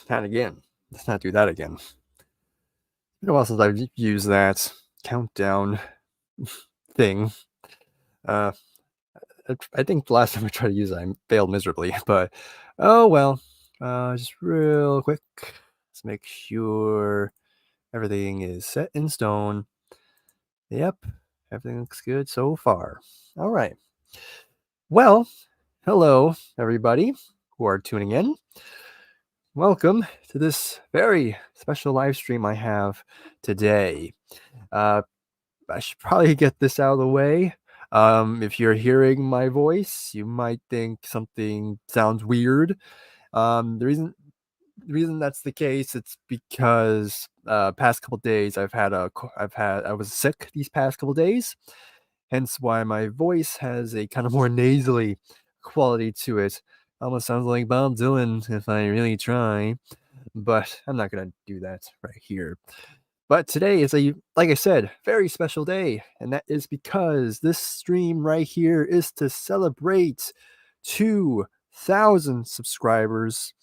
not again. Let's not do that again. It's been a while since I've used that countdown thing. Uh, I think the last time I tried to use it, I failed miserably. But oh well. Just real quick, let's make sure everything is set in stone. Yep, everything looks good so far. All right. Well, hello everybody who are tuning in. Welcome to this very special live stream I have today. Uh, I should probably get this out of the way. If you're hearing my voice, you might think something sounds weird. The reason that's the case, it's because past couple days I was sick these past couple days, hence why my voice has a kind of more nasally quality to it. Almost sounds like Bob Dylan if I really try, but I'm not gonna do that right here. But today is like I said, very special day, and that is because this stream right here is to celebrate 2,000 subscribers.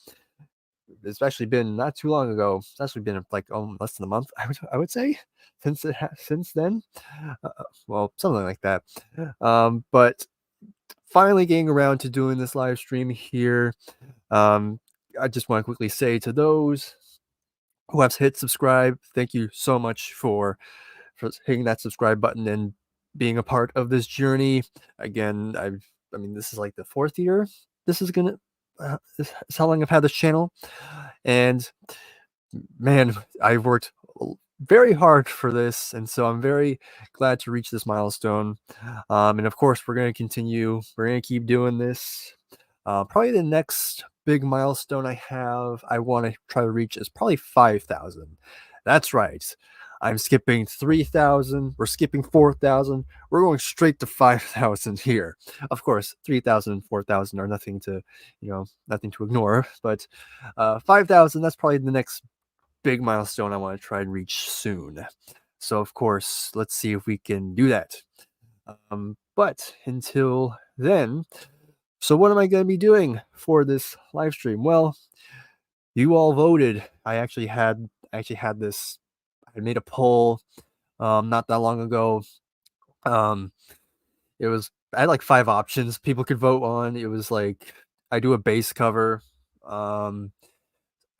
It's actually been not too long ago. It's actually been like less than a month, I would say, since then. Well, something like that. But finally getting around to doing this live stream here. I just want to quickly say to those who have hit subscribe, thank you so much for hitting that subscribe button and being a part of this journey. Again, I mean, this is like the 4th year. This is this is how long I've had this channel, and man, I've worked very hard for this, and so I'm very glad to reach this milestone. And of course, we're going to continue. We're going to keep doing this. Probably the next big milestone I want to try to reach is probably 5,000. That's right. I'm skipping 3,000. We're skipping 4,000. We're going straight to 5,000 here. Of course, 3,000 and 4,000 are nothing to ignore. But 5,000, that's probably the next big milestone I want to try and reach soon. So, of course, let's see if we can do that. But until then, so what am I going to be doing for this live stream? Well, you all voted. I actually had this. I made a poll not that long ago. It was I had like 5 options people could vote on. It was like I do a bass cover,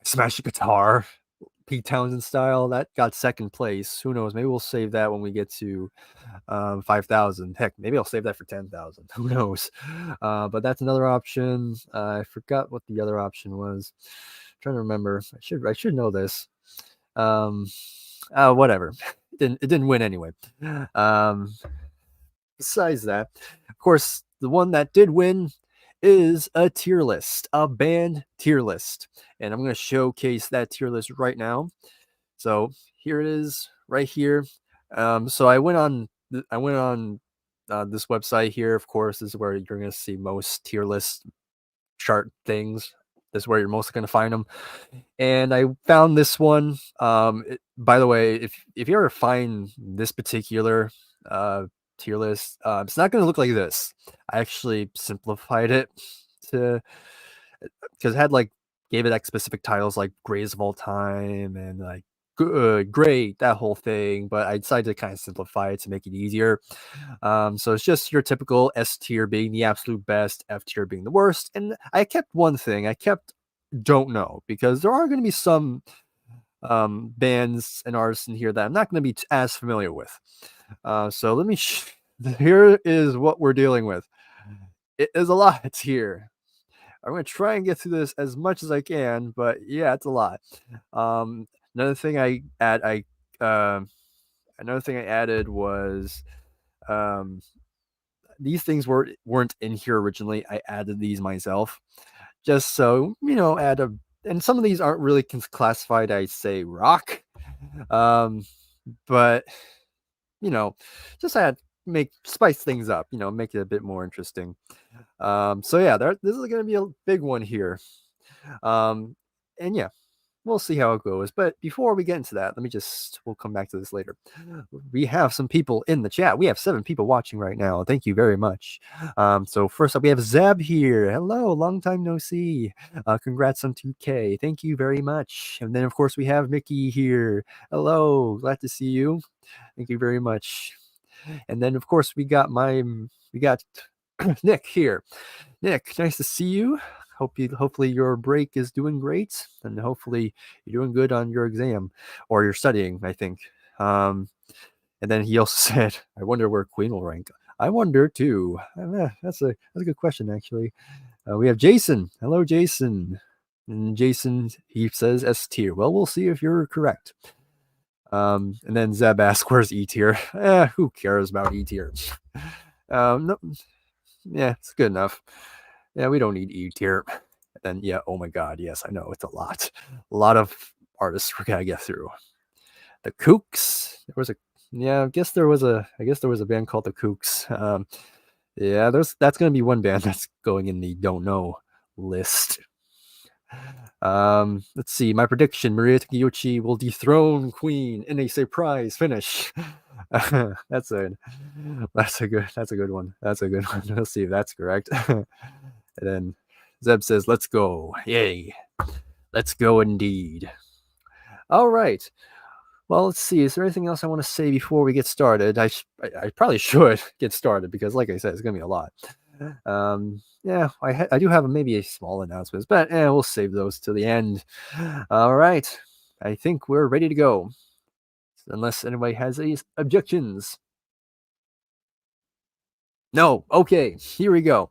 smash a guitar, Pete Townsend style. That got second place. Who knows? Maybe we'll save that when we get to 5,000. Heck, maybe I'll save that for 10,000. Who knows? But that's another option. I forgot what the other option was. I'm trying to remember. I should know this. Whatever. It didn't win anyway. Besides that, of course, the one that did win is a tier list, a band tier list. And I'm going to showcase that tier list right now. So here it is right here. So I went on this website here. Of course, this is where you're going to see most tier list chart things. This is where you're mostly going to find them. And I found this one. By the way, if you ever find this particular tier list, it's not going to look like this. I actually simplified it to because it had gave it specific titles like greatest of all time and like good, great, that whole thing. But I decided to kind of simplify it to make it easier. So it's just your typical S tier being the absolute best, F tier being the worst. And I kept one thing. I kept don't know, because there are going to be some bands and artists in here that I'm not going to be as familiar with. So let me here is what we're dealing with. It is a lot here. I'm going to try and get through this as much as I can, but yeah, it's a lot. Another thing I added was these things weren't in here originally. I added these myself, just so and some of these aren't really classified as, say, rock, but just spice things up, make it a bit more interesting. So yeah, this is going to be a big one here. And yeah, we'll see how it goes. But before we get into that, we'll come back to this later. We have some people in the chat. We have 7 people watching right now. Thank you very much. So first up, we have Zeb here. Hello, long time no see. Congrats on 2K. Thank you very much. And then of course we have Mickey here. Hello, glad to see you. Thank you very much. And then of course we got Nick here. Nick, nice to see you. Hopefully your break is doing great, and hopefully you're doing good on your exam, or you're studying, I think. And then he also said, "I wonder where Queen will rank." I wonder too. That's a good question actually. We have Jason. Hello, Jason. And Jason, he says S tier. Well, we'll see if you're correct. And then Zeb asks, "Where's E tier?" Who cares about E tier? No, yeah, it's good enough. Yeah, we don't need E tier. And then yeah, oh my god, yes, I know it's a lot of artists we gotta get through. The Kooks. I guess there was a band called the Kooks. Yeah, that's gonna be one band that's going in the don't know list. Let's see. My prediction: Maria Takeuchi will dethrone Queen in a surprise finish. That's a good one. That's a good one. Let's see if that's correct. And then Zeb says, "Let's go! Yay! Let's go indeed!" All right. Well, let's see. Is there anything else I want to say before we get started? I probably should get started because, like I said, it's gonna be a lot. Yeah, I do have maybe a small announcements, but we'll save those till the end. All right, I think we're ready to go, unless anybody has any objections. No, okay, here we go.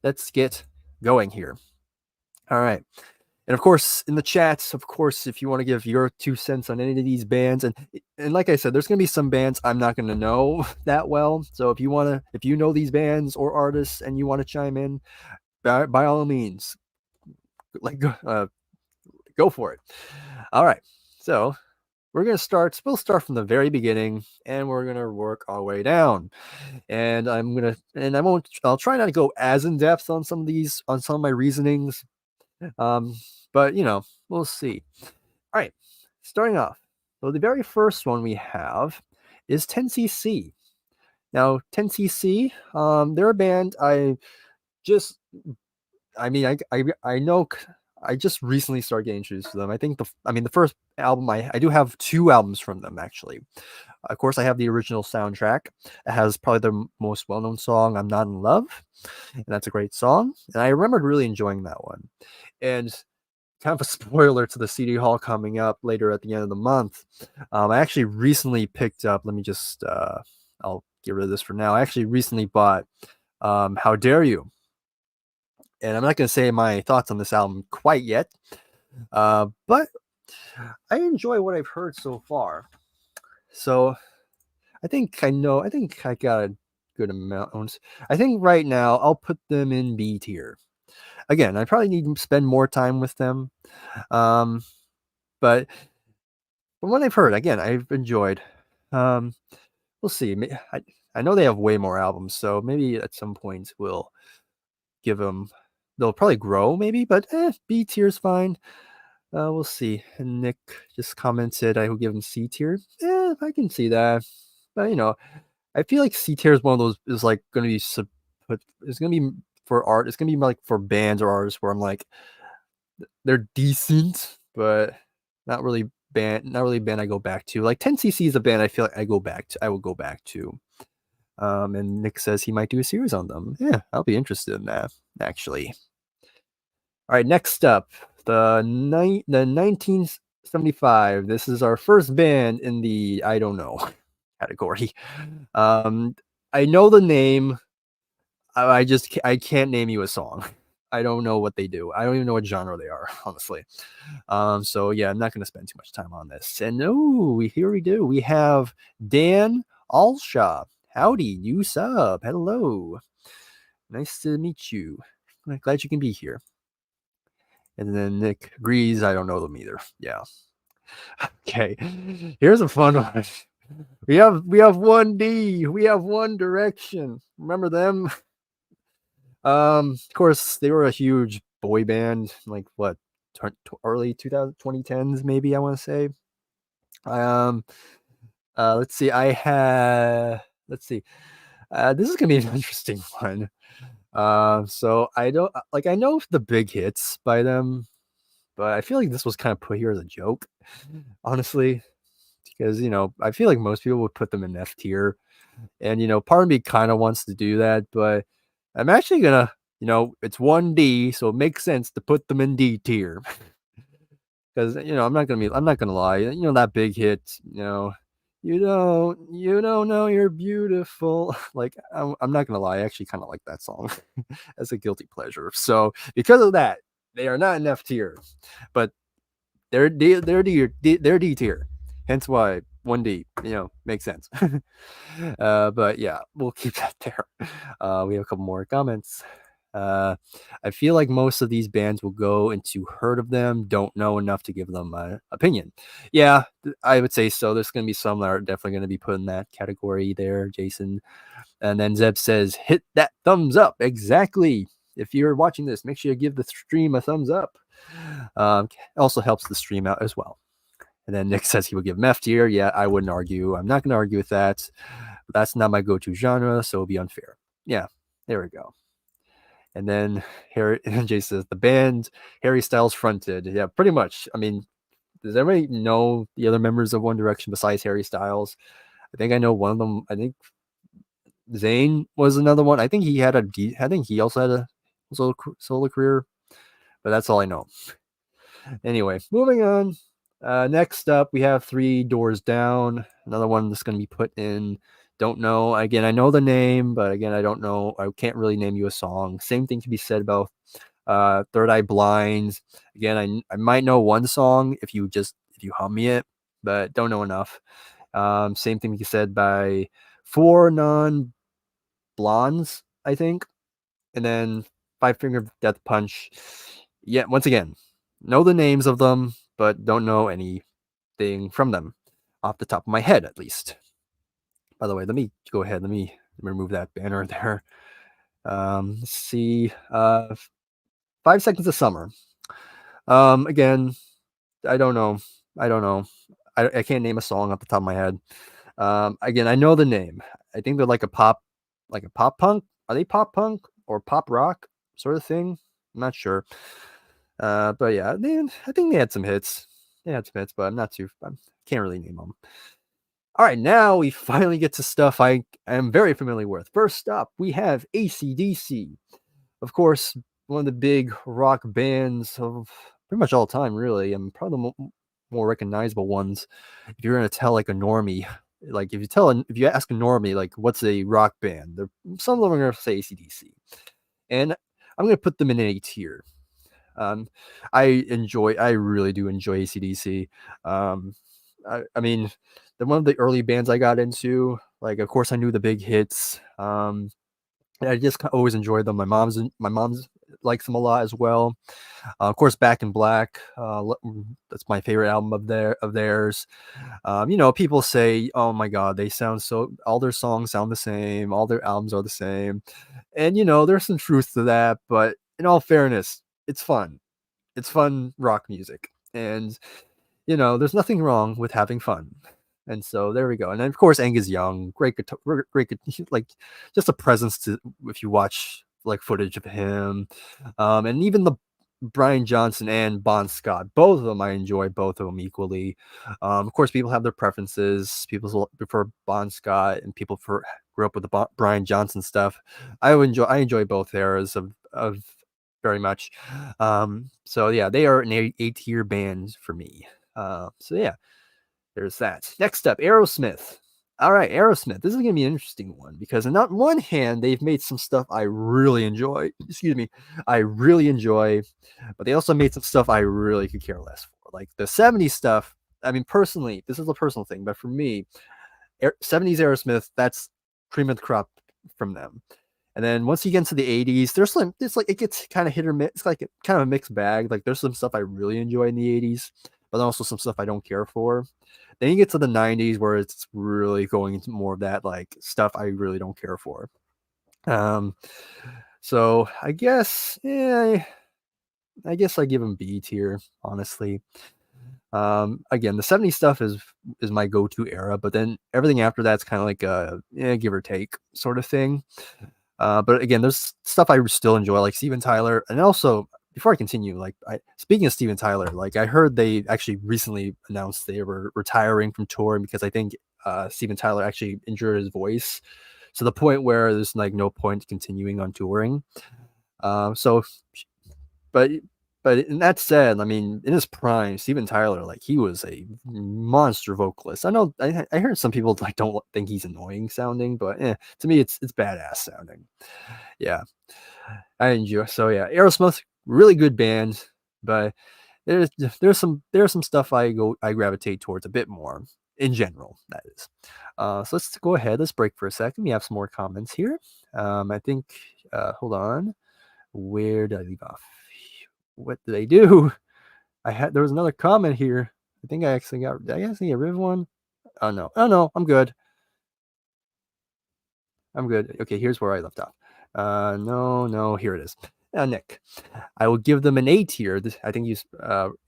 Let's get going here. All right. And of course, in the chats, of course, if you want to give your 2 cents on any of these bands, and like I said, there's gonna be some bands I'm not gonna know that well. So if you know these bands or artists and you want to chime in, by all means, like go for it. All right, so we'll start from the very beginning, and we're gonna work our way down. And I'll try not to go as in depth on some of my reasonings. But we'll see. All right, starting off. So the very first one we have is 10cc. Now 10cc, they're a band I know. I just recently started getting introduced to them. I think the first album I do have 2 albums from them actually. Of course, I have the original soundtrack. It has probably the most well-known song, "I'm Not in Love," and that's a great song. And I remembered really enjoying that one. And kind of a spoiler to the CD haul coming up later at the end of the month. I actually recently picked up. Let me just. I'll get rid of this for now. I actually recently bought "How Dare You," and I'm not going to say my thoughts on this album quite yet, but I enjoy what I've heard so far. So I think I know. I think I got a good amount. I think right now I'll put them in B tier. Again, I probably need to spend more time with them. But from what I've heard, again, I've enjoyed. We'll see. I know they have way more albums, so maybe at some point we'll give them. They'll probably grow, maybe, but B tier's fine. We'll see. And Nick just commented I will give him C tier. I can see that. But I feel like C tier is one of those is like going to be it's going to be for art. It's going to be like for bands or artists where I'm like they're decent, but not really band I go back to. Like 10cc is a band I feel like I will go back to. And Nick says he might do a series on them. Yeah, I'll be interested in that actually. All right, next up, the 1975. This is our first band in the I don't know category. I know the name. I can't name you a song. I don't know what they do. I don't even know what genre they are, honestly. So yeah, I'm not going to spend too much time on this. And here we do. We have Dan Alshaw. Howdy, new sub. Hello. Nice to meet you. I'm glad you can be here. And then Nick agrees. I don't know them either. Yeah. Okay. Here's a fun one. We have 1D. We have One Direction. Remember them? Of course, they were a huge boy band, like what, early 2010s, maybe I want to say. Um, let's see. Let's see. This is gonna be an interesting one. So I don't like. I know the big hits by them, but I feel like this was kind of put here as a joke, honestly, because I feel like most people would put them in F tier, and part of me kind of wants to do that, but I'm actually gonna, it's 1D, so it makes sense to put them in D tier. Because I'm not gonna lie, that big hit, you don't know you're beautiful. Like I'm not gonna lie, I actually kind of like that song as a guilty pleasure. So because of that, they are not in F tier, but they're D tier. Hence why 1D, makes sense. But yeah, we'll keep that there. We have a couple more comments. Uh, I feel like most of these bands will go into heard of them, don't know enough to give them an opinion. Yeah, I would say so. There's going to be some that are definitely going to be put in that category there, Jason. And then Zeb says, hit that thumbs up. Exactly. If you're watching this, make sure you give the stream a thumbs up. Also helps the stream out as well. And then Nick says he would give F tier. Yeah, I wouldn't argue. I'm not going to argue with that. But that's not my go-to genre, so it'll be unfair. Yeah, there we go. And then Harry and Jay says the band Harry Styles fronted. Yeah, pretty much. I mean, does everybody know the other members of One Direction besides Harry Styles? I think I know one of them. I think Zayn was another one. I think I think he also had a solo career, but that's all I know. Anyway, moving on. Next up, we have Three Doors Down. Another one that's going to be put in. Don't know. Again, I know the name, but again, I don't know. I can't really name you a song. Same thing can be said about Third Eye Blind. Again, I might know one song if you hum me it, but don't know enough. Same thing can be said by Four Non Blondes, I think, and then Five Finger Death Punch. Yeah, once again, know the names of them, but don't know anything from them off the top of my head, at least. By the way, let me go ahead. Let me remove that banner there. Let's see. 5 Seconds of Summer. Again, I don't know. I don't know. I can't name a song off the top of my head. Again, I know the name. I think they're like a pop punk. Are they pop punk or pop rock sort of thing? I'm not sure. But yeah, I think they had some hits. They had some hits, but I can't really name them. All right, now we finally get to stuff I am very familiar with. First up, we have AC/DC. Of course, one of the big rock bands of pretty much all time, really, and probably the more recognizable ones. If you're gonna tell like a normie, like if you ask a normie, like what's a rock band, some of them are gonna say AC/DC, and I'm gonna put them in A tier. Um, I really do enjoy AC/DC. I mean, they're one of the early bands I got into. Like, of course, I knew the big hits. And I just always enjoyed them. My mom's likes them a lot as well. Of course, Back in Black. That's my favorite album of theirs. People say, "Oh my God, they sound so. All their songs sound the same. All their albums are the same." And there's some truth to that. But in all fairness, it's fun. It's fun rock music, and there's nothing wrong with having fun. And so there we go. And then of course Angus Young, great guitar, like just a presence to if you watch like footage of him, and even the Brian Johnson and Bon Scott, both of them I enjoy both of them equally. Of course, people have their preferences. People prefer Bon Scott, and people grew up with the Brian Johnson stuff. I enjoy both eras of very much. So yeah, they are an A tier band for me. So yeah, there's that. Next up, Aerosmith. All right, Aerosmith. This is going to be an interesting one because on one hand, they've made some stuff I really enjoy. Excuse me, I really enjoy, but they also made some stuff I really could care less for. Like the 70s stuff. I mean, personally, this is a personal thing, but for me, 70s Aerosmith, that's cream of the crop from them. And then once you get into the 80s, it's like it gets kind of hit or miss. It's like kind of a mixed bag. Like there's some stuff I really enjoy in the 80s, but also some stuff I don't care for. Then you get to the 90s where it's really going into more of that like stuff I really don't care for. So I guess, yeah, I guess I give them B tier, honestly. Again, the 70s stuff is my go-to era, but then everything after that's kind of like a give or take sort of thing. But again, there's stuff I still enjoy, like Steven Tyler, and also before I continue, like speaking of Steven Tyler, like I heard they actually recently announced they were retiring from touring because I think Steven Tyler actually injured his voice to the point where there's like no point continuing on touring. So but in that said, I mean, in his prime, Steven Tyler, like he was a monster vocalist. I know I heard some people like don't think he's annoying sounding, but to me it's badass sounding. Yeah, I enjoy. So yeah, Aerosmith, really good band, but there's there's some stuff I gravitate towards a bit more in general. That is. So let's go ahead. Let's break for a second. We have some more comments here. I think. Hold on. Where did I leave off? What did I do? There was another comment here. I think did I actually get rid of one? Oh no. Oh no, I'm good. I'm good. Okay, here's where I left off. No, here it is. Nick, I will give them an A tier. I think you,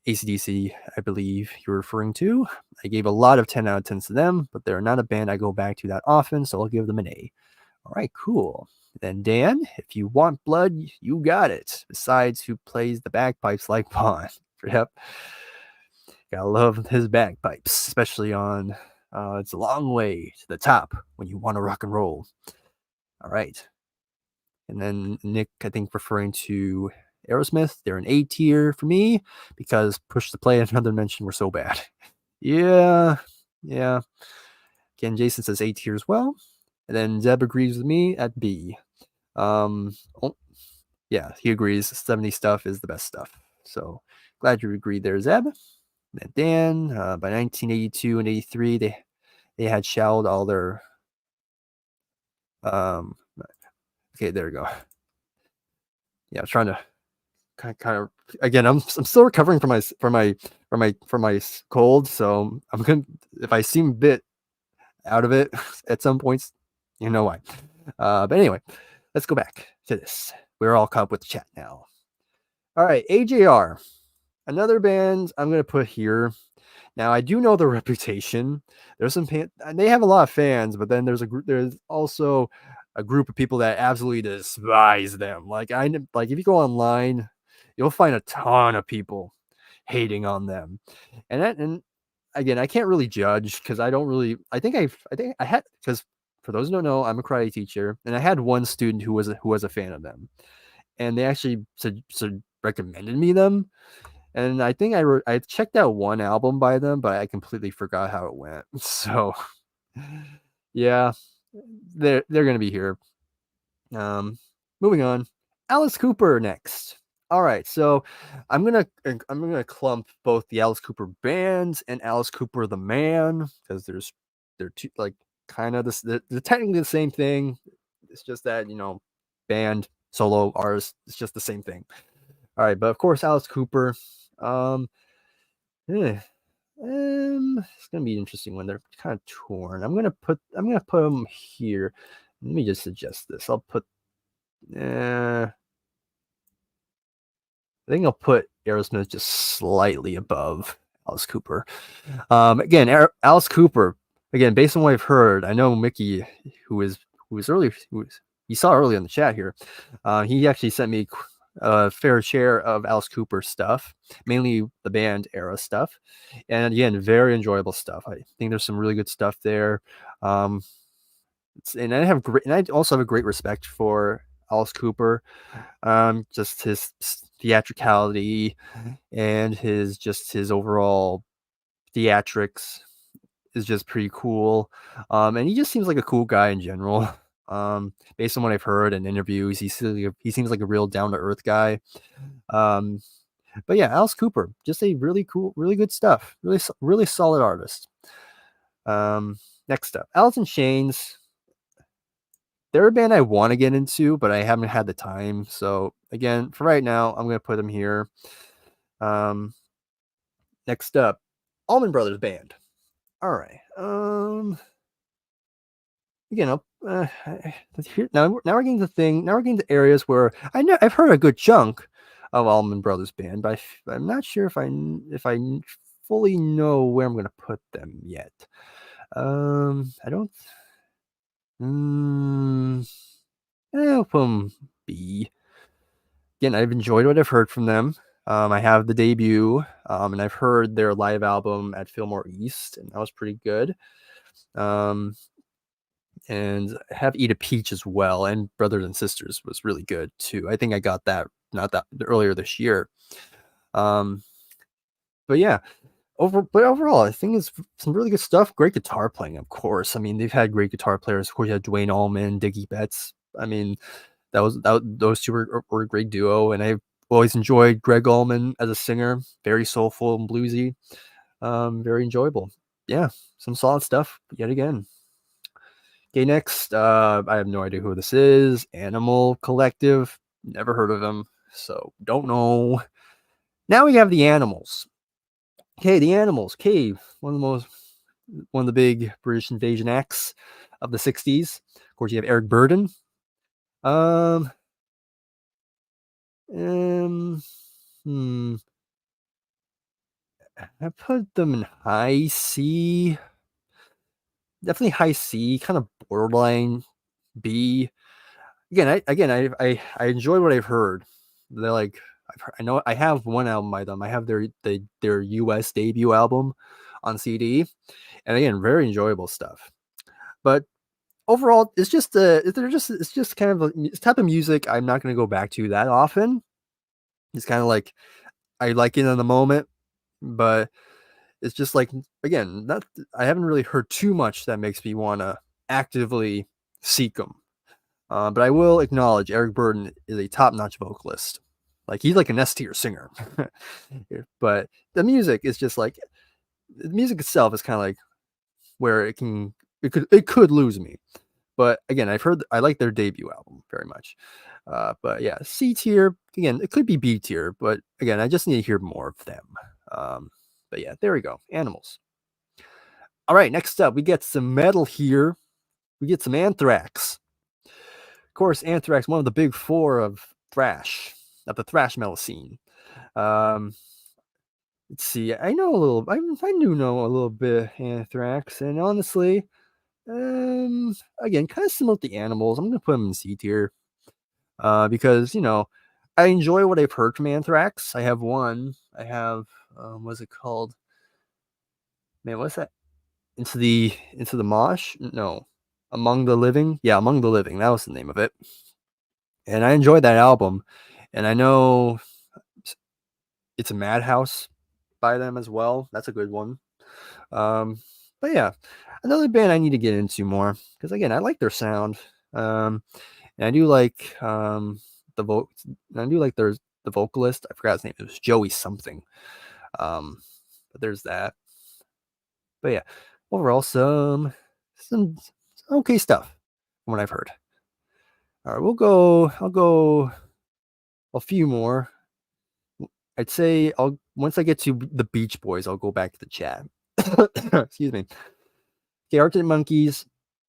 ACDC, I believe you're referring to. I gave a lot of 10 out of 10s to them, but they're not a band I go back to that often, so I'll give them an A. All right, cool. Then Dan, if you want blood, you got it. Besides, who plays the bagpipes like Bond? Yep. Gotta love his bagpipes, especially on It's a Long Way to the Top when you want to rock and roll. All right. And then Nick, I think, referring to Aerosmith, they're an A tier for me because Push to Play and Another Dimension were so bad. Yeah. Again, Jason says A tier as well. And then Zeb agrees with me at B. Oh, yeah, he agrees. 70 stuff is the best stuff. So glad you agreed there, Zeb. And Dan, by 1982 and 83, they had shelled all their. Okay, there we go. Yeah, I'm trying to kind of again. I'm still recovering from my cold, so I'm gonna if I seem a bit out of it at some points, you know why. But anyway, let's go back to this. We're all caught up with the chat now. All right, AJR, another band I'm gonna put here. Now I do know their reputation. There's some they have a lot of fans, but then there's also a group of people that absolutely despise them. Like if you go online, you'll find a ton of people hating on them. And again, I can't really judge because I don't really I think I had because for those who don't know, I'm a karate teacher and I had one student who was a fan of them. And they actually recommended me them. And I think I checked out one album by them, but I completely forgot how it went. So yeah, they're gonna be here. Moving on. Alice Cooper next. All right, so I'm gonna clump both the Alice Cooper band and Alice Cooper the man because they're two like kind of this they're technically the same thing. It's just that band solo artist. It's just the same thing. All right, but of course Alice Cooper. Yeah. It's gonna be an interesting one. They're kind of torn. I'm gonna put them here. Let me just suggest this. I'll put. I think I'll put Aerosmith just slightly above Alice Cooper. Again, Alice Cooper. Again, based on what I've heard, I know Mickey, who you saw early in the chat here. He actually sent me a fair share of Alice Cooper stuff, mainly the band era stuff, and again, very enjoyable stuff. I think there's some really good stuff there. And I also have a great respect for Alice Cooper, just his theatricality and his overall theatrics is just pretty cool. And he just seems like a cool guy in general. Based on what I've heard in interviews, he seems like a real down to earth guy. But yeah, Alice Cooper, just a really cool, really good stuff. Really solid artist. Next up, Alice in Chains. They're a band I want to get into, but I haven't had the time. So again, for right now, I'm gonna put them here. Next up, Allman Brothers Band. All right. Again, here, now we're getting to areas where I've heard a good chunk, of Allman Brothers Band, but I'm not sure if I fully know where I'm gonna put them yet. I don't. Mm, I'll put 'em B. Again, I've enjoyed what I've heard from them. I have the debut, and I've heard their live album at Fillmore East, and that was pretty good. Um, and I have Eat a Peach as well, and Brothers and Sisters was really good too. I think I got that not that earlier this year. Um, but yeah, overall, I think it's some really good stuff. Great guitar playing, of course. I mean, they've had great guitar players. Of course, you had Dwayne Allman, Diggy Betts. I mean, those two were a great duo, and I've always enjoyed Greg Allman as a singer. Very soulful and bluesy. Very enjoyable. Yeah, some solid stuff yet again. Okay, next, I have no idea who this is. Animal Collective. Never heard of them, so don't know. Now we have the Animals. Okay, the Animals. Okay, one of the big British invasion acts of the 60s. Of course, you have Eric Burden. Um, um, hmm. I put them in high C. Definitely high C, kind of borderline B. I enjoy what I've heard. They're like I know I have one album by them. I have their US debut album on CD, and again, very enjoyable stuff. But overall, it's just kind of a type of music I'm not going to go back to that often. It's kind of like I like it in the moment, but it's just like again, that I haven't really heard too much that makes me want to actively seek them. But I will acknowledge Eric Burden is a top-notch vocalist. Like he's like an S tier singer. But the music is just like the music itself is kind of like where it could lose me. But again, I like their debut album very much. But yeah, C tier again. It could be B tier, but again, I just need to hear more of them. Um, but yeah, there we go. Animals. All right, next up, we get some metal here. We get some Anthrax. Of course, Anthrax, one of the big four of the thrash metal scene. Um, let's see. I do know a little bit Anthrax, and honestly, again, kind of similar to the Animals. I'm gonna put them in C tier, because I enjoy what I've heard from Anthrax. I have one. I have what's it called? Man, what's that? Into the Mosh? No, Among the Living. Yeah, Among the Living. That was the name of it. And I enjoyed that album. And I know it's a Madhouse by them as well. That's a good one. Um, but yeah, another band I need to get into more because again, I like their sound. And I do like the vote. I do like the vocalist. I forgot his name. It was Joey something. But there's that. But yeah, overall, some okay stuff from what I've heard. All right, I'll go a few more. I'd say I'll once I get to the Beach Boys, I'll go back to the chat. Excuse me. Okay, Arctic Monkeys.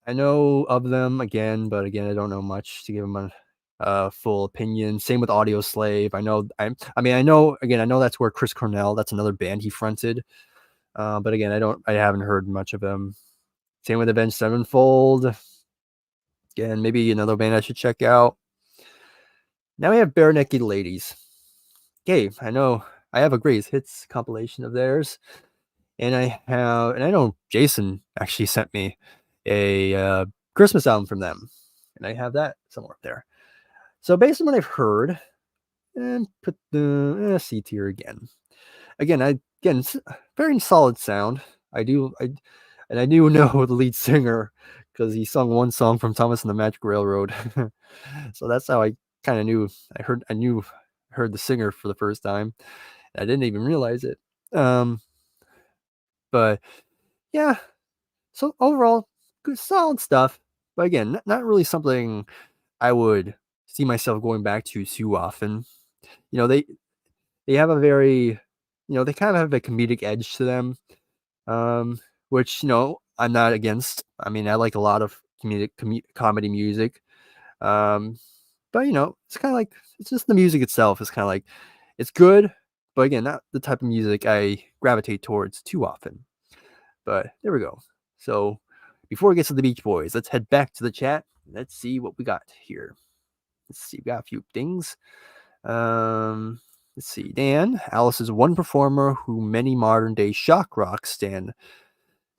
I know of them again, but again, I don't know much to give them a full opinion. Same with Audio Slave. I know I know again. I know that's where Chris Cornell. That's another band he fronted. But again, I haven't heard much of them. Same with Avenged Sevenfold. Again, maybe another band I should check out. Now we have Bare Naked Ladies. Okay, I know I have a greatest hits compilation of theirs, and I know Jason actually sent me a Christmas album from them, and I have that somewhere up there. So based on what I've heard, and put the C tier again. Again, very solid sound. I do know the lead singer because he sung one song from Thomas and the Magic Railroad. So that's how I kind of knew. Heard the singer for the first time. I didn't even realize it. Um, but yeah, so overall, good solid stuff. But again, not really something I would see myself going back to too often. You know, they have a very, they kind of have a comedic edge to them, which I'm not against. I mean, I like a lot of comedy music. Um, But it's kind of like it's just the music itself is kind of like it's good, but again, not the type of music I gravitate towards too often. But there we go. So before we get to the Beach Boys, let's head back to the chat. Let's see what we got here. Let's see, we got a few things. Let's see. Dan, Alice is one performer who many modern day shock rock stand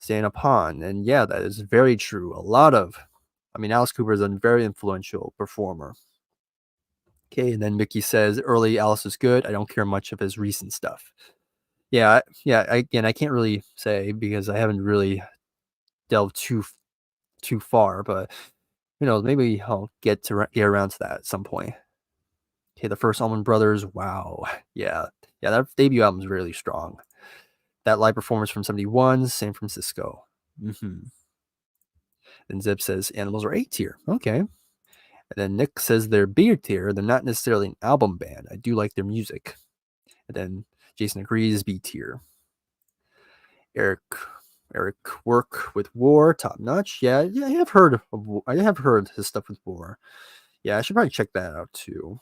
upon. And yeah, that is very true. Alice Cooper is a very influential performer. Okay, and then Mickey says early Alice is good. I don't care much of his recent stuff. Yeah. Again, I can't really say because I haven't really delved too far, but maybe I'll get around to that at some point. Okay, the first Allman Brothers. Wow. Yeah. That debut album is really strong. That live performance from '71, San Francisco. And Zip says Animals are A tier. Okay. And then Nick says they're B tier. They're not necessarily an album band. I do like their music. And then Jason agrees, B tier. Eric work with War, top notch. Yeah, I have heard his stuff with War. Yeah, I should probably check that out too.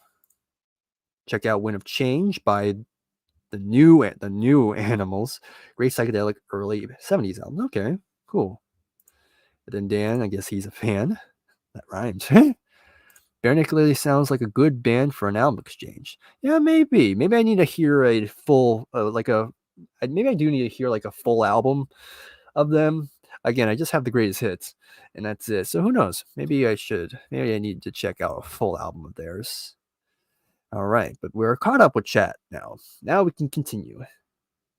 Check out Wind of Change by the new Animals. Great psychedelic early 70s album. Okay, cool. And then Dan, I guess he's a fan. That rhymes. Bare Naked Lady sounds like a good band for an album exchange. Yeah, maybe. Maybe I need to hear a full, maybe I do need to hear like a full album of them. Again, I just have the greatest hits, and that's it. So who knows? Maybe I need to check out a full album of theirs. All right, but we're caught up with chat now. Now we can continue.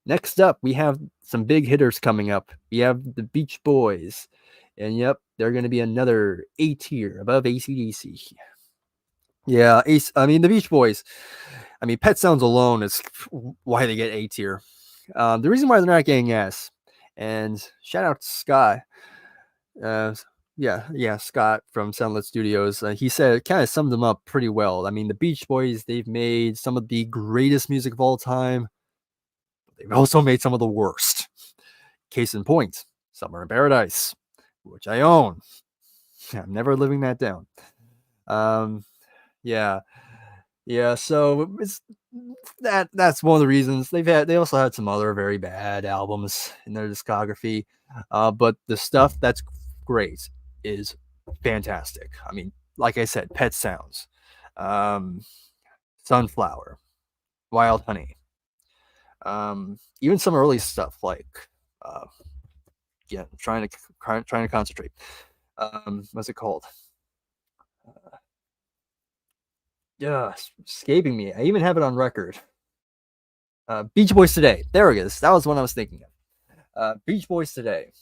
Next up, we have some big hitters coming up. We have the Beach Boys. And yep, they're going to be another A tier above AC/DC. Yeah, the Beach Boys. Pet Sounds alone is why they get A tier. The reason why they're not getting S. And shout out to Scott. Scott from Soundlet Studios. He said it kind of summed them up pretty well. The Beach Boys, they've made some of the greatest music of all time. They've also made some of the worst. Case in point, Summer in Paradise, which I own. I'm never living that down. So it's that's one of the reasons they also had some other very bad albums in their discography. But the stuff that's great is fantastic. Like I said, Pet Sounds, Sunflower, Wild Honey, even some early stuff like trying to concentrate. What's it called? Escaping me. I even have it on record. Beach Boys Today. There it is. That was the one I was thinking of. Beach Boys Today.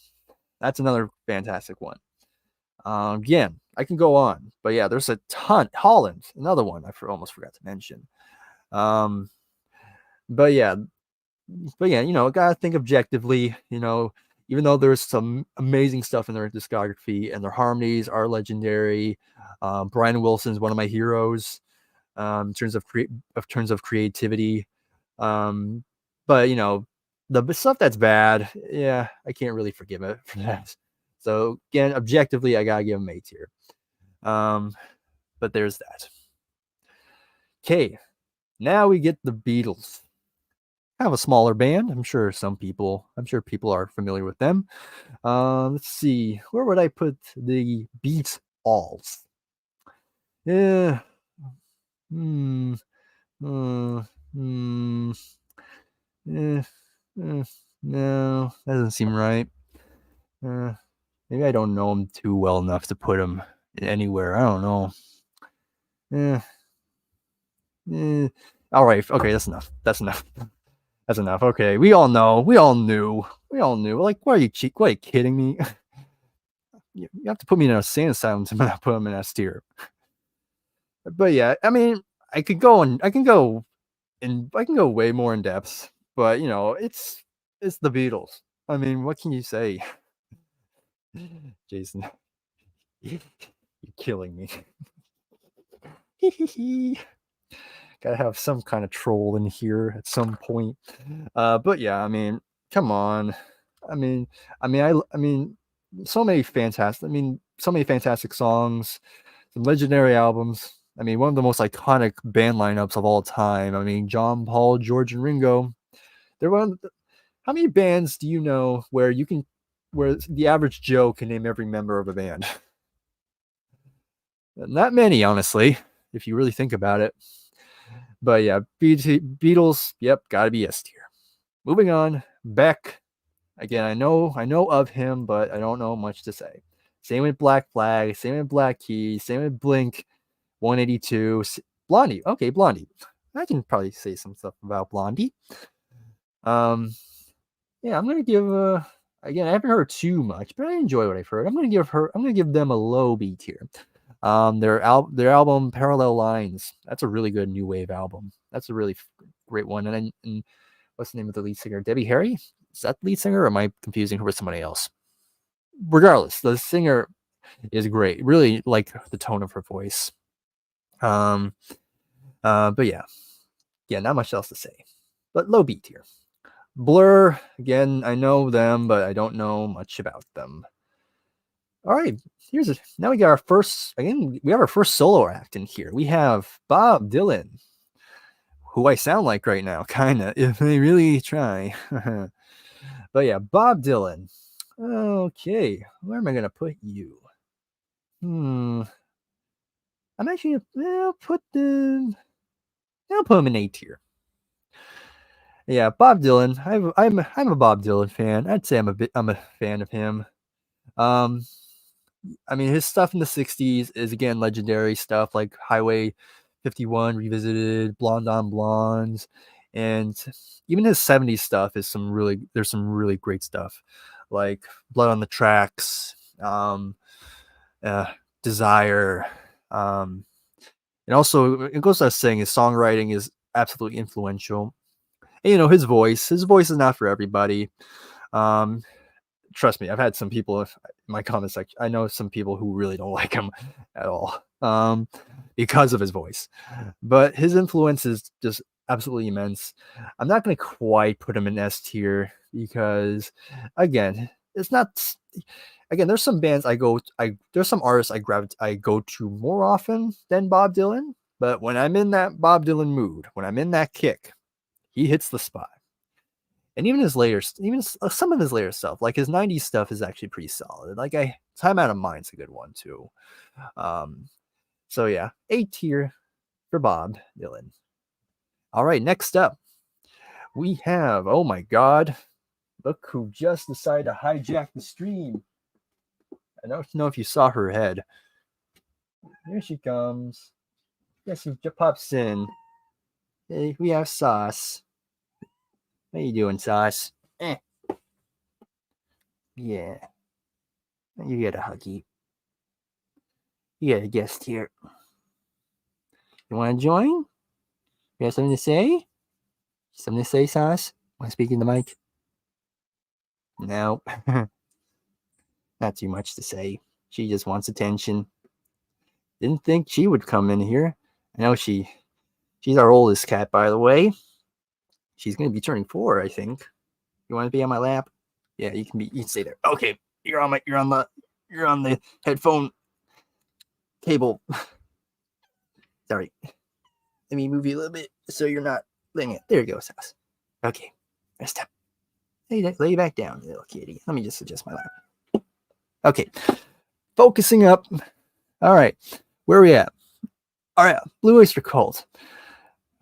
That's another fantastic one. Again, I can go on, but yeah, there's a ton. Holland, another one I almost forgot to mention. But yeah, gotta think objectively. Even though there's some amazing stuff in their discography and their harmonies are legendary. Brian Wilson's one of my heroes in terms of creativity. But the stuff that's bad, yeah, I can't really forgive it for that. So again, objectively, I gotta give them A tier. But there's that. Okay, now we get the Beatles. Kind of a smaller band. I'm sure people are familiar with them. Let's see, where would I put the Beatles? Yeah. No, that doesn't seem right. Maybe I don't know them too well enough to put them anywhere. I don't know. All right. Okay, that's enough. That's enough. Okay, we all know. We all knew. Like, what are you kidding me? You have to put me in a insane asylum to not put them in S tier. But yeah, I can go way more in depth. But it's the Beatles. What can you say? Jason, you're killing me. Gotta have some kind of troll in here at some point. But yeah, come on. So many fantastic songs, some legendary albums. I mean, one of the most iconic band lineups of all time. I mean, John, Paul, George, and Ringo. They're one of the, how many bands do you know where the average Joe can name every member of a band? Not many, honestly, if you really think about it. But yeah, Beatles, yep, gotta be S tier. Moving on, Beck. Again, I know of him, but I don't know much to say. Same with Black Flag, same with Black Keys, same with Blink 182, Blondie. Okay, Blondie. I can probably say some stuff about Blondie. Yeah, I'm gonna give again, I haven't heard too much, but I enjoy what I've heard. I'm gonna give them a low B tier. Their album Parallel Lines. That's a really good new wave album. That's a really great one. And what's the name of the lead singer? Debbie Harry? Is that the lead singer, or am I confusing her with somebody else? Regardless, the singer is great. Really like the tone of her voice. But yeah, not much else to say. But low B tier. Blur, again, I know them, but I don't know much about them. All right, now we got our first, again, we have our first solo act in here. We have Bob Dylan, who I sound like right now, kind of, if I really try. But yeah, Bob Dylan. Okay, where am I going to put you? I'm actually I'll put him in A tier. Yeah, Bob Dylan. I'm a Bob Dylan fan. I'd say I'm a fan of him. I mean, his stuff in the 60's is, again, legendary stuff like Highway 51 Revisited, Blonde on Blondes, and even his 70s stuff is there's some really great stuff like Blood on the Tracks, Desire, and also it goes without saying his songwriting is absolutely influential. And, his voice is not for everybody. Trust me, I've had some people in my comment section. I know some people who really don't like him at all because of his voice, but his influence is just absolutely immense. I'm not going to quite put him in S tier because, again, it's not. Again, there's some bands there's some artists I go to more often than Bob Dylan, but when I'm in that Bob Dylan mood, when I'm in that kick, he hits the spot. And even some of his later stuff, like his 90s stuff, is actually pretty solid. Like Time Out of Mind's a good one too. So yeah, A tier for Bob Dylan. All right, next up, we have, oh my God, look who just decided to hijack the stream. I don't know if you saw her head. Here she comes. Yes, she pops in. Hey, we have Sauce. How you doing, Sauce? Yeah. You get a huggy. You got a guest here. You want to join? You have something to say? Something to say, Sauce? Want to speak in the mic? No. Not too much to say. She just wants attention. Didn't think she would come in here. I know she's our oldest cat, by the way. She's going to be turning 4, I think. You want to be on my lap? Yeah, you can stay there. Okay, you're on the headphone cable. Sorry. Let me move you a little bit so you're not laying it. There you go, Sauce. Okay, rest up. Lay back down, little kitty. Let me just adjust my lap. Okay, focusing up. All right, where are we at? All right, Blue Oyster Cult.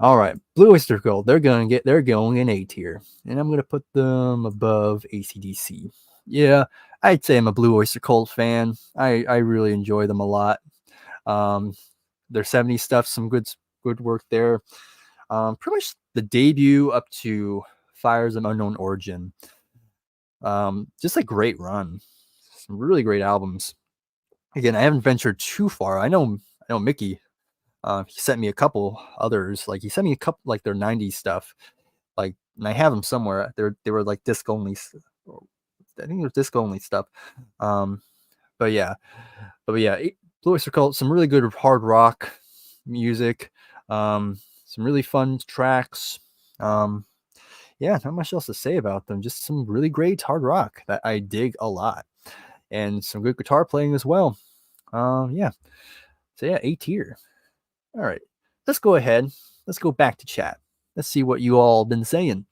All right, Blue Oyster Cult. They're going in A tier, and I'm gonna put them above AC/DC. Yeah, I'd say I'm a Blue Oyster Cult fan. I really enjoy them a lot. Their 70s stuff, some good work there. Pretty much the debut up to Fires of Unknown Origin. Just a great run. Some really great albums. Again, I haven't ventured too far. I know Mickey. He sent me a couple others. Like he sent me a couple like their 90s stuff. Like, and I have them somewhere. They were like disc only. I think it was disc only stuff. But yeah, Blue Oyster Cult, some really good hard rock music. Some really fun tracks. Yeah, not much else to say about them. Just some really great hard rock that I dig a lot, and some good guitar playing as well. Yeah. So yeah, A tier. All right, let's go ahead. Let's go back to chat. Let's see what you all been saying.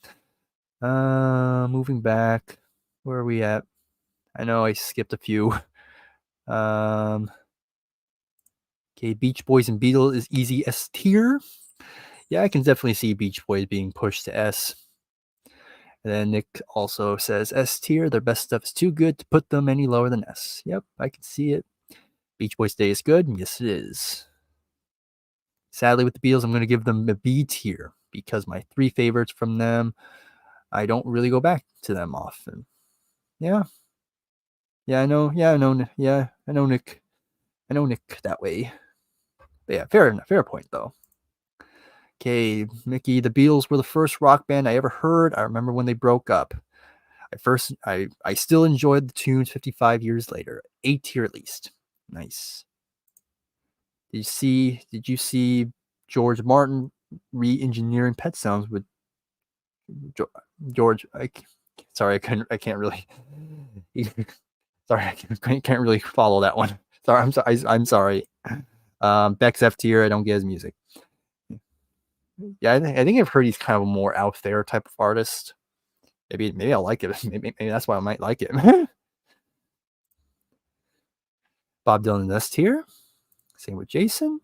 Moving back, where are we at? I know I skipped a few. Okay, Beach Boys and Beatles is easy S tier. Yeah, I can definitely see Beach Boys being pushed to S. And then Nick also says S tier. Their best stuff is too good to put them any lower than S. Yep, I can see it. Beach Boys Day is good. Yes, it is. Sadly, with the Beatles, I'm going to give them a B tier because my 3 favorites from them, I don't really go back to them often. Yeah. Yeah, I know. Yeah, I know. Yeah, I know Nick. I know Nick that way. But yeah, fair point though. Okay, Mickey, the Beatles were the first rock band I ever heard. I remember when they broke up. I still enjoyed the tunes 55 years later. A tier at least. Nice. Did you see George Martin re-engineering Pet Sounds with George? Sorry, I can't really. Sorry, I can't really follow that one. Sorry, I'm sorry. Beck's F tier. I don't get his music. Yeah, I think I've heard he's kind of a more out there type of artist. Maybe I'll like it. Maybe that's why I might like it. Bob Dylan is S tier. Same with Jason.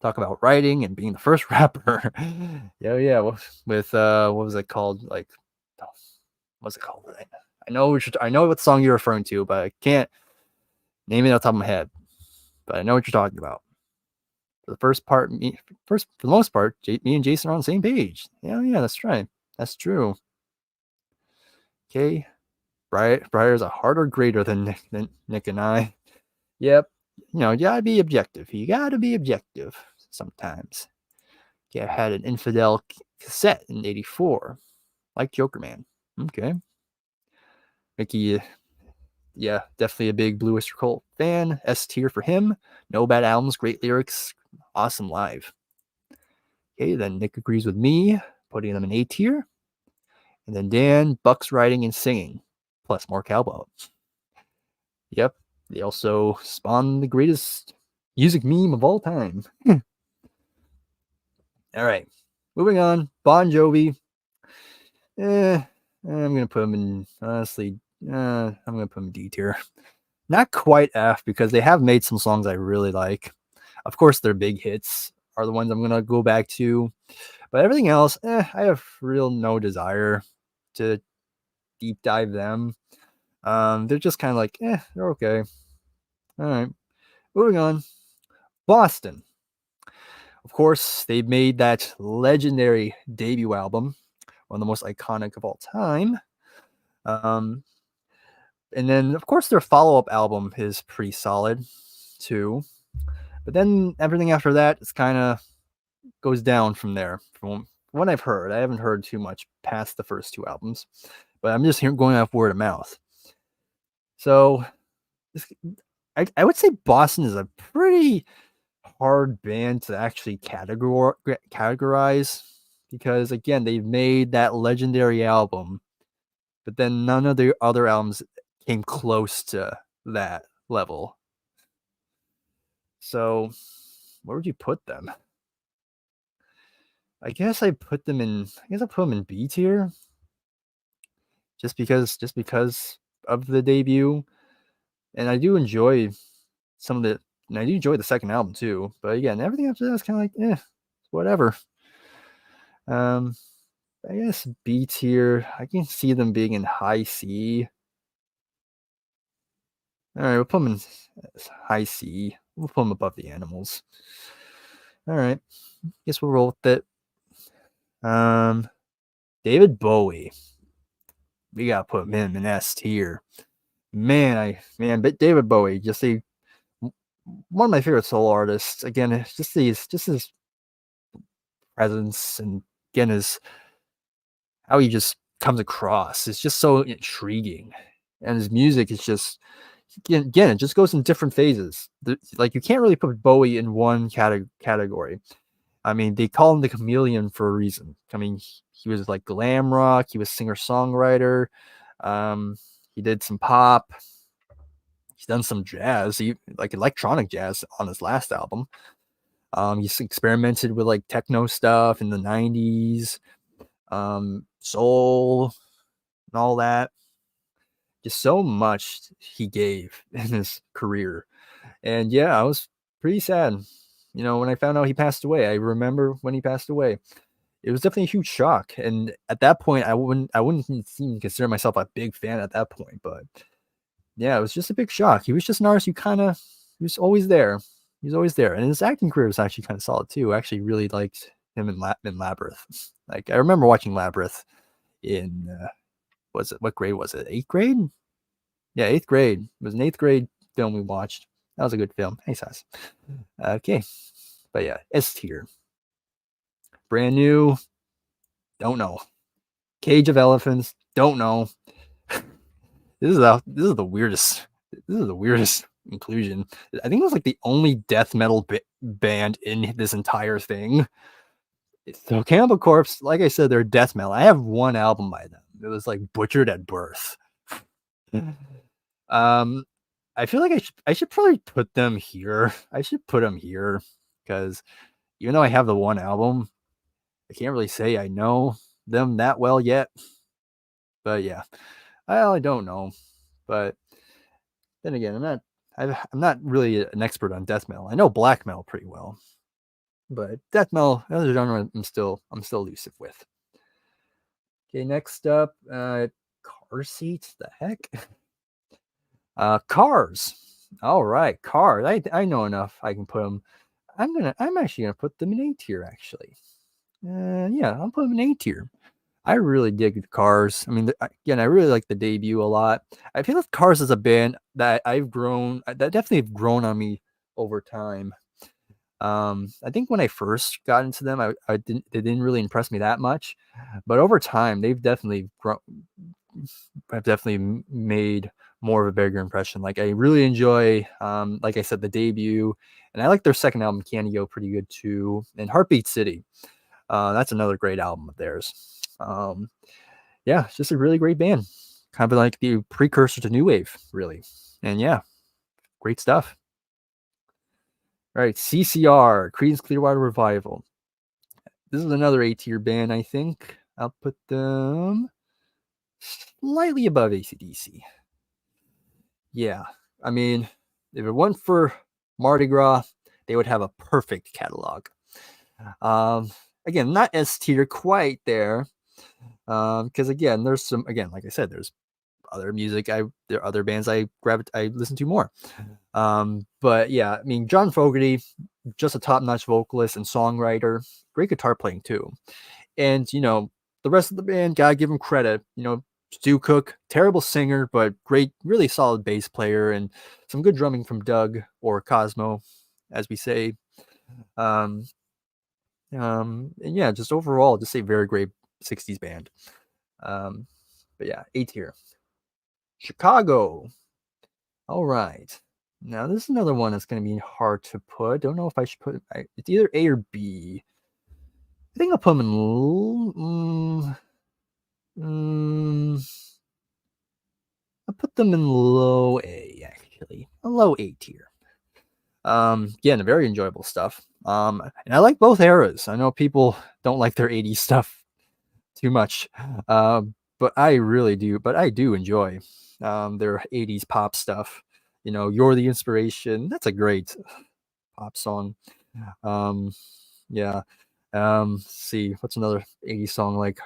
Talk about writing and being the first rapper. yeah. With what was it called? Like, what's it called? I know what song you're referring to, but I can't name it off the top of my head. But I know what you're talking about. For the most part, me and Jason are on the same page. Yeah, that's right. That's true. Okay. Briar's a harder grader than Nick and I. Yep. You gotta be objective. You gotta be objective sometimes. Okay, I had an Infidel cassette in '84, like Joker Man. Okay. Mickey, yeah, definitely a big Blue Oyster Cult fan. S tier for him. No bad albums, great lyrics, awesome live. Okay, then Nick agrees with me, putting them in A tier. And then Dan, Buck's writing and singing, plus more cowbell. Yep, they also spawned the greatest music meme of all time. All right, moving on. Bon Jovi. I'm gonna put him in. Honestly, I'm gonna put him in D tier. Not quite F because they have made some songs I really like. Of course, their big hits are the ones I'm gonna go back to, but everything else, I have real no desire to deep dive them. They're just kind of like, they're okay. All right, moving on. Boston. Of course, they made that legendary debut album, one of the most iconic of all time. And then, of course, their follow-up album is pretty solid, too. But then everything after that is kind of goes down from there. From what I've heard, I haven't heard too much past the first 2 albums, but I'm just going off word of mouth. So, I would say Boston is a pretty hard band to actually categorize because again they've made that legendary album, but then none of the other albums came close to that level. So where would you put them? I guess I'll put them in B tier just because of the debut, and I do enjoy some of the and I do enjoy the second album too, but again everything after that is kind of like whatever. I guess B tier. I can see them being in high C. All right, we'll put them in high C. We'll put them above the Animals. All right, guess we'll roll with it. David Bowie. We gotta put him in S tier. But David Bowie, just one of my favorite soul artists. Again, it's just his presence, and again his how he just comes across. It's just so intriguing, and his music is just again it just goes in different phases. Like you can't really put Bowie in one category. I mean, they call him the chameleon for a reason. I mean, he was like glam rock. He was singer songwriter. He did some pop. He's done some jazz, like electronic jazz on his last album. He experimented with like techno stuff in the 90s, soul and all that. Just so much he gave in his career. And yeah, I was pretty sad. When I found out he passed away, I remember when he passed away. It was definitely a huge shock. And at that point, I wouldn't even consider myself a big fan at that point, but yeah, it was just a big shock. He was just an artist he was always there. He was always there. And his acting career was actually kind of solid too. I actually really liked him in Labyrinth. Like I remember watching Labyrinth in what grade was it? 8th grade? Yeah, 8th grade. It was an 8th grade film we watched. That was a good film. Hey, Sas. Okay. But yeah, S tier. Brand new. Don't know. Cage of Elephants. Don't know. This is the weirdest. This is the weirdest inclusion. I think it was like the only death metal band in this entire thing. So Cannibal Corpse, like I said, they're death metal. I have one album by them. It was like Butchered at Birth. um, I feel like I should probably put them here. I should put them here because even though I have the one album, I can't really say I know them that well yet. But yeah, I don't know. But then again, I'm not really an expert on death metal. I know black metal pretty well, but death metal, another genre, I'm still elusive with. Okay, next up, car seats. The heck, cars. All right, cars. I know enough. I can put them. I'm actually gonna put them in A tier. Actually, yeah, I'll put them in A tier. I really dig the Cars. I mean, again, I really like the debut a lot. I feel like Cars is a band that that definitely have grown on me over time. I think when I first got into them, they didn't really impress me that much, but over time, have definitely made more of a bigger impression. Like I really enjoy, like I said, the debut, and I like their second album, Canio, pretty good too, and Heartbeat City. That's another great album of theirs. Yeah, it's just a really great band. Kind of like the precursor to New Wave, really. And yeah, great stuff. All right, CCR, Creedence Clearwater Revival. This is another A tier band, I think. I'll put them slightly above AC/DC. Yeah, I mean, if it weren't for Mardi Gras, they would have a perfect catalog. Again, not S tier quite there, because again, there's some, again, like I said, there's other music there are other bands I listen to more. But yeah, I mean, John Fogerty, just a top-notch vocalist and songwriter, great guitar playing too. And the rest of the band, gotta give him credit. Stu Cook, terrible singer, but great, really solid bass player, and some good drumming from Doug, or Cosmo, as we say. And yeah, just overall, just a very great 60s band. But yeah, A tier. Chicago. All right. Now this is another one that's going to be hard to put. Don't know if I should put it. It's either A or B. I think I'll put them I'll put them in low A, actually. A low A tier. Again, very enjoyable stuff. And I like both eras. I know people don't like their 80s stuff too much. But I really do. But I do enjoy their 80s pop stuff. You're the Inspiration. That's a great pop song. Yeah. Let's see, what's another 80s song like?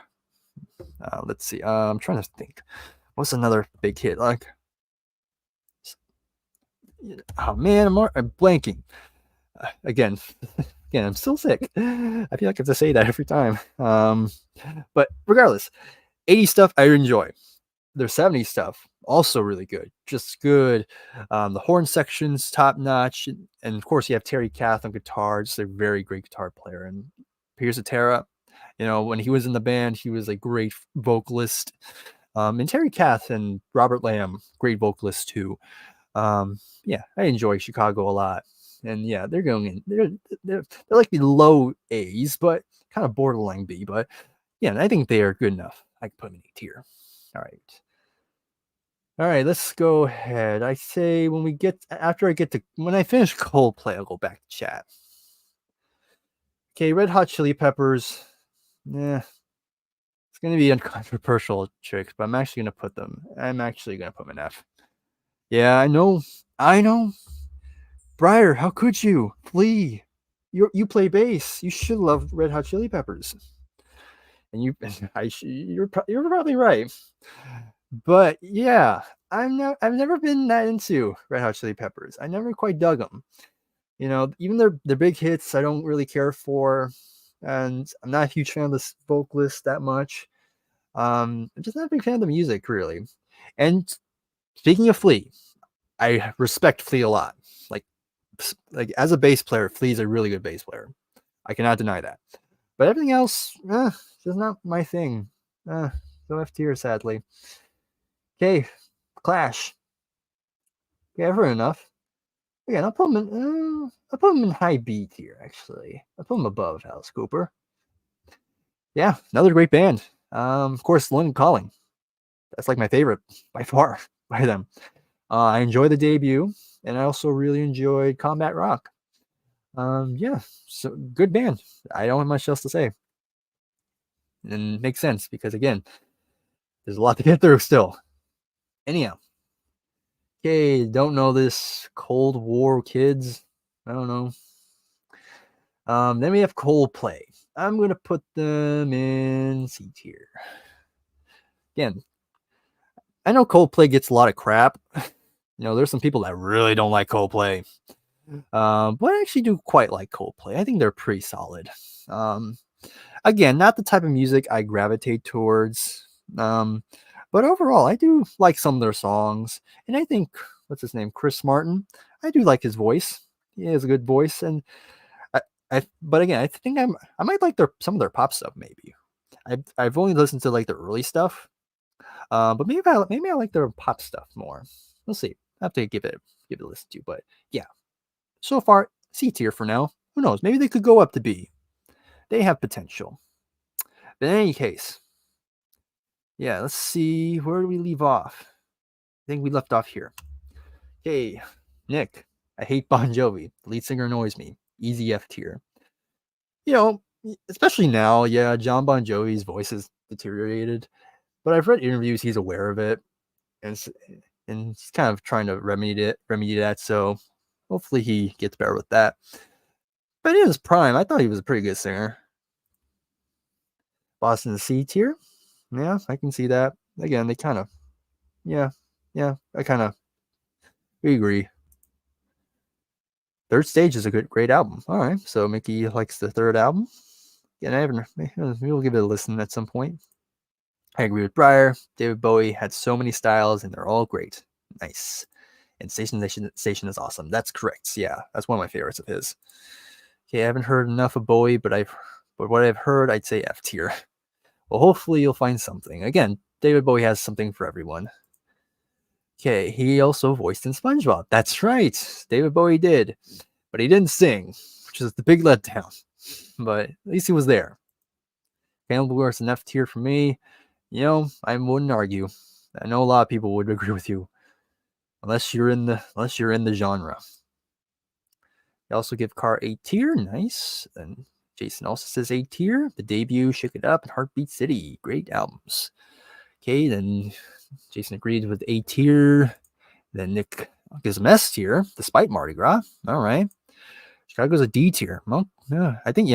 Let's see. I'm trying to think. What's another big hit like? Oh man, I'm blanking. Again, I'm still sick. I feel like I have to say that every time. But regardless, 80s stuff I enjoy. Their 70s stuff also really good, just good. The horn section's top notch, and of course you have Terry Kath on guitar, just a very great guitar player. And Piers Cetera, when he was in the band, he was a great vocalist. And Terry Kath and Robert Lamb, great vocalists too. Yeah, I enjoy Chicago a lot. And yeah, they're going in. They're like the low A's, but kind of borderline B. But yeah, I think they are good enough. I can put them in A tier. All right. All right, let's go ahead. I say when I finish Coldplay, I'll go back to chat. Okay, Red Hot Chili Peppers. Yeah, it's gonna be uncontroversial tricks, but I'm actually gonna put them. I'm actually gonna put them in F. Yeah, I know. I know. Briar, how could you? Flea. You play bass. You should love Red Hot Chili Peppers. And you're probably right. But yeah, I've never been that into Red Hot Chili Peppers. I never quite dug them. You know, even their big hits I don't really care for, and I'm not a huge fan of this vocalist that much. I'm just not a big fan of the music really. And speaking of Flea, I respect Flea a lot. Like as a bass player, Flea's a really good bass player. I cannot deny that. But everything else, just not my thing. So F tier, sadly. Okay, Clash. Okay, I've heard enough. Again, I'll put him in high B tier, actually. I'll put him above Alice Cooper. Yeah, another great band. Of course, London Calling. That's like my favorite by far by them. I enjoy the debut, and I also really enjoyed Combat Rock. Yeah, so good band. I don't have much else to say. And it makes sense because again, there's a lot to get through still. Anyhow, okay, don't know this. Cold War Kids. I don't know. Then we have Coldplay. I'm gonna put them in C tier. Again, I know Coldplay gets a lot of crap. You know, there's some people that really don't like Coldplay. But I actually do quite like Coldplay. I think they're pretty solid. Again, not the type of music I gravitate towards. But overall, I do like some of their songs. And I think, what's his name? Chris Martin. I do like his voice. He has a good voice. And but again, I think I might like some of their pop stuff, maybe. I've only listened to like the early stuff. But maybe I like their pop stuff more. We'll see. I have to give it a listen to. But yeah. So far, C tier for now. Who knows? Maybe they could go up to B. They have potential. But in any case, yeah, let's see. Where do we leave off? I think we left off here. Hey, Nick, I hate Bon Jovi. The lead singer annoys me. Easy F tier. You know, especially now, yeah, John Bon Jovi's voice is deteriorated. But I've read interviews, he's aware of it. And he's kind of trying to remedy that. So hopefully he gets better with that. But in his prime, I thought he was a pretty good singer. Boston C tier. Yeah, I can see that. Again, they kind of, yeah, we agree. Third Stage is a great album. All right, so Mickey likes the third album. Yeah, we'll give it a listen at some point. I agree with Briar. David Bowie had so many styles, and they're all great. Nice. And Station is awesome. That's correct. Yeah, that's one of my favorites of his. Okay, I haven't heard enough of Bowie, but what I've heard, I'd say F tier. Well, hopefully you'll find something. Again, David Bowie has something for everyone. Okay, he also voiced in SpongeBob. That's right, David Bowie did, but he didn't sing, which is the big letdown. But at least he was there. Cannibal is an F tier for me. You know, I wouldn't argue. I know a lot of people would agree with you, unless you're in the genre. I also give Car A tier. Nice. And Jason also says A tier. The debut, Shake It Up, and Heartbeat City. Great albums. Okay, then Jason agreed with A tier. Then Nick gives him S tier, despite Mardi Gras. All right. Chicago's a D tier. Well, yeah, I think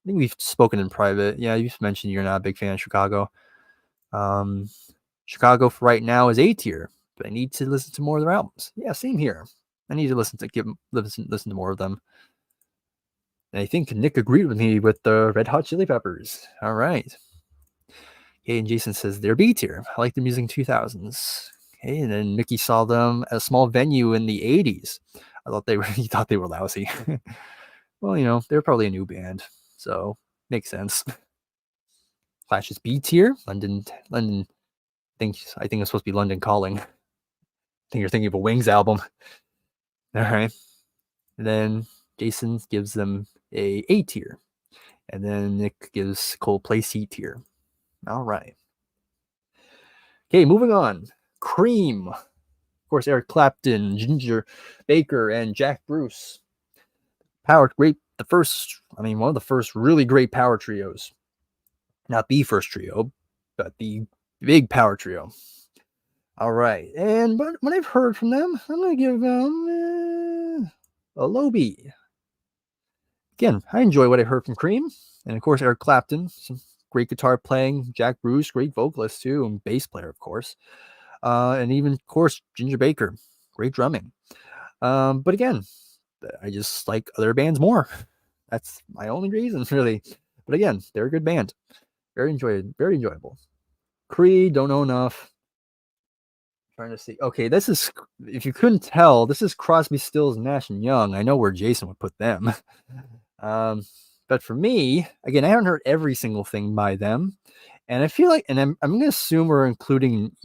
we've spoken in private. Yeah, you've mentioned you're not a big fan of Chicago. Chicago for right now is A tier, but I need to listen to more of their albums. Yeah, same here. I need to listen to more of them. And I think Nick agreed with me with the Red Hot Chili Peppers. All right. Okay, and Jason says they're B tier. I like the music in 2000s. Okay, and then Mickey saw them at a small venue in the 80s. He thought they were lousy. Well, you know, they're probably a new band, so makes sense. Clash is B tier. London. I think it's supposed to be London Calling. I think you're thinking of a Wings album. All right. And then Jason gives them A tier. And then Nick gives Coldplay C tier. All right. Okay, moving on. Cream. Of course, Eric Clapton, Ginger Baker, and Jack Bruce. The one of the first really great power trios. Not the first trio, but the big power trio. All right, and but what I've heard from them, I'm gonna give them a low B. Again, I enjoy what I heard from Cream, and of course Eric Clapton, some great guitar playing. Jack Bruce, great vocalist too, and bass player, of course, and even of course Ginger Baker, great drumming. But again, I just like other bands more. That's my only reason, really. But again, they're a good band. Very enjoyable. Creed, don't know enough. Trying to see. Okay, this is, if you couldn't tell, this is Crosby, Stills, Nash and Young. I know where Jason would put them. But for me, again, I haven't heard every single thing by them, and I feel like, and I'm gonna assume we're including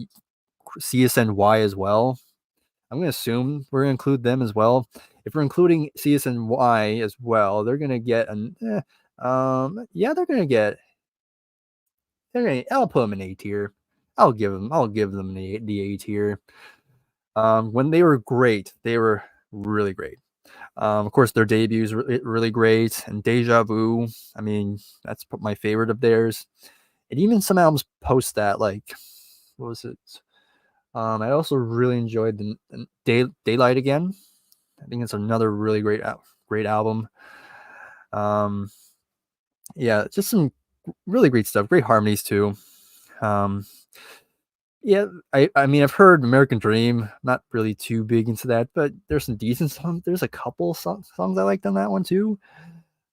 CSNY as well. I'm gonna assume we're gonna include them as well. If we're including CSNY as well, they're gonna get yeah, they're gonna get. I'll put them in A tier. I'll give them the A tier. When they were great, they were really great. Of course, their debut is really great, and Deja Vu. I mean, that's my favorite of theirs. And even some albums post that, like, what was it? I also really enjoyed the Daylight Again. I think it's another really great album. Yeah, just some really great stuff. Great harmonies too. Yeah, I mean, I've heard American Dream. Not really too big into that, but there's some decent songs. There's a couple songs I liked on that one too.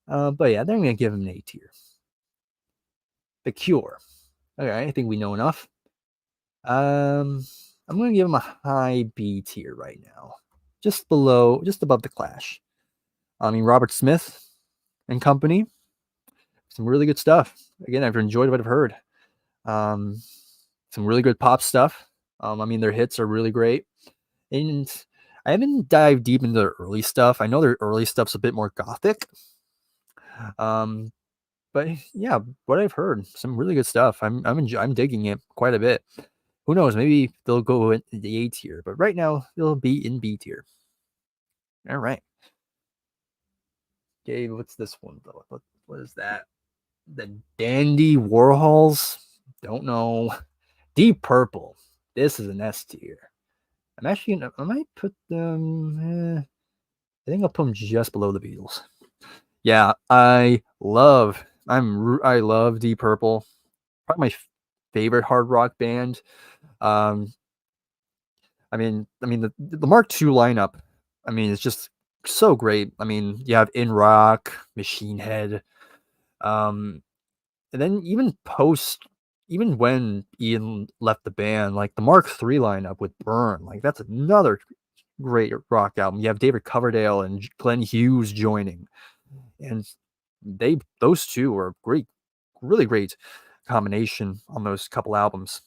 But yeah, they're gonna give him an A tier. The Cure. Okay, I think we know enough. I'm gonna give him a high B tier right now, just above the Clash. I mean, Robert Smith and company, some really good stuff. Again, I've enjoyed what I've heard. Some really good pop stuff. I mean, their hits are really great. And I haven't dived deep into their early stuff. I know their early stuff's a bit more gothic. But yeah, what I've heard, some really good stuff. I'm digging it quite a bit. Who knows? Maybe they'll go in the A tier, but right now they'll be in B tier. All right. Okay, what's this one though? What is that? The Dandy Warhols? Don't know. Deep Purple. This is an S tier. I'm actually gonna. I might put them. I think I'll put them just below the Beatles. Yeah, I love Deep Purple. Probably my favorite hard rock band. I mean the Mark II lineup. I mean, it's just so great. I mean, you have In Rock, Machine Head, and then even when Ian left the band, like the Mark III lineup with Burn, like that's another great rock album. You have David Coverdale and Glenn Hughes joining, and those two are great, really great combination on those couple albums.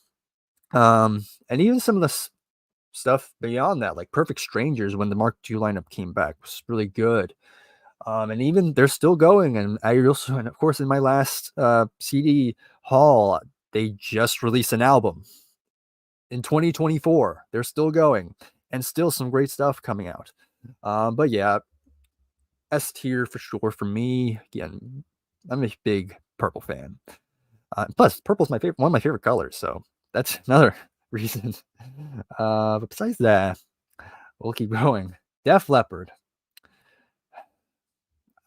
And even some of the stuff beyond that, like Perfect Strangers, when the Mark II lineup came back, was really good. And even they're still going. And and of course, in my last CD haul, they just released an album in 2024. They're still going, and still some great stuff coming out. But yeah, S tier for sure for me. Again, I'm a big Purple fan. Plus, purple's one of my favorite colors, so that's another reason. But besides that, we'll keep going. Def Leppard.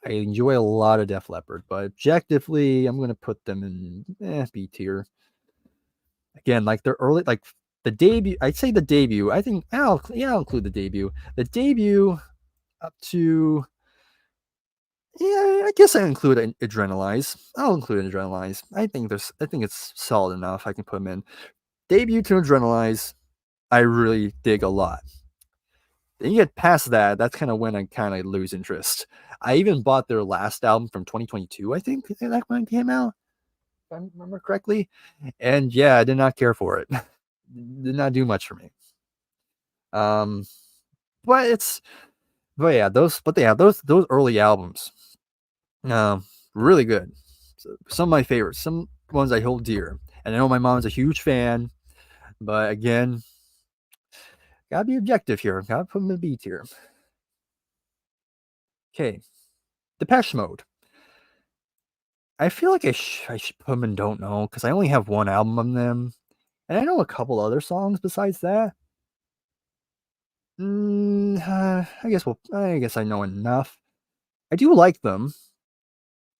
I enjoy a lot of Def Leppard, but objectively, I'm gonna put them in B tier. Again, like their early, like the debut. I'd say the debut. I think I'll include the debut. The debut up to, yeah, I guess I include Adrenalize. I'll include Adrenalize. I think it's solid enough. I can put them in. Debut to Adrenalize, I really dig a lot. Then you get past that, that's kind of when I kind of lose interest. I even bought their last album from 2022, I think, that when it came out, if I remember correctly. And yeah, I did not care for it. Did not do much for me. Um, but yeah, those early albums, really good. Some of my favorites, some ones I hold dear. And I know my mom's a huge fan, but again, gotta be objective here. Gotta put them in B tier. Okay. Depeche Mode. I feel like I should put them in Don't Know because I only have one album of them, and I know a couple other songs besides that. I guess I know enough. I do like them.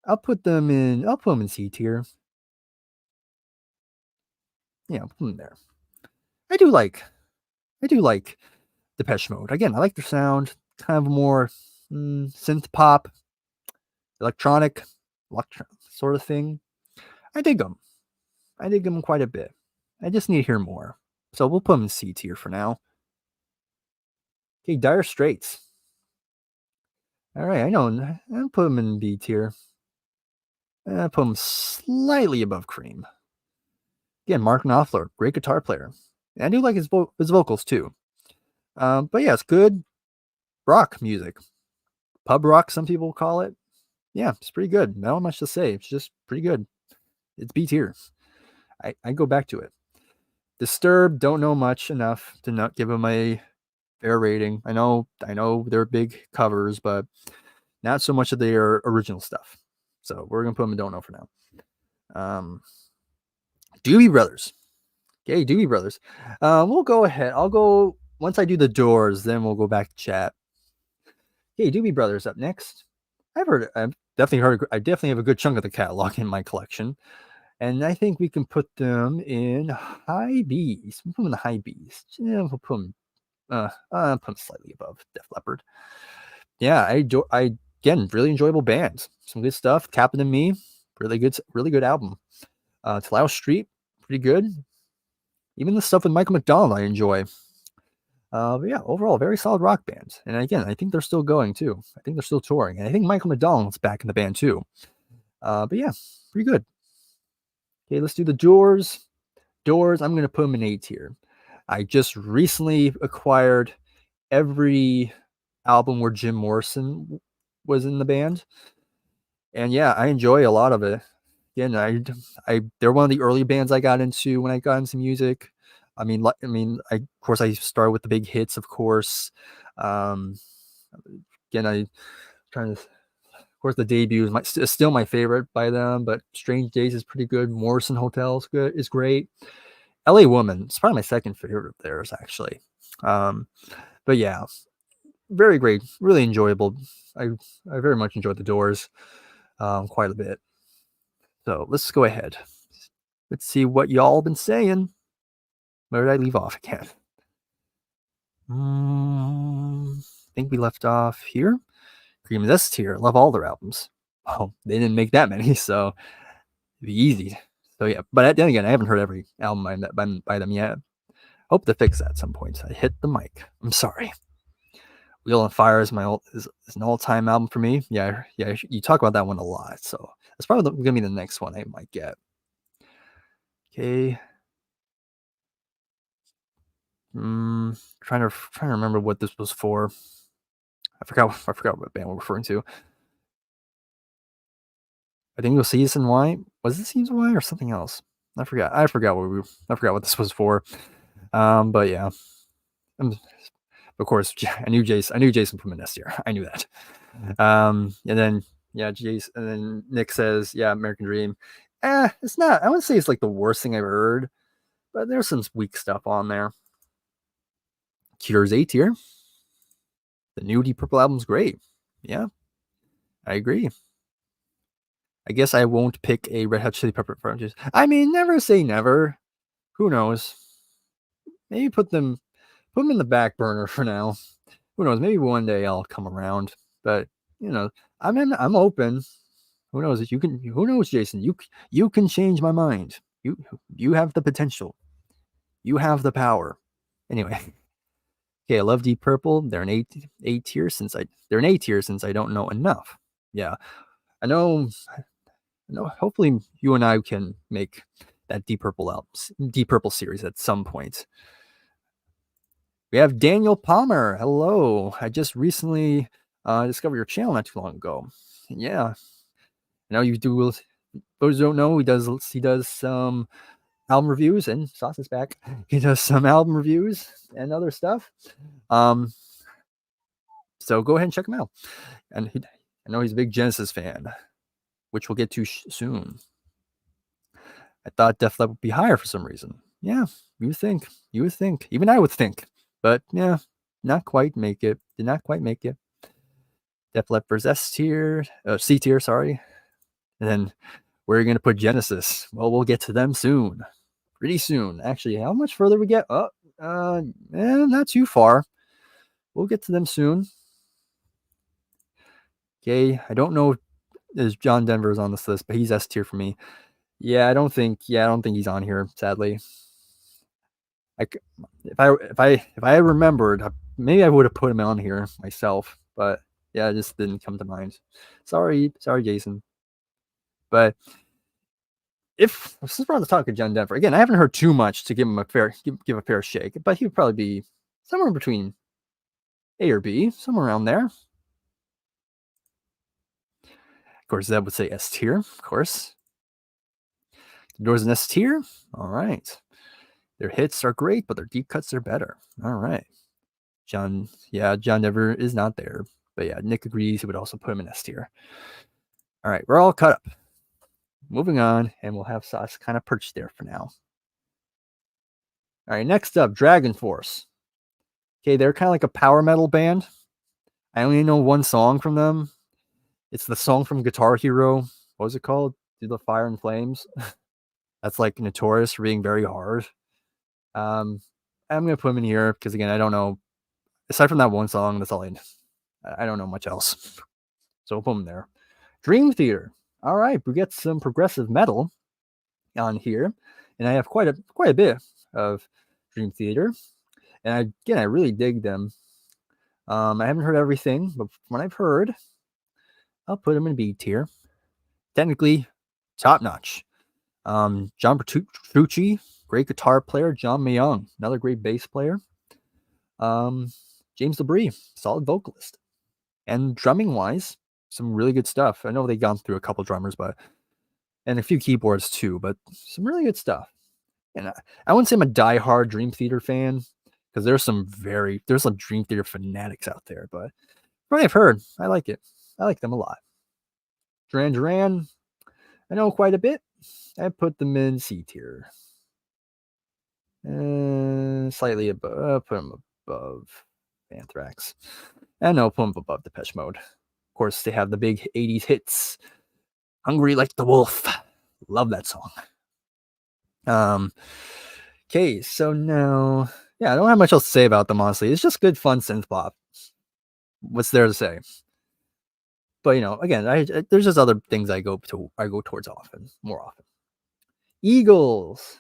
I'll put them in C tier. Yeah, I'll put them there. I do like I do like Depeche Mode. Again, I like their sound, kind of more synth pop, electronic, sort of thing. I dig them. I dig them quite a bit. I just need to hear more. So we'll put them in C tier for now. Okay, Dire Straits. All right, I know. I'll put them in B tier. I'll put them slightly above Cream. Again, Mark Knopfler, great guitar player. And I do like his vocals too. But yeah, it's good rock music. Pub rock, some people call it. Yeah, it's pretty good. Not much to say. It's just pretty good. It's B tier. I go back to it. Disturbed, don't know much enough to not give them a fair rating. I know they're big covers, but not so much of their original stuff. So we're gonna put them in don't know for now. Doobie Brothers. Okay, Doobie Brothers. We'll go ahead. I'll go once I do the Doors, then we'll go back to chat. Okay, Doobie Brothers up next. I've definitely have a good chunk of the catalog in my collection. And I think we can put them in high B's. We'll put them in the high B's. Yeah, we'll put them slightly above Def Leppard. Yeah, I again, really enjoyable bands. Some good stuff. Captain and Me, really good album. Talau Street, pretty good. Even the stuff with Michael McDonald, I enjoy. But yeah, overall, very solid rock band. And again, I think they're still going too. I think they're still touring. And I think Michael McDonald's back in the band too. But yeah, pretty good. Okay, let's do the Doors. Doors, I'm going to put them in A tier. I just recently acquired every album where Jim Morrison was in the band. And yeah, I enjoy a lot of it. Again, they're one of the early bands I got into when I got into music. Of course, I started with the big hits, of course. Again, of course, the debut is still my favorite by them, but Strange Days is pretty good. Morrison Hotel is great. LA Woman, it's probably my second favorite of theirs, actually. But yeah, very great, really enjoyable. I very much enjoyed the Doors quite a bit. So let's go ahead. Let's see what y'all been saying. Where did I leave off again? I think we left off here. Cream is S tier. Love all their albums. Oh, they didn't make that many, so it'd be easy. So yeah, but then again, I haven't heard every album by them yet. Hope to fix that at some point. I hit the mic. I'm sorry. Wheel on Fire is is an all-time album for me. Yeah. You talk about that one a lot, so that's probably gonna be the next one I might get. Okay. Trying to remember what this was for. I forgot what band we're referring to. I think it was Season Y. Was it Season Y or something else? I forgot what this was for. But yeah. Of course, I knew Jason from an S tier. I knew that. And then Jason, and then Nick says, yeah, American Dream. It's not. I wouldn't say it's like the worst thing I've heard, but there's some weak stuff on there. Cure's A tier. The new Deep Purple album's great. Yeah, I agree. I guess I won't pick a Red Hot Chili Pepper franchise. I mean, never say never. Who knows? Maybe put them in the back burner for now. Who knows? Maybe one day I'll come around. But I'm open. Who knows? Who knows, Jason? You can change my mind. You have the potential. You have the power. Anyway. Okay, I love Deep Purple. They're an A tier since I don't know enough. Yeah. I know hopefully you and I can make that Deep Purple series at some point. We have Daniel Palmer. Hello. I just recently discovered your channel not too long ago. Yeah. I know you do. Those who don't know, he does some album reviews, and Sauce is back. He does some album reviews and other stuff. So go ahead and check him out. And I know he's a big Genesis fan, which we'll get to soon. I thought Def Leppard would be higher for some reason. Yeah, you would think. You would think. Even I would think. But yeah, not quite make it. Did not quite make it. Def Leppard's S tier, C tier, sorry. And then where are you going to put Genesis? Well, we'll get to them soon. Pretty soon. Actually, how much further we get? Not too far. We'll get to them soon. Okay, I don't know if John Denver's on this list, but he's S tier for me. I don't think he's on here, sadly. If I remembered, maybe I would have put him on here myself, but yeah, it just didn't come to mind. Sorry, Jason. But since we're on the topic of John Denver, again, I haven't heard too much to give him give a fair shake, but he would probably be somewhere between A or B, somewhere around there. Of course, Zeb would say S tier, of course. The Doors an S tier. All right. Their hits are great, but their deep cuts are better. All right. John Denver is not there. But yeah, Nick agrees. He would also put him in S tier. All right, we're all cut up. Moving on, and we'll have Sauce kind of perched there for now. All right, next up, Dragon Force. Okay, they're kind of like a power metal band. I only know one song from them. It's the song from Guitar Hero. What was it called? Do the Fire and Flames. That's like notorious for being very hard. I'm gonna put them in here because again, I don't know. Aside from that one song, that's all I don't know much else. So we'll put them there. Dream Theater. All right, we get some progressive metal on here, and I have quite a bit of Dream Theater, and I really dig them. I haven't heard everything, but when I've heard, I'll put them in B tier. Technically, top notch. John Petrucci, great guitar player. John Mayung, another great bass player. James Labrie, solid vocalist. And drumming wise, some really good stuff. I know they've gone through a couple drummers, and a few keyboards too, but some really good stuff. And I wouldn't say I'm a diehard Dream Theater fan because there's some Dream Theater fanatics out there, but from what I've heard, I like it. I like them a lot. Duran Duran, I know quite a bit. I put them in C tier. Slightly above, put them above Anthrax. And no, put them above Depeche Mode. Of course, they have the big 80s hits. Hungry Like the Wolf. Love that song. Okay, so now, I don't have much else to say about them, honestly. It's just good, fun synth pop. What's there to say? But again, there's just other things I go towards more often. Eagles.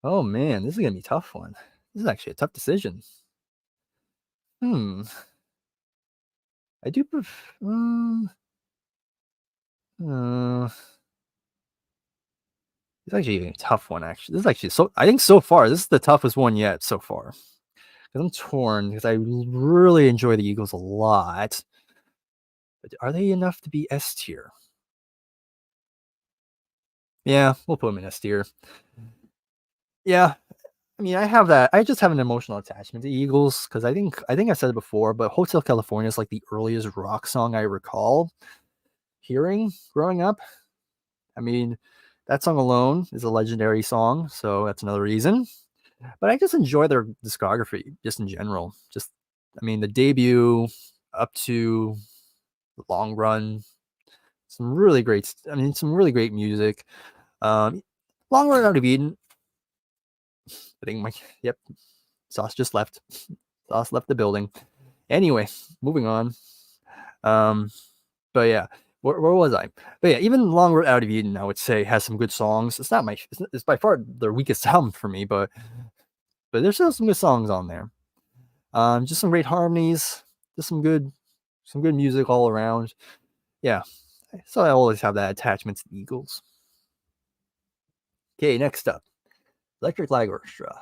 Oh man, this is gonna be a tough one. This is actually a tough decision. I do prefer. It's actually a tough one. Actually, this is actually I think so far this is the toughest one yet so far. Because I'm torn because I really enjoy the Eagles a lot. But are they enough to be S tier? Yeah, we'll put them in S tier. Yeah, I mean, I just have an emotional attachment to Eagles because I think I said it before, but Hotel California is like the earliest rock song I recall hearing growing up. I mean, that song alone is a legendary song, so that's another reason. But I just enjoy their discography just in general. The debut up to the long run, some really great music. Long Run Out of Eden. I think Sauce just left. Sauce left the building. Anyway, moving on. But yeah, where was I? But yeah, even Long Road Out of Eden, I would say, has some good songs. It's by far their weakest album for me, but there's still some good songs on there. Just some great harmonies, just some good music all around. Yeah, so I always have that attachment to the Eagles. Okay, next up, Electric Light Orchestra.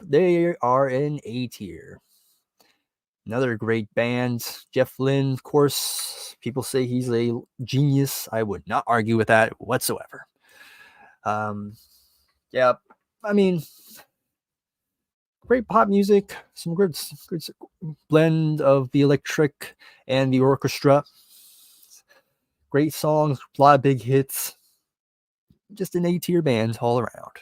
They are in A tier. Another great band. Jeff Lynne, of course, people say he's a genius. I would not argue with that whatsoever. Yeah, I mean, great pop music, some good blend of the electric and the orchestra. great songs, a lot of big hits. Just an A-tier band all around.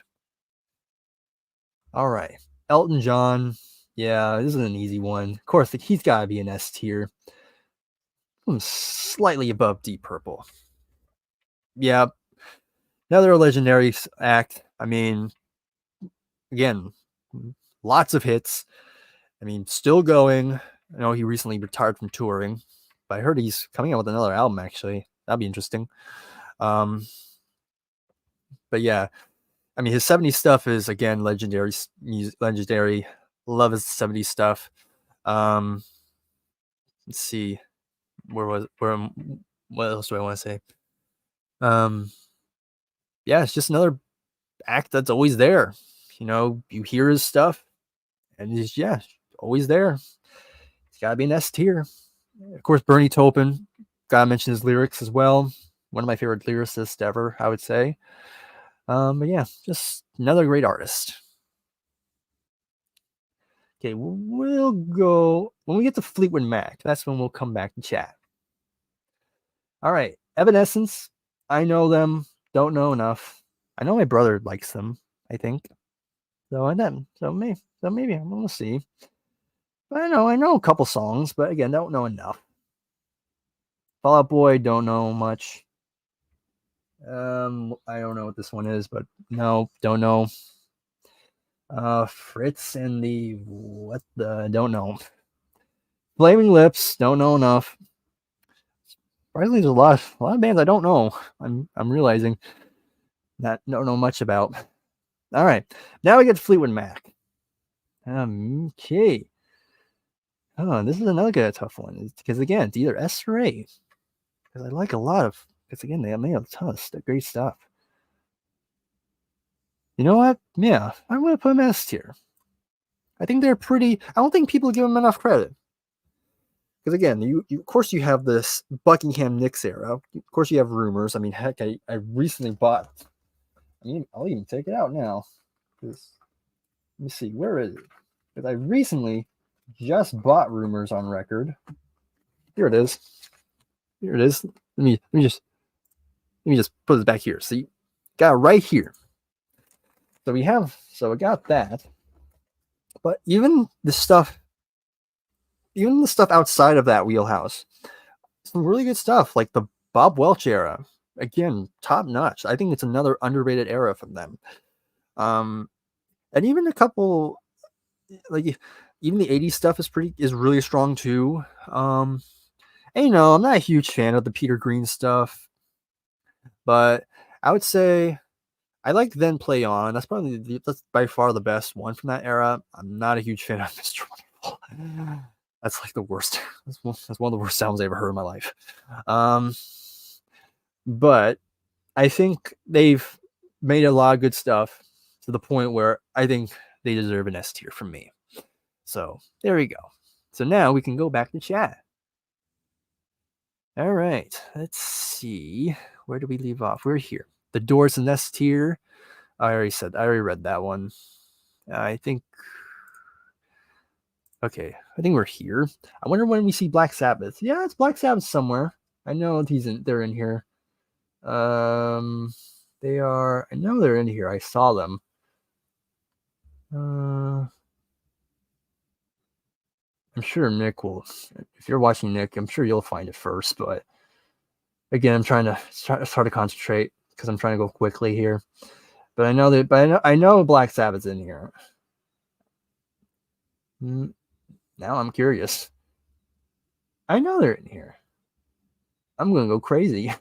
All right. Elton John. Yeah, this is an easy one. Of course, he's got to be an S tier. Slightly above Deep Purple. Yeah, another legendary act. I mean, again, lots of hits. I mean, still going. I know he recently retired from touring, but I heard he's coming out with another album, actually. That'd be interesting. But yeah, I mean, his 70s stuff is, again, legendary music, legendary. Love his 70s stuff. Let's see. What else do I want to say? Yeah, it's just another act that's always there. You know, you hear his stuff, and he's always there. It's got to be an S tier. Of course, Bernie Taupin. Gotta mention his lyrics as well. One of my favorite lyricists ever, I would say. But yeah, just another great artist. Okay, we'll go when we get to Fleetwood Mac. That's when we'll come back and chat. All right, Evanescence. I know them. Don't know enough. I know my brother likes them, I think. So maybe I'm gonna see. But I know a couple songs, but again, don't know enough. Fall Out Boy, don't know much. I don't know what this one is, but no, don't know. Fritz and don't know. Flaming Lips, don't know enough. Surprisingly, there's a lot of bands I don't know. I'm realizing that don't know much about. All right, now we get to Fleetwood Mac. Okay. Oh, this is another tough one because again, it's either S or A. Because I like a lot of. Because again, they made a ton of great stuff. You know what? Yeah, I'm gonna put them S tier. I think they're pretty. I don't think people give them enough credit. Because again, you of course you have this Buckingham Nicks era. Of course you have Rumors. I mean, heck, I recently bought. I'll even take it out now. Let me see, where is it? Because I recently just bought Rumors on record. Here it is. Here it is. Let me just put it back here. See, got it right here. So we got that. But even the stuff outside of that wheelhouse, some really good stuff, like the Bob Welch era. Again, top notch. I think it's another underrated era from them. And even a couple, like even the 80s stuff is really strong too. And I'm not a huge fan of the Peter Green stuff, but I would say I like Then Play On. That's by far the best one from that era. I'm not a huge fan of Mr. Wonderful. That's like the worst. That's one of the worst sounds I ever heard in my life. But I think they've made a lot of good stuff to the point where I think they deserve an S tier from me. So there we go. So now we can go back to chat. All right. Let's see. Where do we leave off? We're here. The Doors in S tier. I already read that one. I think we're here. I wonder when we see Black Sabbath. Yeah, it's Black Sabbath somewhere. I know they're in here. They are. I know they're in here. I saw them. I'm sure Nick will. If you're watching, Nick, I'm sure you'll find it first. But again, I'm trying to concentrate because I'm trying to go quickly here. But I know that. But I know Black Sabbath's in here. Now I'm curious. I know they're in here. I'm gonna go crazy.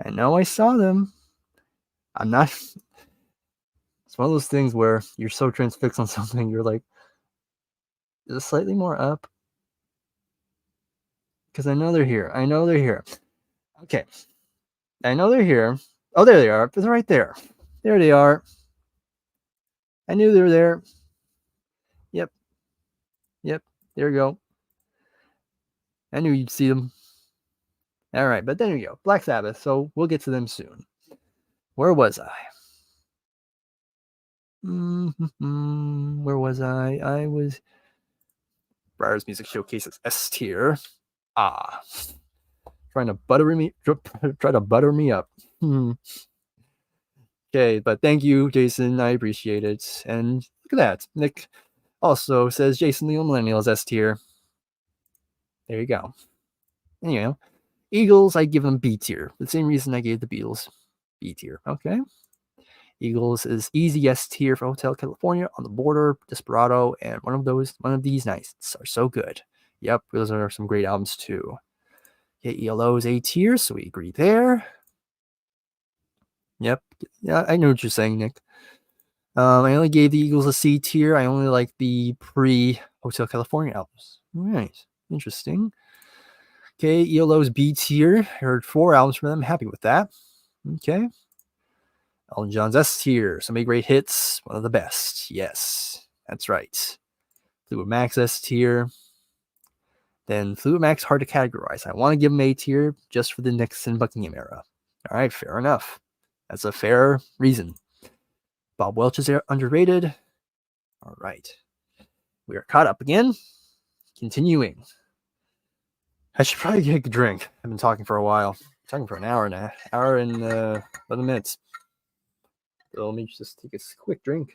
I know I saw them. I'm not. It's one of those things where you're so transfixed on something, you're like, is it slightly more up? Because I know they're here. Okay. I know they're here. Oh, there they are. They're right there. There they are. I knew they were there. Yep. There we go. I knew you'd see them. All right, but there you go. Black Sabbath. So we'll get to them soon. Where was I? Where was I? I was Briar's Music Showcases S tier. Trying to try to butter me up. Okay, but thank you, Jason. I appreciate it. And look at that. Nick also says Jason Leo Millennials S tier. There you go. Anyway, Eagles, I give them B tier. The same reason I gave the Beatles B tier. Okay. Eagles is easy S tier for Hotel California, On the Border, Desperado, and one of these nights are so good. Yep, those are some great albums too. Okay, ELO is A tier, so we agree there. Yep. Yeah, I know what you're saying, Nick. I only gave the Eagles a C tier. I only like the pre-Hotel California albums. Right. Interesting. Okay, ELO's B tier. Heard 4 albums from them. Happy with that. Okay. Elton John's S tier. So many great hits. One of the best. Yes, that's right. Fleetwood Mac's S tier. Then Fleetwood Mac's hard to categorize. I want to give him A tier just for the Nixon Buckingham era. All right, fair enough. That's a fair reason. Bob Welch is underrated. All right. We are caught up again. Continuing. I should probably get a drink. I've been talking for a while. I'm talking for an hour and 11 minutes. So let me just take a quick drink.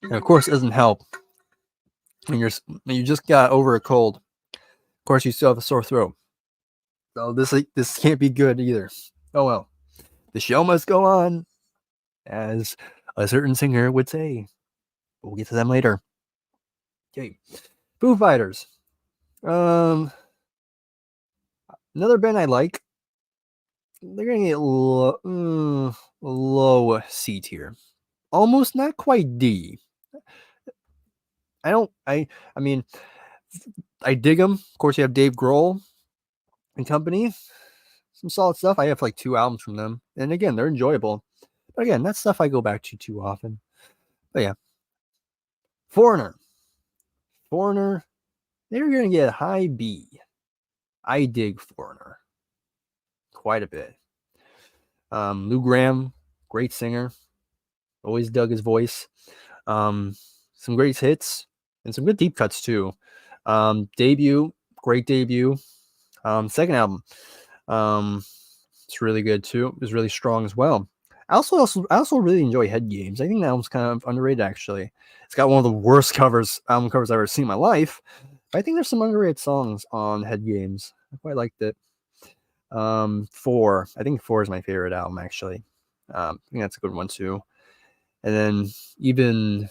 And of course, it doesn't help when you just got over a cold. Of course, you still have a sore throat. So this can't be good either. Oh well. The show must go on, as a certain singer would say. We'll get to them later. Okay. Foo Fighters. Another band I like. They're gonna get low C tier. Almost not quite D. I mean, I dig them. Of course, you have Dave Grohl and company. Some solid stuff. I have like 2 albums from them. And again, they're enjoyable. But again, that's stuff I go back to too often. But yeah. Foreigner. They're going to get a high B. I dig Foreigner quite a bit. Lou Gramm, great singer. Always dug his voice. Some great hits and some good deep cuts too. Debut, great debut. Second album, it's really good too. It was really strong as well. I also really enjoy Head Games. I think that album's kind of underrated actually. It's got one of the worst album covers I've ever seen in my life. I think there's some underrated songs on Head Games. I quite liked it. 4. I think 4 is my favorite album actually. I think that's a good one too. And then even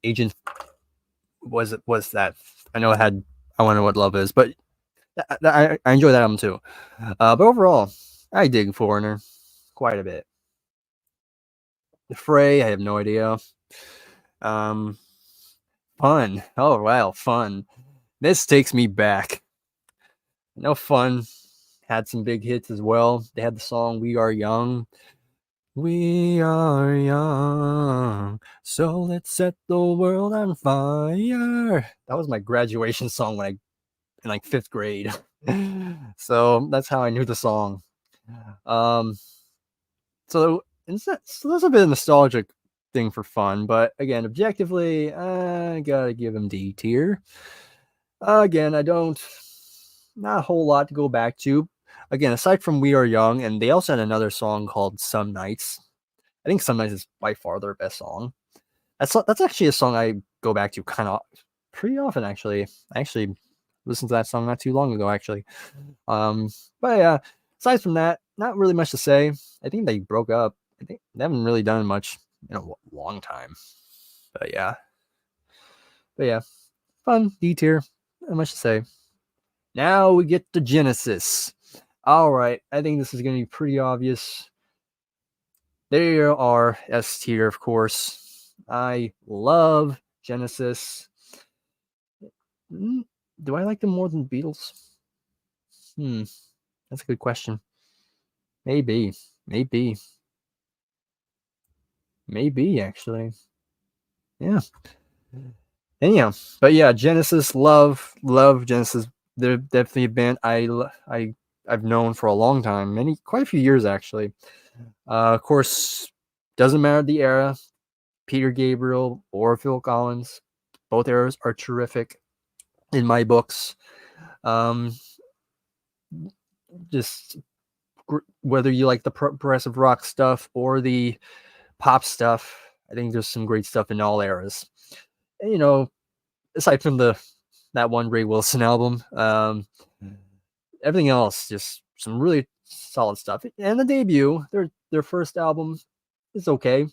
Agent was that. I know it had I Wonder What Love Is, but I enjoy that album too. But overall, I dig Foreigner quite a bit. The Fray, I have no idea. Fun. Oh wow, Fun. This takes me back. No Fun had some big hits as well. They had the song "We Are Young." We are young, so let's set the world on fire. That was my graduation song in like 5th grade. So that's how I knew the song. So that's a bit of a nostalgic thing for Fun, but again, objectively, I gotta give him D tier. Again, not a whole lot to go back to. Again, aside from We Are Young, and they also had another song called Some Nights. I think Some Nights is by far their best song. That's actually a song I go back to kind of pretty often, actually. I actually listened to that song not too long ago, actually. But yeah, aside from that, not really much to say. I think they broke up. I think they haven't really done much in a long time. But yeah. Fun, D tier. Not much to say. Now we get to Genesis. All right, I think this is going to be pretty obvious. There are S tier, of course. I love Genesis. Do I like them more than Beatles? That's a good question. Maybe actually. Yeah. Anyhow, but yeah, Genesis, love Genesis. they're definitely a band I've known for a long time, quite a few years actually. Of course, doesn't matter the era, Peter Gabriel or Phil Collins, both eras are terrific in my books. Um, just whether you like the progressive rock stuff or the pop stuff, I think there's some great stuff in all eras. And, aside from that one Ray Wilson album, everything else just some really solid stuff. And the debut, their first album is okay,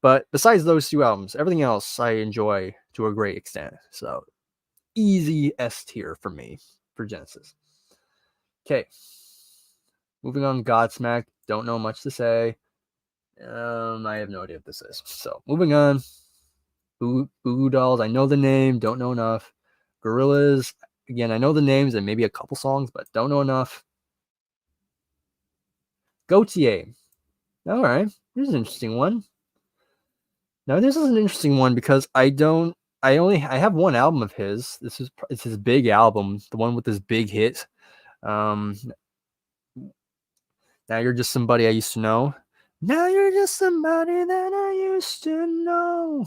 but besides those two albums, everything else I enjoy to a great extent. So easy S tier for me for Genesis. Okay, moving on. Godsmack. Don't know much to say. I have no idea what this is. So moving on. Boo Boo Dolls. I know the name. Don't know enough. Gorillas. Again, I know the names and maybe a couple songs, but don't know enough. Gautier. All right, here's an interesting one. Now this is an interesting one because I have one album of his. It's his big album, the one with this big hit. Um, Now you're just somebody I used to know. Now you're just somebody that I used to know.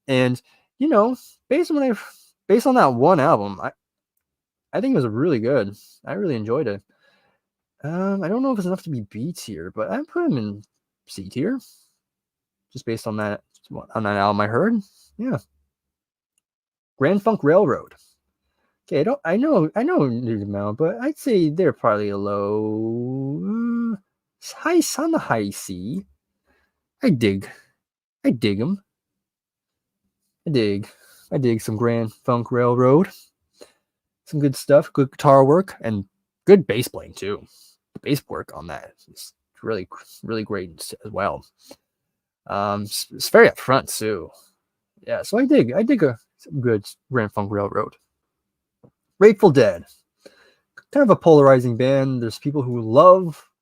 And you know, based on based on that one album, I think it was really good. I really enjoyed it. I don't know if it's enough to be B tier, but I put him in C tier, just based on that album I heard. Yeah, Grand Funk Railroad. Okay, I know new amount, but I'd say they're probably a low, high on the high C. I dig them. I dig, I dig some Grand Funk Railroad. Some good stuff, good guitar work, and good bass playing too. The bass work on that is really, really great as well. It's very upfront too. Yeah, so I dig some good Grand Funk Railroad. Grateful Dead, kind of a polarizing band. There's people who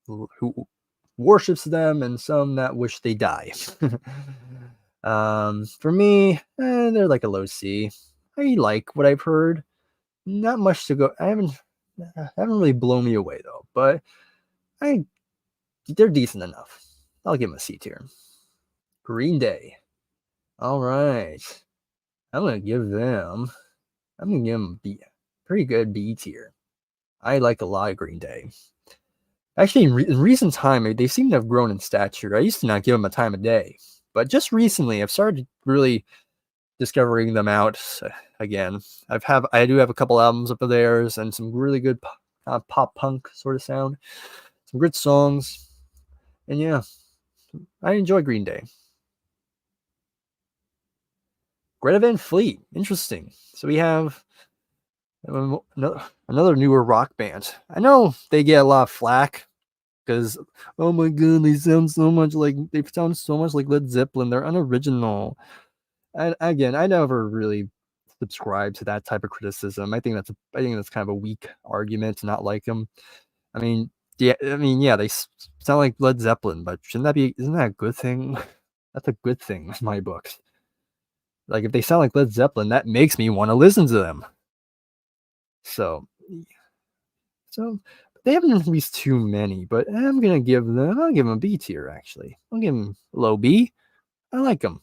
who worships them, and some that wish they die. For me, they're like a low C. I like what I've heard. Not much to go. I haven't really blown me away though, but they're decent enough. I'll give them a C tier. Green Day. All right, I'm gonna give them. I'm gonna give them B. Pretty good B tier. I like a lot of Green Day. Actually, in recent time, they seem to have grown in stature. I used to not give them a time of day, but just recently, I've started really discovering them out again. I do have a couple albums up of theirs and some really good pop punk sort of sound, some good songs, and yeah, I enjoy Green Day. Greta Van Fleet, interesting. So we have another newer rock band. I know they get a lot of flack because, oh my god, they sound so much like Led Zeppelin. They're unoriginal. And again, I never really subscribe to that type of criticism. I think that's kind of a weak argument to not like them. I mean, yeah, they sound like Led Zeppelin, but isn't that a good thing? That's a good thing in my book. Like if they sound like Led Zeppelin, that makes me want to listen to them. So, they haven't released too many, but I'll give them a B tier actually. I'll give them low B. I like them.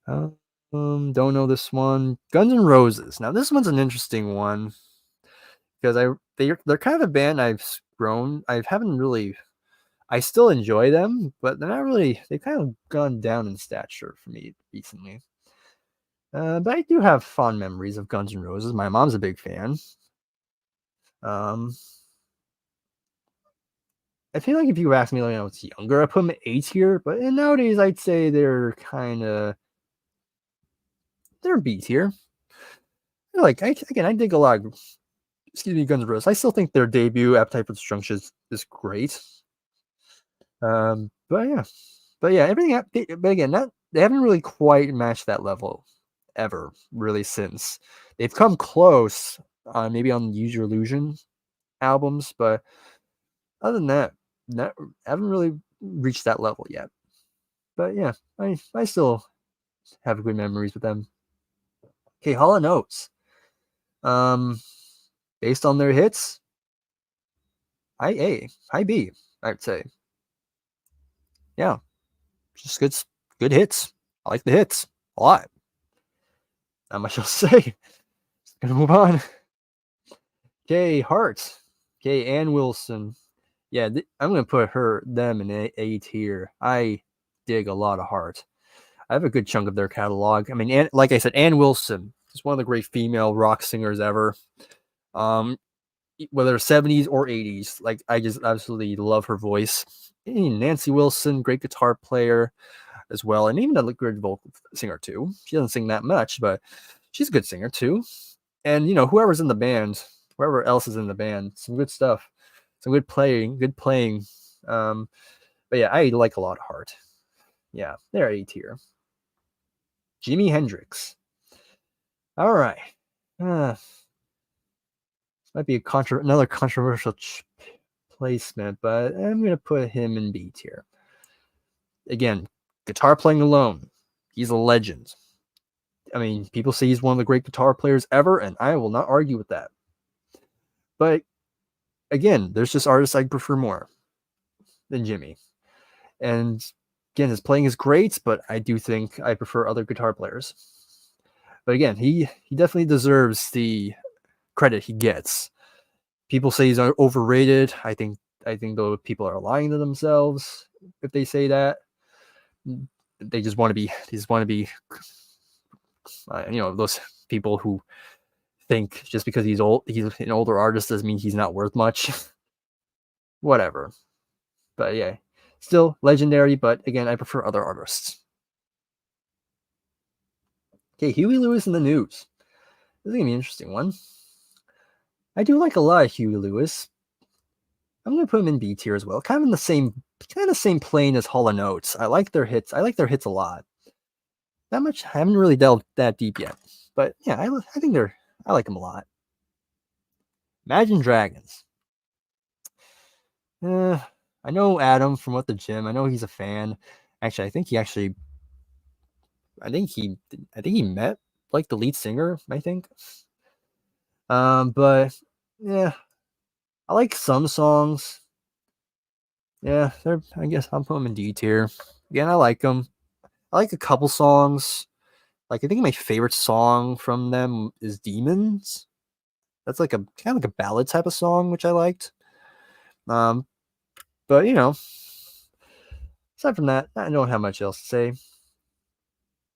Don't know this one. Guns N' Roses. Now this one's an interesting one because they're kind of a band I've grown. I haven't really. I still enjoy them, but they're not really. They've kind of gone down in stature for me recently. But I do have fond memories of Guns N' Roses. My mom's a big fan. Um, I feel like if you ask me when I was younger, I put them at A tier, but nowadays I'd say they're B tier. I dig a lot of Guns N' Roses. I still think their debut, Appetite for Destruction, is great. But yeah, everything. But again, they haven't really quite matched that level ever, really, since they've come close. Maybe on Use Your Illusion albums, but other than that, haven't really reached that level yet. But yeah, I still have good memories with them. Okay, Hall & Oates. Based on their hits, high A, high B, I'd say. Yeah, just good hits. I like the hits a lot. Not much else to say. Gonna move on. Okay, Hart. Okay, Ann Wilson. Yeah, I'm gonna put them in A tier. I dig a lot of Hart. I have a good chunk of their catalog. I mean, like I said, Ann Wilson is one of the great female rock singers ever. Whether 70s or 80s, like I just absolutely love her voice. Nancy Wilson, great guitar player as well, and even a good vocal singer too. She doesn't sing that much, but she's a good singer too. And whoever's in the band, whoever else is in the band, some good stuff, some good playing. But yeah, I like a lot of Heart. Yeah, they're A tier. Jimi Hendrix. All right. Might be another controversial placement, but I'm gonna put him in B tier. Again, guitar playing alone, he's a legend. I mean, people say he's one of the great guitar players ever, and I will not argue with that. But again, there's just artists I prefer more than Jimmy. And again, his playing is great, but I do think I prefer other guitar players. But again, he definitely deserves the credit he gets. People say he's overrated. I think though people are lying to themselves if they say that. They just want to be those people who think just because he's an older artist doesn't mean he's not worth much. Whatever. But yeah, still legendary, but again, I prefer other artists. Okay, Huey Lewis in the News. This is gonna be an interesting one. I do like a lot of Huey Lewis. I'm gonna put him in B tier as well. Kind of the same plane as Hall & Oates. I like their hits. I like their hits a lot. That much. I haven't really delved that deep yet, but yeah, I think I like them a lot. Imagine Dragons. I know Adam from What the Gym. I know he's a fan. Actually, I think he met like the lead singer. I think. But yeah, I like some songs. Yeah, I guess I'll put them in D tier. Again, I like them. I like a couple songs. Like I think my favorite song from them is Demons. That's like a kind of like a ballad type of song, which I liked. But aside from that, I don't have much else to say.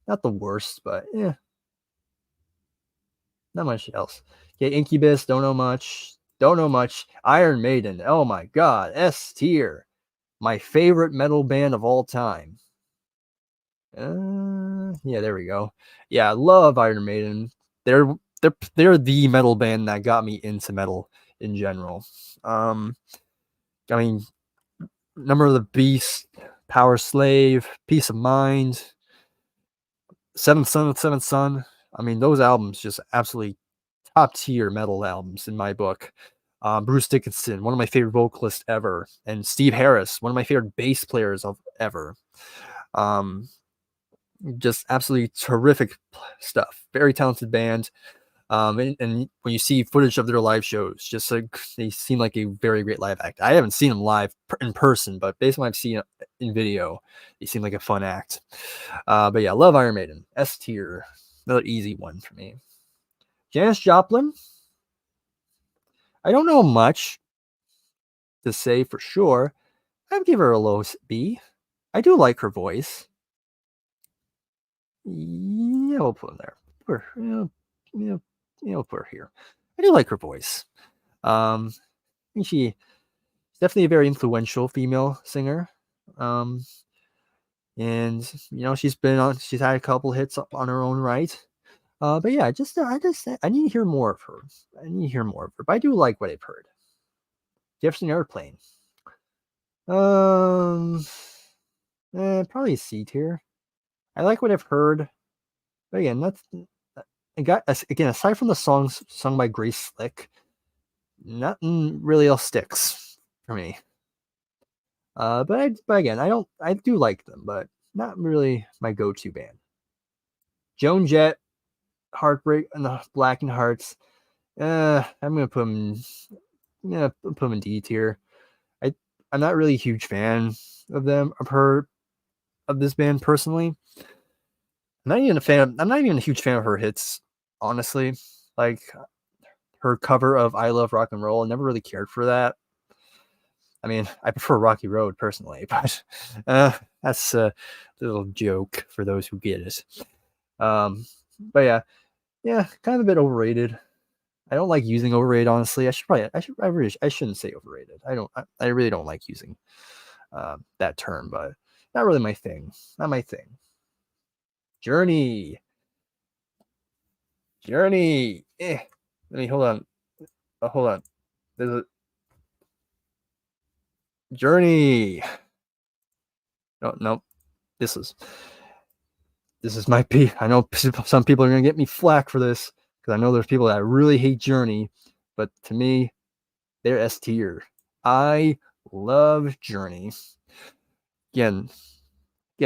Not the worst, but yeah, not much else. Okay, Incubus, don't know much. Don't know much. Iron Maiden, oh my god, S tier. My favorite metal band of all time. Yeah, there we go. Yeah, I love Iron Maiden. They're the metal band that got me into metal in general. I mean, Number of the Beast, Power Slave, Peace of Mind, Seventh Son of Seventh Son. I mean, those albums just absolutely top tier metal albums in my book. Bruce Dickinson, one of my favorite vocalists ever, and Steve Harris, one of my favorite bass players of ever. Just absolutely terrific stuff. Very talented band. And when you see footage of their live shows, just like they seem like a very great live act. I haven't seen them live in person, but based on what I've seen in video, they seem like a fun act. But yeah, love Iron Maiden. S tier, another easy one for me. Janis Joplin. I don't know much to say for sure. I'd give her a low B. I do like her voice. Yeah, we'll put her there. We'll put her here. I do like her voice. I think she's definitely a very influential female singer. And she's had a couple hits on her own right. But yeah, I need to hear more of her. But I do like what I've heard. Jefferson Airplane. Probably C tier. I like what I've heard. But again, aside from the songs sung by Grace Slick, nothing really else sticks for me. But again, I do like them, but not really my go-to band. Joan Jett, Heartbreak and the Blackened Hearts. I'm gonna put them. Yeah, put them in D tier. I'm not really a huge fan of them of this band personally. I'm not even a huge fan of her hits, honestly. Like her cover of "I Love Rock and Roll." I never really cared for that. I mean, I prefer Rocky Road personally, but that's a little joke for those who get it. But yeah, kind of a bit overrated. I don't like using overrated, honestly. I shouldn't say overrated. I really don't like using that term, but not really my thing. Not my thing. Journey. Journey. Let me hold on. Hold on. There's a Journey. No. This is my P. I know some people are gonna get me flack for this because I know there's people that really hate Journey, but to me, they're S tier. I love Journey. Again,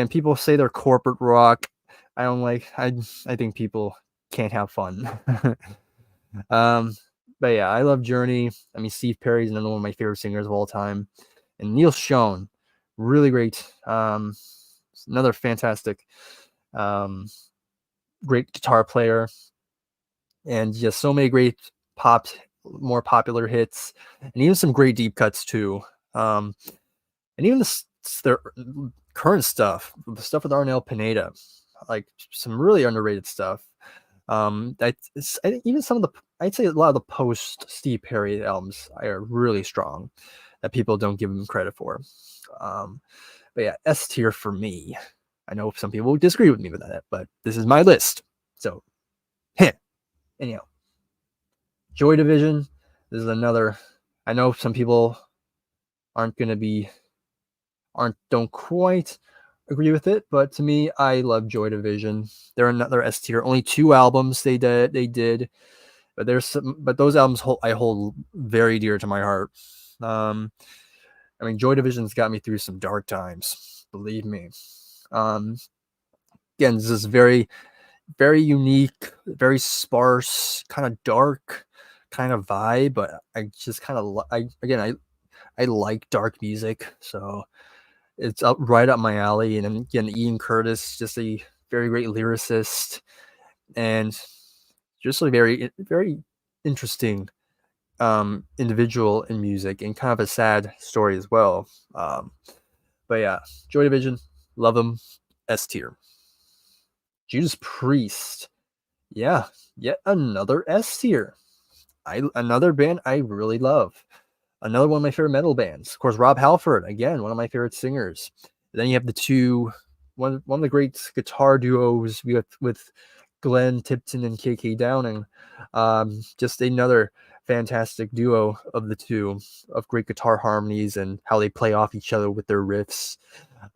people say they're corporate rock. I don't like. I think people can't have fun. But yeah, I love Journey. I mean, Steve Perry's another one of my favorite singers of all time, and Neil Schon, really great. Another fantastic, great guitar player, and just so many great more popular hits, and even some great deep cuts too. And even their current stuff, the stuff with Arnel Pineda, like some really underrated stuff. I think even I'd say a lot of the post Steve Perry albums are really strong that people don't give him credit for. But yeah, S tier for me. I know some people disagree with me with that, but this is my list. So, anyhow, Joy Division. This is another. I know some people don't quite agree with it, but to me, I love Joy Division. They're another S tier. Only 2 albums they did, but those albums I hold very dear to my heart. I mean, Joy Division's got me through some dark times, believe me. Again, this is very, very unique, very sparse, kind of dark kind of vibe, but I just kind of I like dark music, so it's right up my alley. And then again, Ian Curtis, just a very great lyricist, and just a very, very interesting individual in music, and kind of a sad story as well. But yeah, Joy Division, love them, S tier. Judas Priest, yeah, yet another S tier. Another band I really love. Another one of my favorite metal bands. Of course, Rob Halford, again, one of my favorite singers. And then you have the two, one of the great guitar duos with Glenn Tipton and KK Downing. Just another fantastic duo of the two, of great guitar harmonies and how they play off each other with their riffs.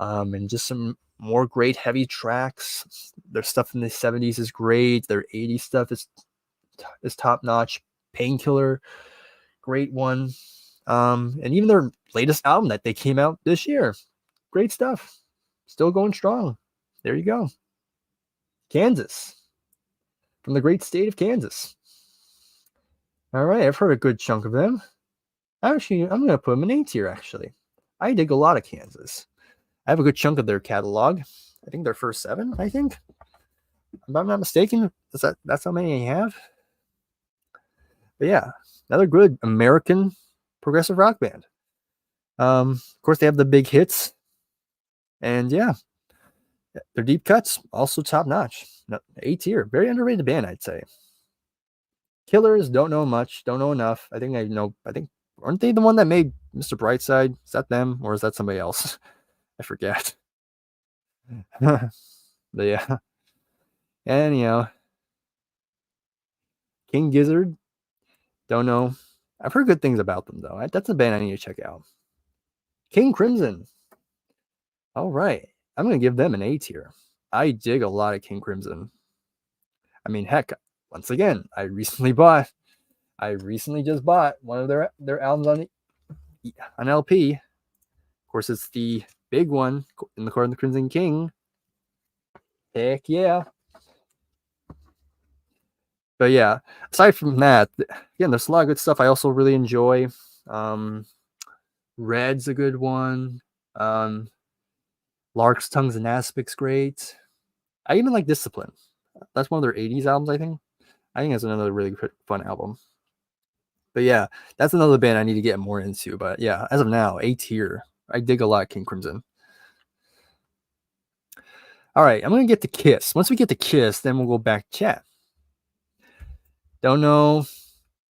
And just some more great heavy tracks. Their stuff in the 70s is great. Their 80s stuff is top notch. Painkiller, great one. And even their latest album that they came out this year, great stuff. Still going strong. There you go. Kansas, from the great state of Kansas. All right, I've heard a good chunk of them. Actually, I'm going to put them in A tier, actually. I dig a lot of Kansas. I have a good chunk of their catalog. I think their first 7, I think. If I'm not mistaken, that's how many I have. But yeah, another good American progressive rock band. Of course, they have the big hits. And yeah, their deep cuts, also top notch. A tier. Very underrated band, I'd say. Killers, don't know much, don't know enough. I think aren't they the one that made Mr. Brightside? Is that them or is that somebody else? I forget. But yeah. Anyhow, King Gizzard, don't know. I've heard good things about them though. That's a band I need to check out. King Crimson. All right. I'm going to give them an A tier. I dig a lot of King Crimson. I mean, heck, once again, I recently just bought one of their albums on LP. Of course, it's the big one in the Court of the Crimson King. Heck yeah. But yeah, aside from that, again, there's a lot of good stuff I also really enjoy. Red's a good one. Lark's Tongues and Aspects great. I even like Discipline. That's one of their 80s albums, I think. I think that's another really fun album. But yeah, that's another band I need to get more into. But yeah, as of now, A tier. I dig a lot King Crimson. All right, I'm going to get to Kiss. Once we get to Kiss, then we'll go back to chat. Don't know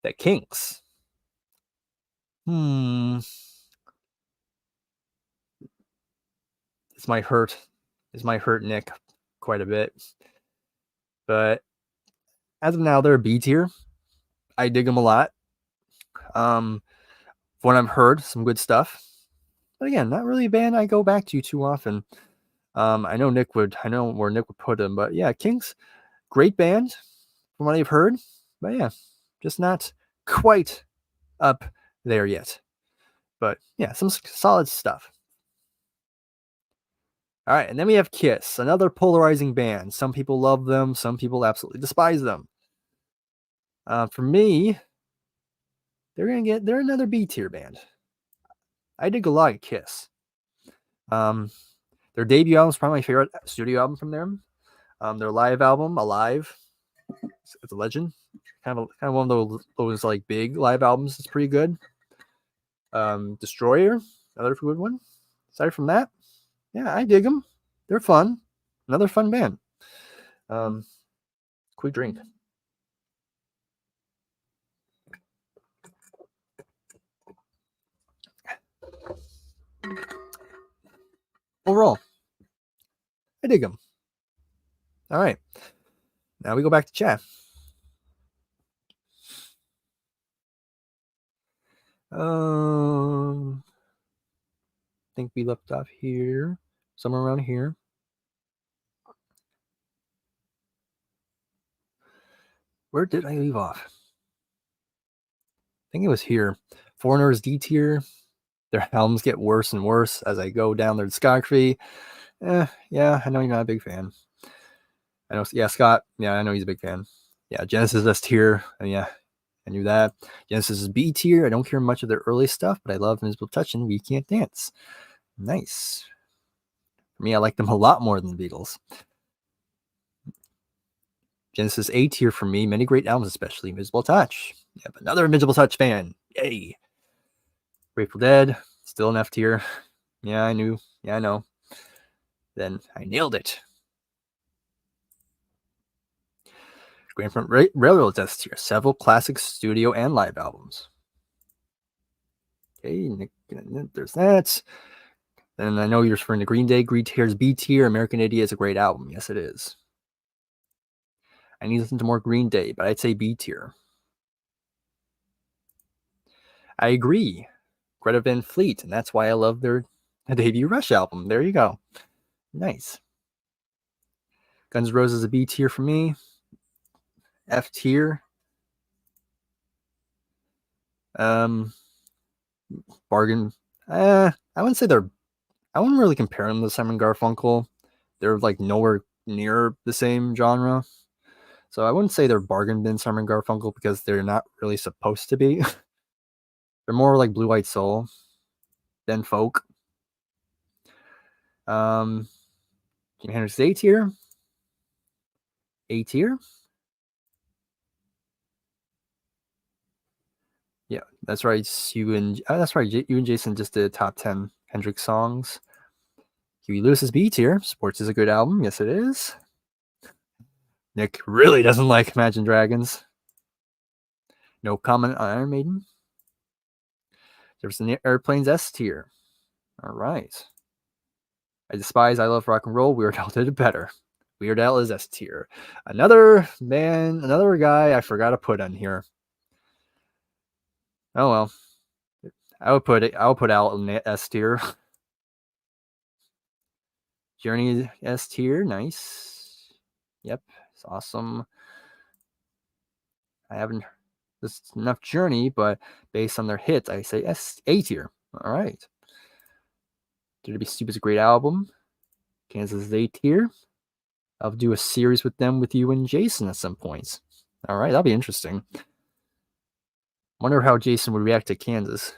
the Kinks. This might hurt. This might hurt Nick quite a bit. But as of now, they're a B tier. I dig them a lot. From what I've heard, some good stuff. But again, not really a band I go back to too often. I know where Nick would put them, but yeah, Kinks, great band from what I've heard. But yeah, just not quite up there yet. But yeah, some solid stuff. All right, and then we have Kiss, another polarizing band. Some people love them, some people absolutely despise them. For me, they're another B tier band. I dig a lot of Kiss. Their debut album is probably my favorite studio album from them. Their live album, Alive, it's a legend. Kind of one of those like big live albums. It's pretty good. Destroyer, another good one. Aside from that, yeah, I dig them. They're fun. Another fun band. Quick drink. Overall, I dig them. All right. Now we go back to chat. I think we left off here, somewhere around here. Where did I leave off? I think it was here. Foreigner's D tier. Their albums get worse and worse as I go down their discography. Yeah, I know you're not a big fan. I know, yeah, Scott. Yeah, I know he's a big fan. Yeah, Genesis S tier. And yeah, I knew that. Genesis is B tier. I don't hear much of their early stuff, but I love Invisible Touch and We Can't Dance. Nice. For me, I like them a lot more than the Beatles. Genesis A tier for me. Many great albums, especially Invisible Touch. Yep, another Invisible Touch fan. Yay. Grateful Dead, still an F tier. Yeah, I knew. Yeah, I know. Then I nailed it. Grand Front Railroad's S tier. Several classic studio and live albums. Okay, there's that. Then I know you're referring to Green Day. Green Day's B tier. American Idiot is a great album. Yes, it is. I need to listen to more Green Day, but I'd say B tier. I agree. Greta Van Fleet, and that's why I love their debut Rush album. There you go. Nice. Guns N' Roses is a B tier for me. F tier. Bargain. I wouldn't say I wouldn't really compare them to Simon Garfunkel. They're like nowhere near the same genre. So I wouldn't say they're bargain bin Simon Garfunkel because they're not really supposed to be. They're more like Blue White Soul than folk. Jimi Hendrix A tier. A tier. Yeah, that's right. You and Jason just did top 10 Hendrix songs. Huey Lewis is B tier. Sports is a good album. Yes, it is. Nick really doesn't like Imagine Dragons. No comment on Iron Maiden. Jefferson Airplane's S tier. All right. I despise I Love Rock and Roll. Weird Al did it better. Weird Al is S tier. Another guy I forgot to put on here. Oh well. I'll put Al in S tier. Journey S tier. Nice. Yep. It's awesome. I haven't this enough Journey, but based on their hits, I say A tier. All right. Dare to Be Stupid is a great album. Kansas is A tier. I'll do a series with them with you and Jason at some points. All right, that'll be interesting. Wonder how Jason would react to Kansas.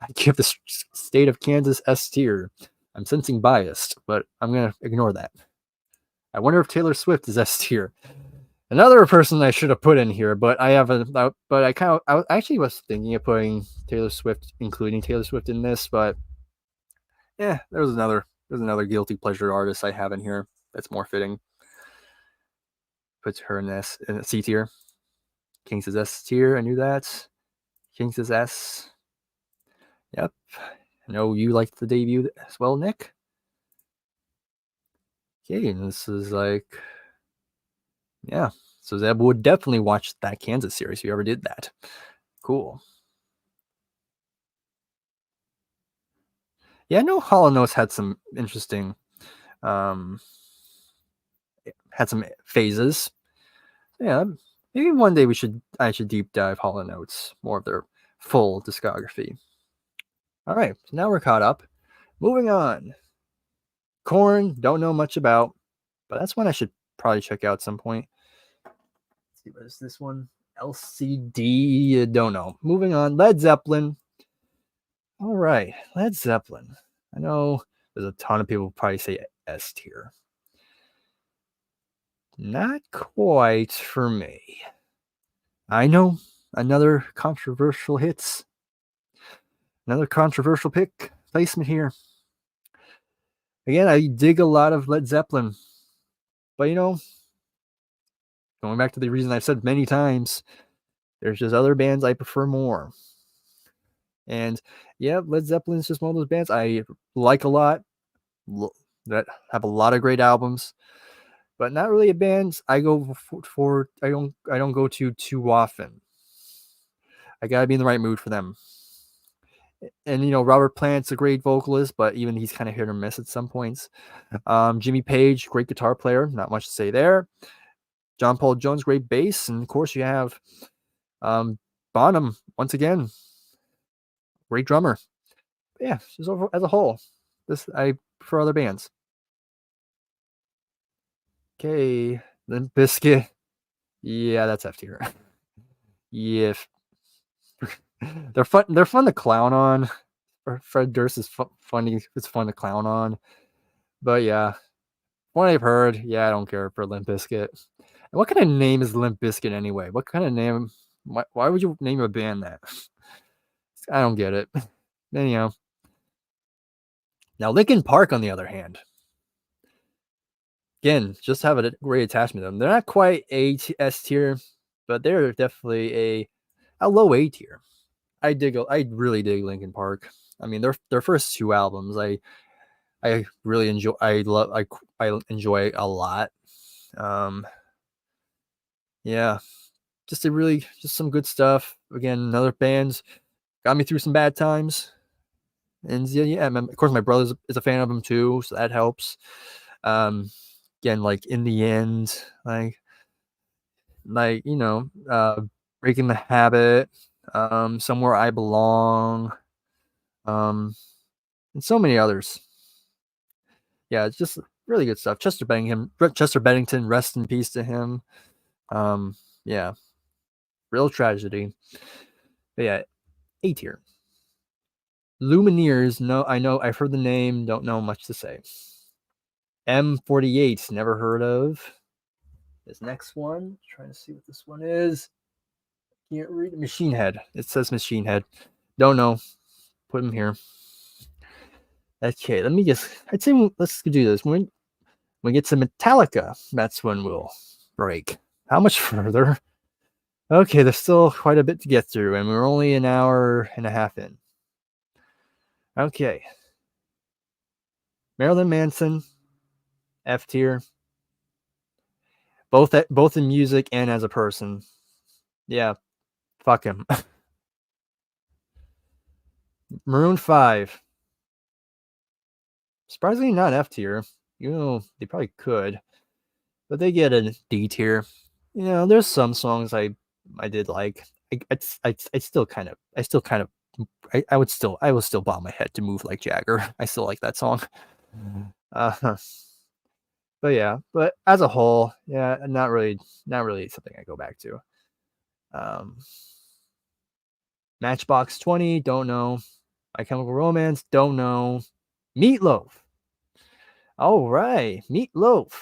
I give the state of Kansas S tier. I'm sensing biased, but I'm gonna ignore that. I wonder if Taylor Swift is S tier. Another person I should have put in here, but I haven't. But I actually was thinking of putting Taylor Swift, including Taylor Swift in this, but yeah, there's another guilty pleasure artist I have in here that's more fitting. Puts her in S in C tier. Kings is S tier. I knew that. Kings is S. Yep. I know you liked the debut as well, Nick. Okay, and this is like, yeah. So Zeb would definitely watch that Kansas series if you ever did that. Cool. Yeah, I know Hall & Oates had some interesting, um, had some phases. Yeah, maybe one day I should deep dive Hall & Oates, more of their full discography. All right, so now we're caught up. Moving on. Korn, don't know much about, but that's one I should probably check out at some point. Let's see, what is this one? LCD, don't know. Moving on. Led Zeppelin. All right, Led Zeppelin. I know there's a ton of people probably say S tier. Not quite for me. I know another controversial hits. Another controversial pick placement here. Again, I dig a lot of Led Zeppelin. But you know, going back to the reason I've said many times, there's just other bands I prefer more. And yeah, Led Zeppelin is just one of those bands I like a lot, that have a lot of great albums, but not really a band I go for I don't go to too often. I gotta be in the right mood for them. And you know, Robert Plant's a great vocalist, but even he's kind of hit or miss at some points. Jimmy Page, great guitar player, not much to say there. John Paul Jones, great bass, and of course you have Bonham once again, great drummer. But yeah, just as a whole, this I prefer other bands. Okay, Limp Bizkit, yeah, that's F tier. Yeah, they're fun. They're fun to clown on. Fred Durst is funny. It's fun to clown on. But yeah, what I've heard, yeah, I don't care for Limp Bizkit. And what kind of name is Limp Bizkit anyway? What kind of name? Why would you name a band that? I don't get it. Anyhow, now Linkin Park, on the other hand, again, just have a great attachment to them. They're not quite S tier, but they're definitely a low A tier. I really dig Linkin Park. I mean, their first two albums, I really enjoy. I enjoy a lot. Yeah, just some good stuff. Again, another band's got me through some bad times, and yeah, of course my brother is a fan of them too, so that helps. Again, like in the end, you know, breaking the habit, somewhere I belong, and so many others. Yeah, it's just really good stuff. Chester Bennington, rest in peace to him. Yeah, real tragedy. But yeah, A tier. Lumineers, no, I know, I've heard the name, don't know much to say. M48, never heard of. This next one, trying to see what this one is. Can't read it. Machine Head. It says Machine Head. Don't know. Put him here. Okay, I'd say let's do this. When we get to Metallica, that's when we'll break. How much further? Okay, there's still quite a bit to get through, and we're only an hour and a half in. Okay. Marilyn Manson, F tier. Both in music and as a person. Yeah, fuck him. Maroon 5. Surprisingly not F tier. You know, they probably could. But they get a D tier. You know, there's some songs I did like. I still kind of I will still bob my head to Move Like Jagger. I still like that song. But yeah, but as a whole, yeah, not really something I go back to. Um, Matchbox 20, don't know. My Chemical Romance, don't know. Meatloaf. All right, Meatloaf.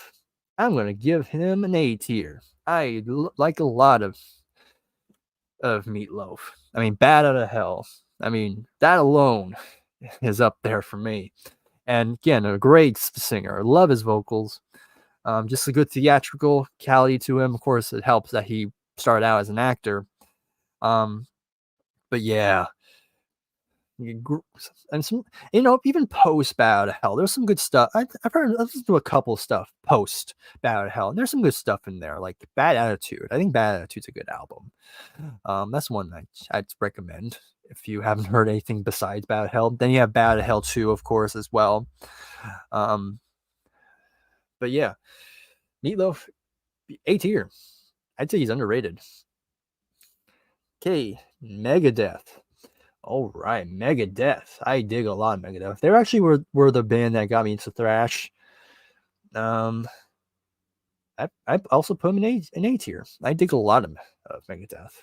I'm gonna give him an A tier. Like a lot of Meatloaf. I mean, Bad Out of Hell. I mean, that alone is up there for me. And again, a great singer. I love his vocals. Just a good theatrical quality to him. Of course, it helps that he started out as an actor. Um, but yeah, and some, even post Bad Out of Hell, there's some good stuff. I've heard, I've listened to a couple stuff post Bad Out of Hell, and there's some good stuff in there, like Bad Attitude. I think Bad Attitude's a good album. That's one I'd recommend if you haven't heard anything besides Bad Out of Hell. Then you have Bad Out of Hell 2, of course, as well. Um, but yeah, Meatloaf, A tier. I'd say he's underrated. Okay, Megadeth. All right, Megadeth. I dig a lot of Megadeth. They actually were the band that got me into thrash. Um, I also put them in A tier. I dig a lot of Megadeth.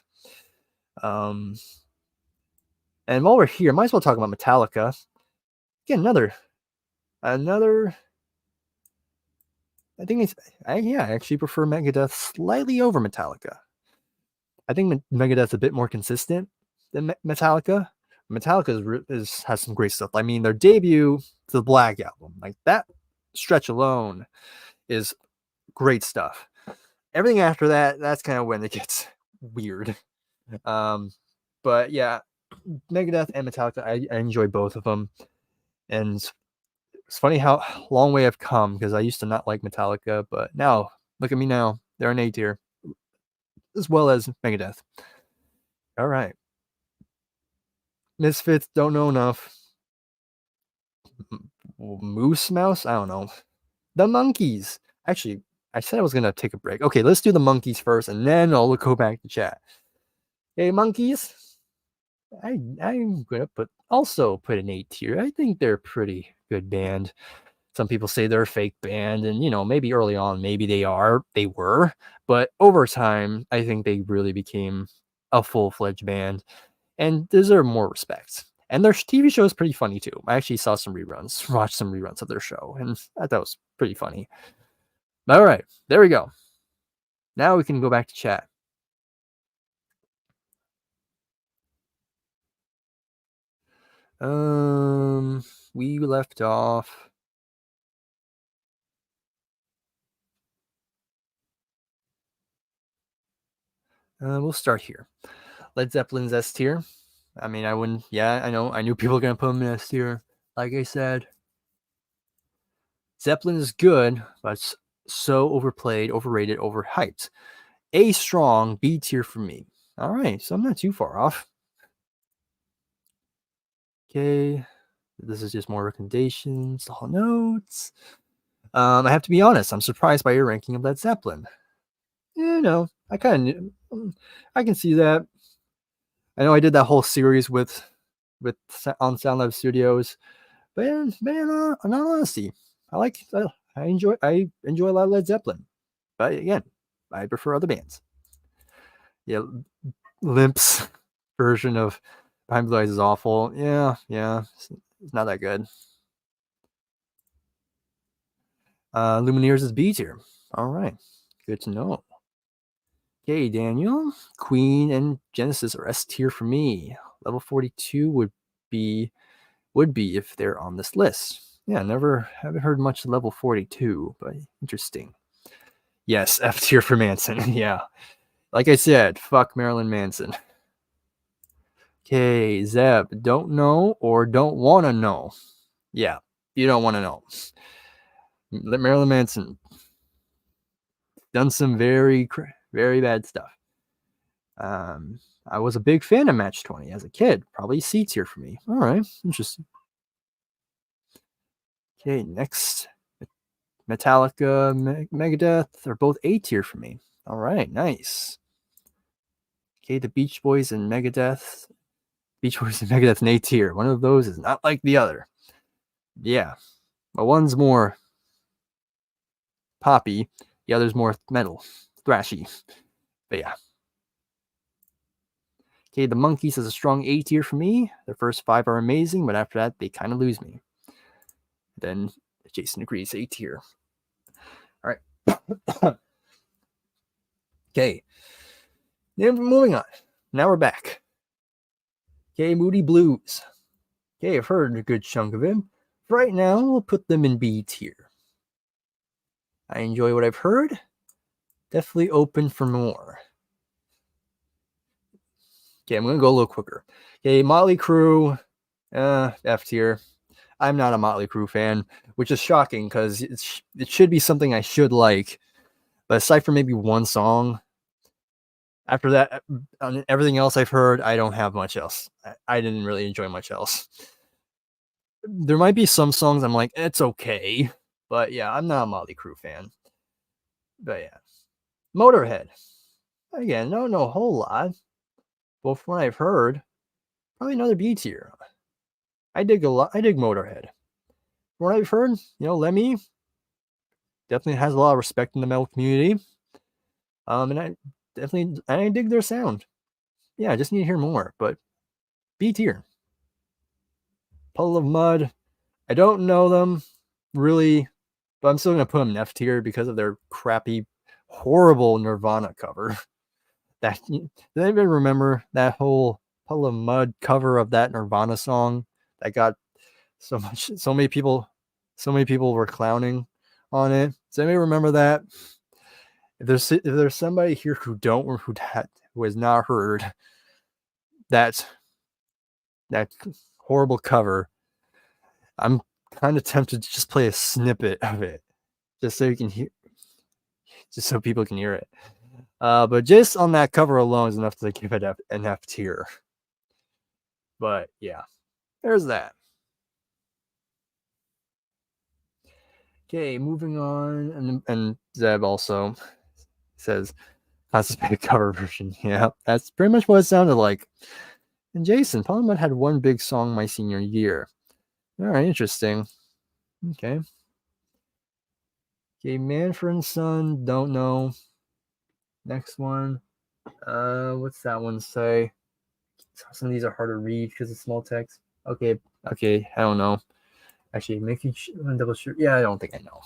And while we're here, might as well talk about Metallica. Again, another. I think I actually prefer Megadeth slightly over Metallica. I think Megadeth's a bit more consistent than Metallica. Metallica has some great stuff. I mean, their debut, the Black Album, like that stretch alone is great stuff. Everything after that, that's kind of when it gets weird. But yeah, Megadeth and Metallica, I enjoy both of them. And it's funny how long way I've come, because I used to not like Metallica, but now look at me now. They're an A tier, as well as Megadeth. All right. Misfits, don't know enough. Moose Mouse? I don't know. The Monkeys. Actually, I said I was going to take a break. Okay, let's do the Monkeys first, and then I'll go back to chat. Hey, Monkeys. I'm going to put an A tier. I think they're a pretty good band. Some people say they're a fake band, and maybe early on, maybe they were, but over time, I think they really became a full-fledged band and deserve more respect. And their TV show is pretty funny too. I actually watched some reruns of their show, and I thought it was pretty funny. All right, there we go. Now we can go back to chat. We left off. We'll start here. Led Zeppelin's S tier. I mean, I wouldn't. Yeah, I know. I knew people were gonna put him in S tier. Like I said, Zeppelin is good, but it's so overplayed, overrated, overhyped. A strong, B tier for me. All right, so I'm not too far off. Okay, this is just more recommendations, all notes. I have to be honest, I'm surprised by your ranking of Led Zeppelin. I can see that. I know I did that whole series on SoundLab Studios, but man, in all honesty, I enjoy a lot of Led Zeppelin, but again, I prefer other bands. Yeah, Limp's version of Behind Blue Eyes is awful. Yeah, it's not that good. Lumineers is B tier. All right, good to know. Okay, Daniel, Queen and Genesis are S tier for me. Level 42 would be if they're on this list. Yeah, haven't heard much level 42, but interesting. Yes, F tier for Manson. Yeah. Like I said, fuck Marilyn Manson. Okay, Zeb, don't know or don't want to know. Yeah, you don't want to know. Marilyn Manson done some very, very bad stuff. I was a big fan of Match 20 as a kid. Probably C tier for me. All right, interesting. Okay, next. Metallica, Megadeth, they're both A tier for me. All right, nice. Okay, the Beach Boys and Megadeth. Beach Boys and Megadeth in A tier. One of those is not like the other. Yeah, but one's more poppy. The other's more metal, thrashy. But yeah. Okay, the Monkees is a strong A tier for me. The first 5 are amazing, but after that, they kind of lose me. Then Jason agrees, A tier. All right. Okay. Then moving on. Now we're back. Okay, Moody Blues. Okay, I've heard a good chunk of him. Right now, we'll put them in B tier. I enjoy what I've heard. Definitely open for more. Okay, I'm going to go a little quicker. Okay, Motley Crue, F tier. I'm not a Motley Crue fan, which is shocking because it should be something I should like. But aside from maybe one song, after that, on everything else I've heard, I don't have much else. I didn't really enjoy much else. There might be some songs I'm like, it's okay. But yeah, I'm not a Motley Crue fan. But yeah. Motorhead. Again, no a whole lot. But from what I've heard, probably another B tier. I dig Motorhead. From what I've heard, Lemmy definitely has a lot of respect in the metal community. And I dig their sound. Yeah, I just need to hear more, but B tier. Puddle of Mud. I don't know them really, but I'm still gonna put them in F tier because of their crappy, horrible Nirvana cover. Does anybody remember that whole Puddle of Mud cover of that Nirvana song that got so many people were clowning on it? Does anybody remember that? If there's somebody here who has not heard that horrible cover, I'm kind of tempted to just play a snippet of it, just so you can hear, just so people can hear it. But just on that cover alone is enough to give it an F tier. But yeah, there's that. Okay, moving on, and Zeb also says constipated cover version. Yeah, that's pretty much what it sounded like. And Jason, Puddle of Mud had one big song my senior year. All right, interesting. Okay. Okay, Manfred & Son, don't know. Next one. What's that one say? Some of these are hard to read because of small text. Okay, I don't know. Actually, making double sure. Yeah, I don't think I know.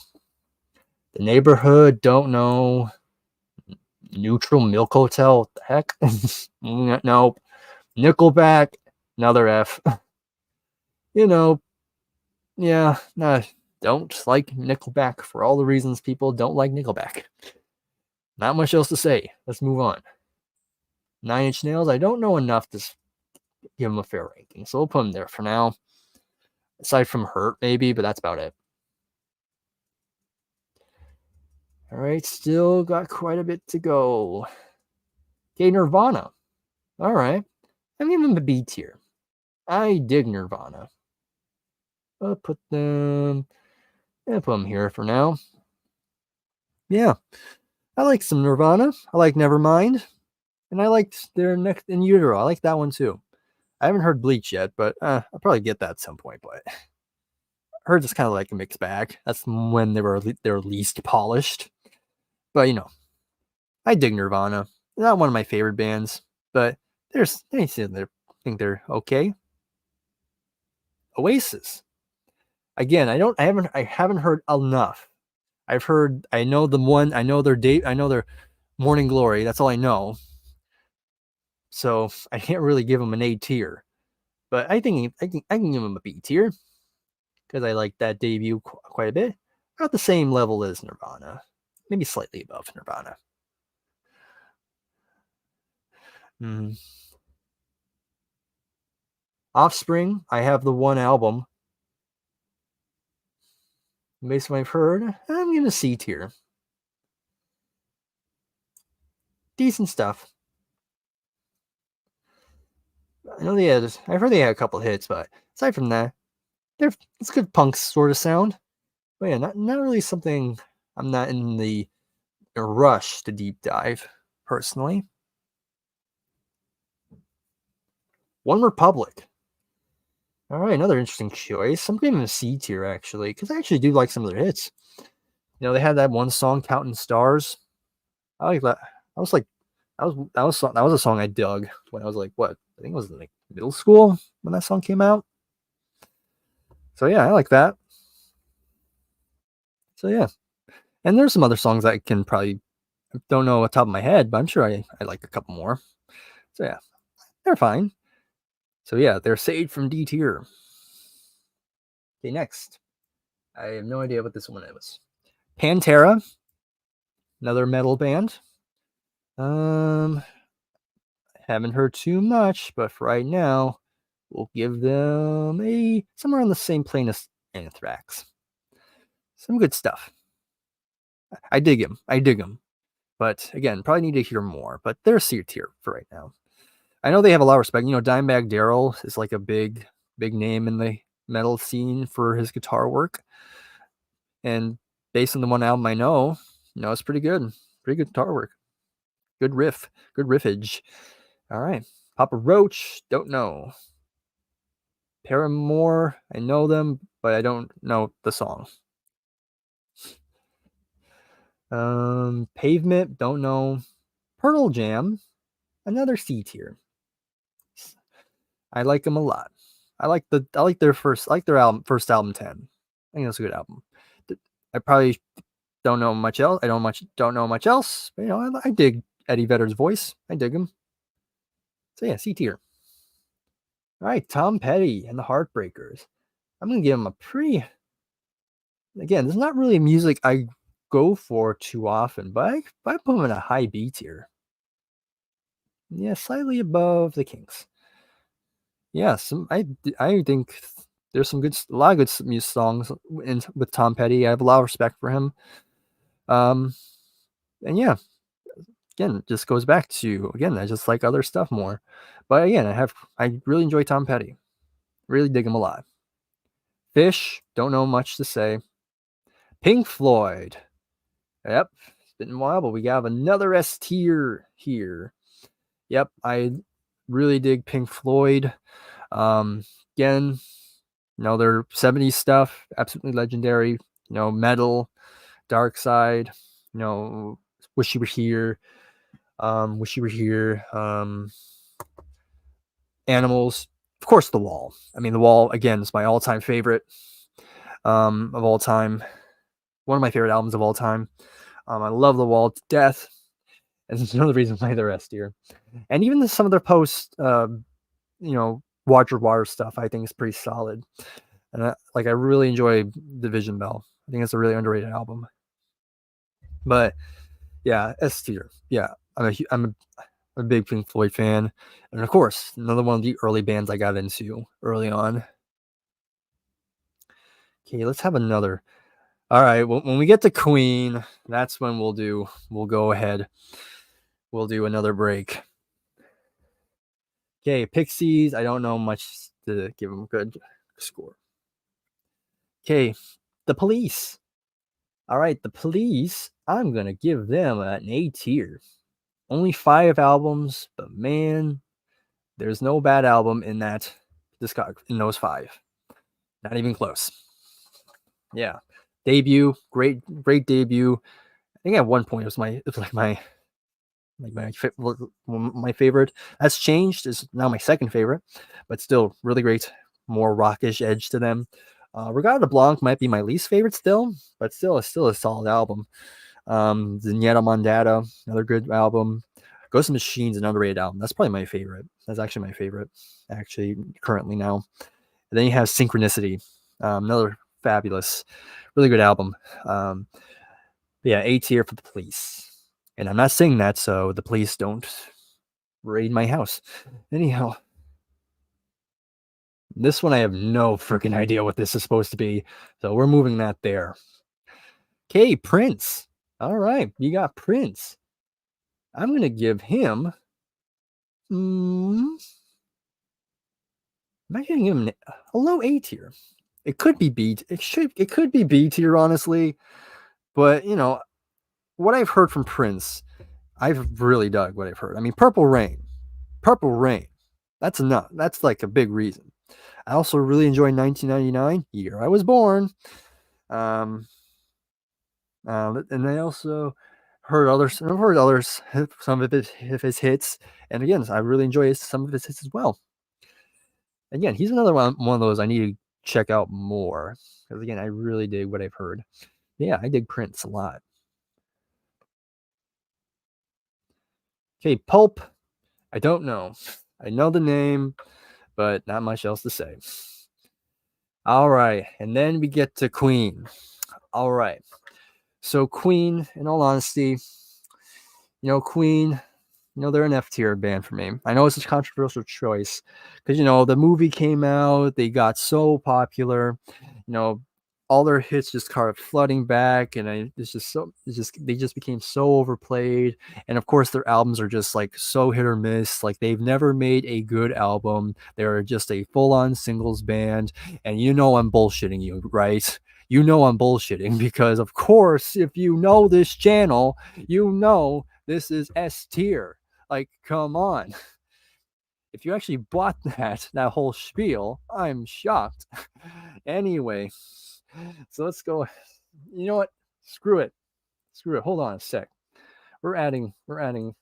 The Neighborhood, don't know. Neutral Milk Hotel, what the heck? Nope. Nickelback, another F. Yeah, nah, don't like Nickelback for all the reasons people don't like Nickelback. Not much else to say. Let's move on. 9 Inch Nails, I don't know enough to give them a fair ranking, so we'll put them there for now. Aside from Hurt, maybe, but that's about it. All right, still got quite a bit to go. Okay, Nirvana. All right, I'm giving them a B tier. I dig Nirvana. I'll put them here for now. Yeah, I like some Nirvana. I like Nevermind, and I liked their Next in Utero. I like that one too. I haven't heard Bleach yet, but I'll probably get that at some point. But I heard it's kind of like a mixed bag. That's when they were least polished. But I dig Nirvana. They're not one of my favorite bands, but I think they're okay. Oasis. Again, I haven't heard enough. I know their Morning Glory. That's all I know. So I can't really give them an A tier, but I think I can give them a B tier because I like that debut quite a bit. Not the same level as Nirvana, maybe slightly above Nirvana. Offspring, I have the one album. Based on what I've heard, I'm gonna C tier. Decent stuff. I've heard they had a couple hits, but aside from that, it's good punk sort of sound. But yeah, not really something I'm not in the rush to deep dive personally. One Republic. All right, another interesting choice. I'm giving them a C tier actually, because I actually do like some of their hits. You know, they had that one song, "Counting Stars." I like that. I was like, that was a song I dug when I was like, what? I think it was like middle school when that song came out. So yeah, I like that. So yeah, and there's some other songs I can probably don't know off the top of my head, but I'm sure I like a couple more. So yeah, they're fine. So yeah, they're saved from D tier. Okay, next. I have no idea what this one is. Pantera, another metal band. Um, haven't heard too much, but for right now, we'll give them a somewhere on the same plane as Anthrax. Some good stuff. I dig him. I dig him. But again, probably need to hear more. But they're C tier for right now. I know they have a lot of respect. You know, Dimebag Darrell is like a big name in the metal scene for his guitar work. And based on the one album I know, it's pretty good. Pretty good guitar work. Good riff. Good riffage. All right. Papa Roach, don't know. Paramore, I know them, but I don't know the song. Pavement, don't know. Pearl Jam, another C tier. I like them a lot. I like their first album 10. I think that's a good album. I probably don't know much else. I don't know much else. But, I dig Eddie Vedder's voice. I dig him. So yeah, C tier. All right, Tom Petty and the Heartbreakers. I'm gonna give him a pretty. Again, this is not really music I go for too often, but I put him in a high B tier. Yeah, slightly above the Kings. Yeah, I think there's a lot of good music songs with Tom Petty. I have a lot of respect for him. Um, and yeah, again, it just goes back to I just like other stuff more. But again, I really enjoy Tom Petty. Really dig him a lot. Fish, don't know much to say. Pink Floyd. Yep, it's been a while, but we have another S tier here. Yep, I really dig Pink Floyd. Again, their 70s stuff, absolutely legendary. Metal, Dark Side, Wish You Were Here, Wish You Were Here, Animals, of course, The Wall. I mean, The Wall, again, is my all-time favorite of all time. One of my favorite albums of all time. I love The Wall to death. And it's another reason why they're S tier. And even some of their post, Water stuff, I think is pretty solid. And I really enjoy Division Bell. I think it's a really underrated album. But yeah, S tier. Yeah, I'm a big Pink Floyd fan, and of course, another one of the early bands I got into early on. Okay, let's have another. All right, when we get to Queen, that's when we'll go ahead. We'll do another break. Okay, Pixies. I don't know much to give them a good score. Okay, The Police. All right, The Police. I'm gonna give them an A tier. Only 5 albums, but man, there's no bad album in in those 5. Not even close. Yeah, debut, great debut. I think at one point it was like my favorite. That's changed. Is now my second favorite, but still really great. More rockish edge to them. Regard de Blanc might be my least favorite still, but still a solid album. Zenyatta Mondata, another good album. Ghost of Machines, an underrated album. That's probably my favorite. That's actually my favorite, currently now. And then you have Synchronicity, another fabulous, really good album. Yeah, A tier for The Police. And I'm not saying that so the police don't raid my house. Anyhow, this one I have no freaking idea what this is supposed to be. So we're moving that there. Okay, Prince. All right, you got Prince. I'm gonna give him. Am I giving him a low A tier? It could be B. It could be B tier, honestly. But what I've heard from Prince, I've really dug what I've heard. I mean, Purple Rain. That's enough. That's like a big reason. I also really enjoy 1999, year I was born. And I also I've heard others, some of his hits, and again, I really enjoy some of his hits as well. Again, he's another one of those I need to check out more because again, I really dig what I've heard. Yeah, I dig Prince a lot. Okay, Pulp. I don't know. I know the name, but not much else to say. All right, and then we get to Queen. All right, so Queen. In all honesty, Queen. They're an F tier band for me. I know it's a controversial choice because the movie came out, they got so popular, you know, all their hits just started flooding back, and they just became so overplayed. And of course, their albums are just like so hit or miss. Like they've never made a good album. They're just a full on singles band, and I'm bullshitting you, right? I'm bullshitting because of course, if you know this channel, this is S tier. Like, come on. If you actually bought that whole spiel, I'm shocked. Anyway, so let's go. You know what? Screw it. Screw it. Hold on a sec. We're adding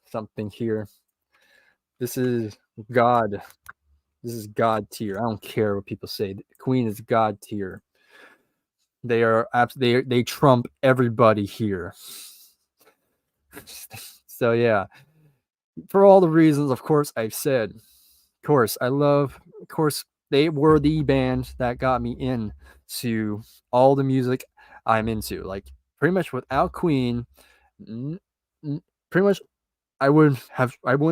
something here. This is God. This is God tier. I don't care what people say. Queen is God tier. They trump everybody here. So yeah, for all the reasons, of course, I've said. Of course, they were the band that got me in to all the music I'm into. Like pretty much without Queen, pretty much I wouldn't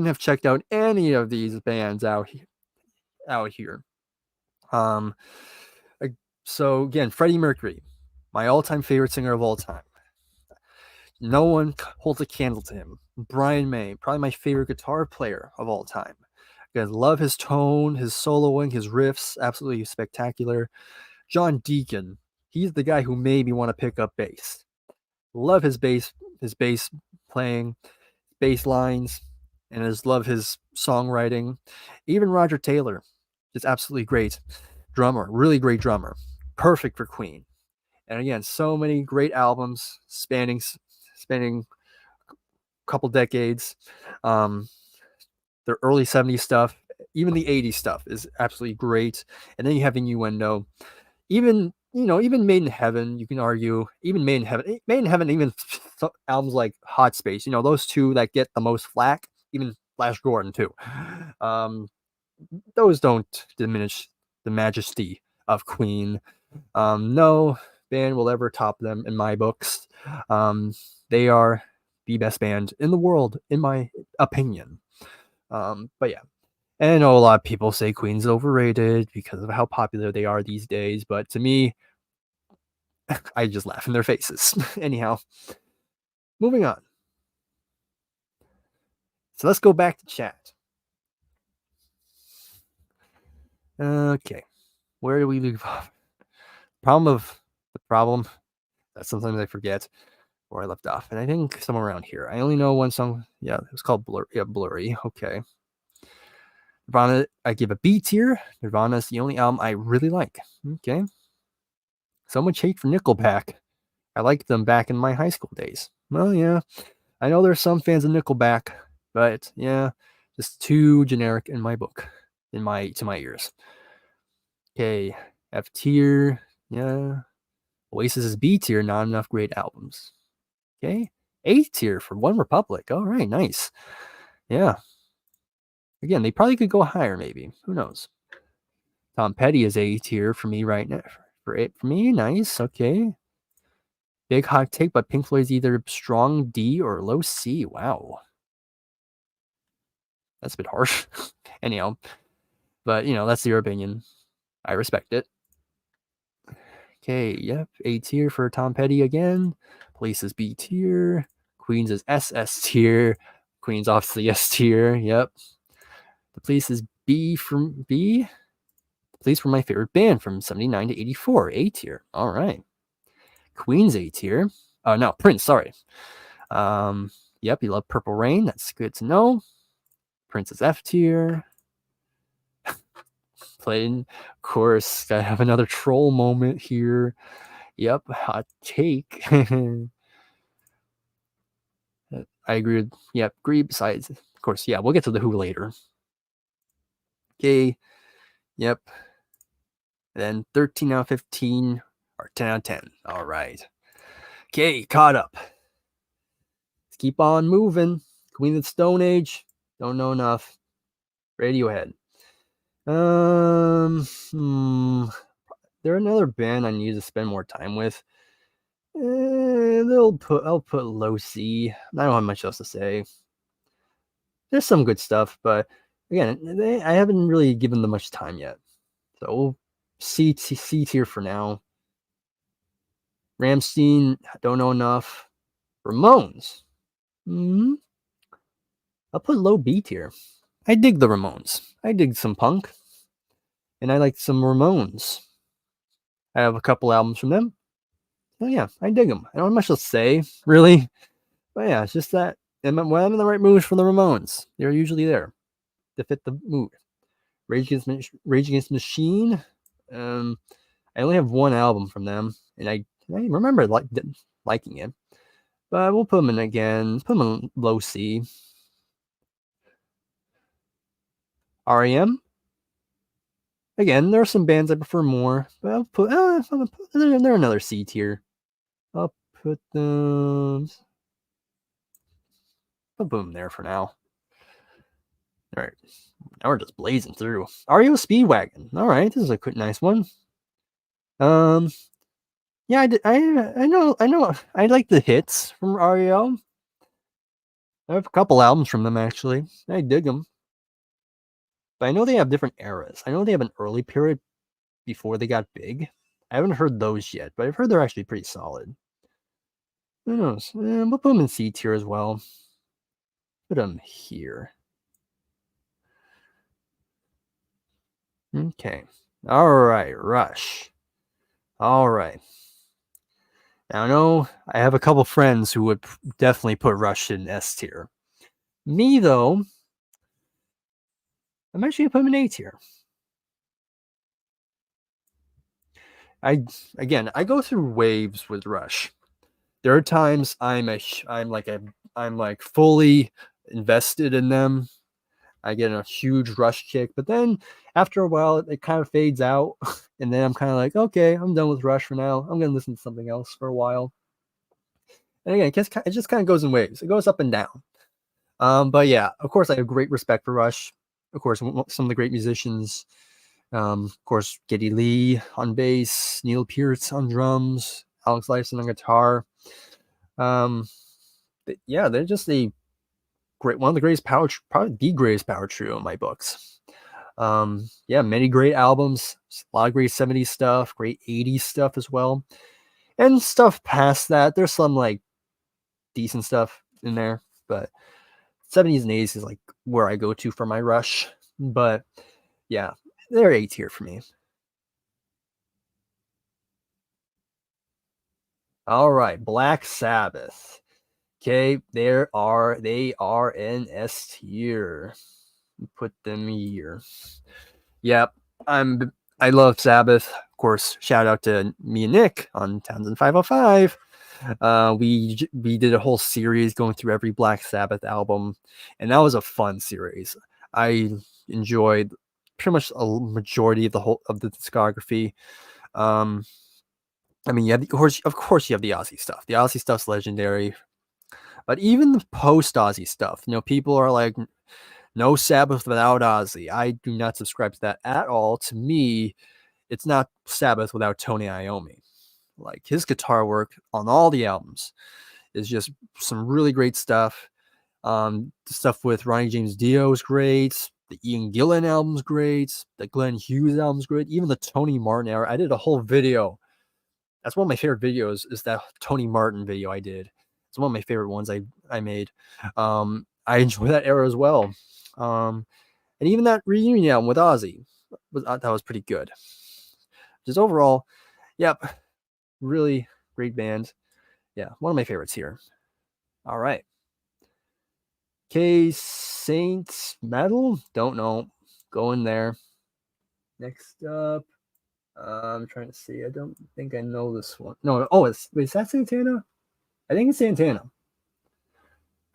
have checked out any of these bands out here. Um, so again, Freddie Mercury, my all-time favorite singer of all time. No one holds a candle to him. Brian May, probably my favorite guitar player of all time. I love his tone, his soloing, his riffs, absolutely spectacular. John Deacon, he's the guy who made me want to pick up bass. Love his bass playing, bass lines, and love his songwriting. Even Roger Taylor, just absolutely great drummer, really great drummer, perfect for Queen. And again, so many great albums spanning a couple decades. Um, their early 70s stuff, even the 80s stuff is absolutely great. And then you have Innuendo. Even Made in Heaven, you can argue, even Made in Heaven, even albums like Hot Space, those two that get the most flack, even Flash Gordon too. Um, those don't diminish the majesty of Queen. No band will ever top them in my books. They are the best band in the world, in my opinion. But yeah, and I know a lot of people say Queen's overrated because of how popular they are these days, but to me, I just laugh in their faces. Anyhow, moving on. So let's go back to chat. Okay, where do we leave off? The problem that sometimes I forget where I left off, and I think somewhere around here. I only know one song. Yeah, it was called Blur. Yeah, Blurry. Okay. Nirvana, I give a B tier. Nirvana is the only album I really like. Okay. So much hate for Nickelback. I liked them back in my high school days. Well, yeah, I know there's some fans of Nickelback, but yeah, just too generic in my book, to my ears. Okay, F tier, yeah. Oasis is B tier, not enough great albums. Okay, A tier for One Republic. All right, nice. Yeah. Again, they probably could go higher, maybe. Who knows? Tom Petty is A tier for me right now. For me, nice. Okay. Big hot take, but Pink Floyd's either strong D or low C. Wow. That's a bit harsh. Anyhow, but that's your opinion. I respect it. Okay, yep. A tier for Tom Petty again. Police is B tier. Queens is SS tier. Queens obviously S tier. Yep. The Police is B from B. The Police were my favorite band from 79 to 84. A tier. All right. Queen's A tier. No, Prince, sorry. Yep, you love Purple Rain. That's good to know. Prince is F tier. Playing, of course, gotta have another troll moment here. Yep, hot take. I agree with, yep, agree. Besides, of course, yeah, we'll get to the Who later. Okay, yep. Then 13 out of 15 or 10 out of 10. All right. Okay, caught up. Let's keep on moving. Queen of the Stone Age. Don't know enough. Radiohead. They're another band I need to spend more time with. I'll put low C. I don't have much else to say. There's some good stuff, but again, I haven't really given them much time yet. So C tier for now. Ramstein, don't know enough. Ramones. I'll put low B tier. I dig the Ramones. I dig some punk. And I like some Ramones. I have a couple albums from them. Oh yeah, I dig them. I don't have much to say, really. But yeah, it's just that when I'm in the right mood for the Ramones, they're usually there to fit the mood. Rage Against the Machine. I only have one album from them, and I remember liking it. But we'll put them in again. Put them in low C. REM. Again, there are some bands I prefer more, but I'll put they're another C tier. I'll put them. I'll put them there for now. All right, now we're just blazing through. REO Speedwagon. All right, this is a nice one. Yeah, I know. I like the hits from REO. I have a couple albums from them actually. I dig them. But I know they have different eras. I know they have an early period before they got big. I haven't heard those yet, but I've heard they're actually pretty solid. Who knows? We'll put them in C tier as well. Put them here. Okay. All right, Rush. All right. Now I know I have a couple friends who would definitely put Rush in S tier. Me though, I'm actually gonna put him in A tier. I go through waves with Rush. There are times I'm fully invested in them. I get a huge Rush kick, but then after a while it kind of fades out, and then I'm kind of like, okay, I'm done with Rush for now. I'm gonna listen to something else for a while. And again, it just kind of goes in waves. It goes up and down. But yeah, of course, I have great respect for Rush. Of course, some of the great musicians. Of course, Geddy Lee on bass, Neil Peart on drums, Alex Lifeson on guitar. Yeah, they're just one of the greatest probably the greatest power trio in my books. Yeah, many great albums, a lot of great 70s stuff, great 80s stuff as well. And stuff past that. There's some like decent stuff in there, but 70s and 80s is like where I go to for my Rush. But yeah, they're A tier for me. All right, Black Sabbath. Okay, they are in S tier. Put them here. Yep, I love Sabbath. Of course, shout out to me and Nick on Townsend 505. We did a whole series going through every Black Sabbath album, and that was a fun series. I enjoyed pretty much a majority of the discography. I mean, of course, you have the Ozzy stuff. The Ozzy stuff's legendary, but even the post Ozzy stuff, people are like, no Sabbath without Ozzy. I do not subscribe to that at all. To me, it's not Sabbath without Tony Iommi. Like his guitar work on all the albums is just some really great stuff. The stuff with Ronnie James Dio is great. The Ian Gillan album's great. The Glenn Hughes album's great. Even the Tony Martin era. I did a whole video. That's one of my favorite videos, is that Tony Martin video I did. It's one of my favorite ones I made. I enjoy that era as well. And even that reunion album with Ozzy, that was pretty good. Just overall, yep, really great band. Yeah, one of my favorites here. All right. Okay, Saints Metal? Don't know. Go in there. Next up, I'm trying to see. I don't think I know this one. No, is that Santana? I think it's Santana.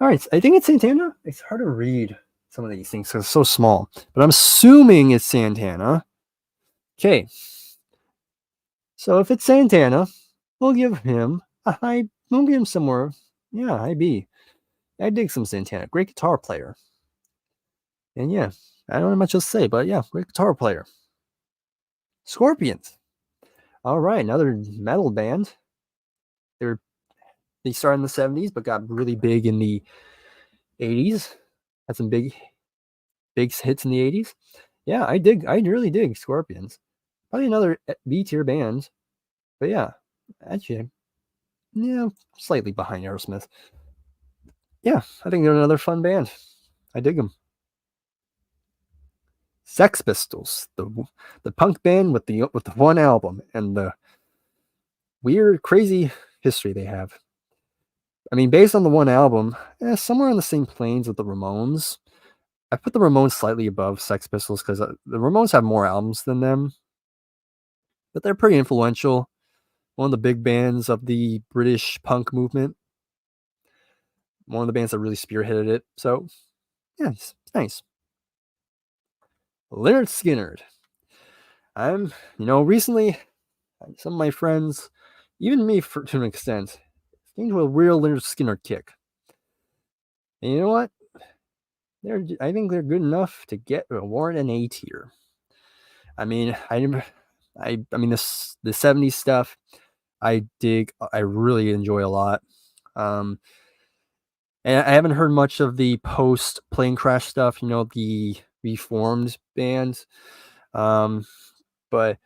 All right, I think it's Santana. It's hard to read some of these things because it's so small, but I'm assuming it's Santana. Okay, so if it's Santana, we'll give him a high. We'll give him somewhere. Yeah, high B. I dig some Santana. Great guitar player. And yeah, I don't have much else to say, but yeah, great guitar player. Scorpions. All right, another metal band. They started in the 70s, but got really big in the 80s. Had some big hits in the 80s. Yeah, I really dig Scorpions. Probably another B tier band. But yeah, actually, yeah, slightly behind Aerosmith. Yeah, I think they're another fun band. I dig them. Sex Pistols, the punk band with the one album and the weird, crazy history they have. I mean, based on the one album, somewhere on the same planes with the Ramones. I put the Ramones slightly above Sex Pistols because the Ramones have more albums than them, but they're pretty influential. One of the big bands of the British punk movement. One of the bands that really spearheaded it. So, yeah, it's nice. Leonard Skinner. Recently, some of my friends, even me to an extent, came to a real Leonard Skinner kick. And you know what? I think they're good enough to get award an A tier. I mean, the 70s stuff, I dig. I really enjoy a lot. And I haven't heard much of the post plane crash stuff. The reformed band. But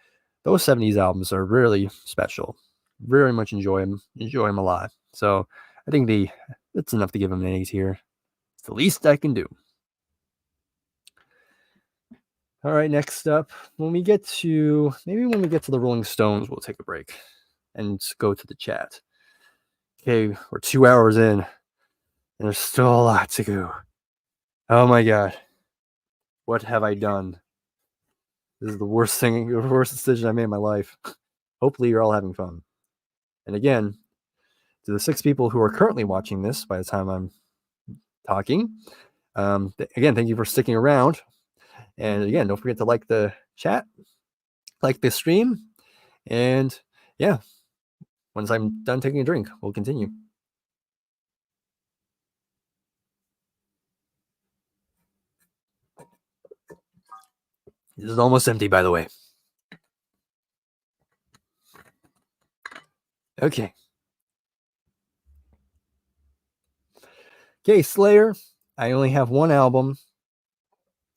those 70s albums are really special. Very much enjoy them. Enjoy them a lot. So I think it's enough to give them an A tier. It's the least I can do. All right, next up, when we get to the Rolling Stones, we'll take a break and go to the chat. Okay, we're 2 hours in, and there's still a lot to go. Oh my god, what have I done? This is the worst decision I made in my life. Hopefully, you're all having fun. And again, to the 6 people who are currently watching this by the time I'm talking, again, thank you for sticking around. And again, don't forget to like the chat, like the stream, and yeah, once I'm done taking a drink, we'll continue. This is almost empty, by the way. Okay. Okay, Slayer. I only have one album.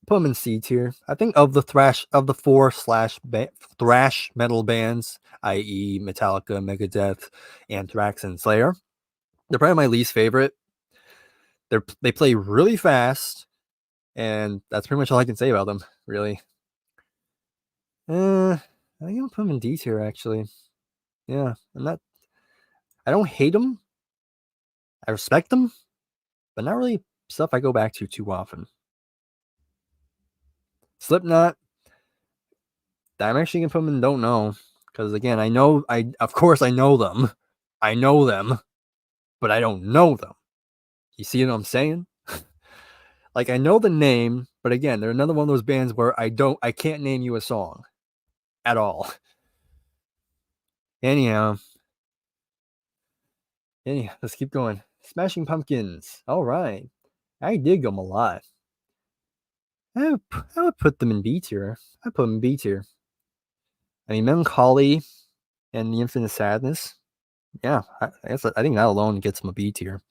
Put them in C tier. I think of the 4 thrash metal bands, i.e., Metallica, Megadeth, Anthrax, and Slayer, they're probably my least favorite. They play really fast, and that's pretty much all I can say about them, really. I think I'll put them in D tier, actually. Yeah, I don't hate them. I respect them, but not really stuff I go back to too often. Slipknot, I'm actually gonna put them in don't know, because again, of course I know them. I know them, but I don't know them. You see what I'm saying? Like, I know the name, but again, they're another one of those bands where I can't name you a song at all. Anyhow, let's keep going. Smashing Pumpkins. All right. I dig them a lot. I would put them in B tier. I put them in B tier. I mean, Melancholy and The Infinite Sadness. Yeah, I think that alone gets them a B tier.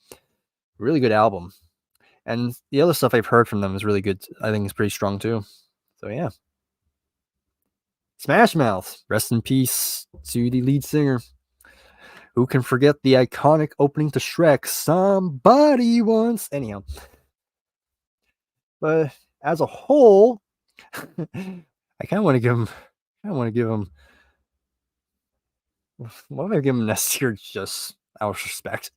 Really good album. And the other stuff I've heard from them is really good. I think it's pretty strong too. So yeah. Smash Mouth. Rest in peace to the lead singer. Who can forget the iconic opening to Shrek? Somebody once. Anyhow. But as a whole, I kind of want to give him. What if I give him an S tier just out of respect?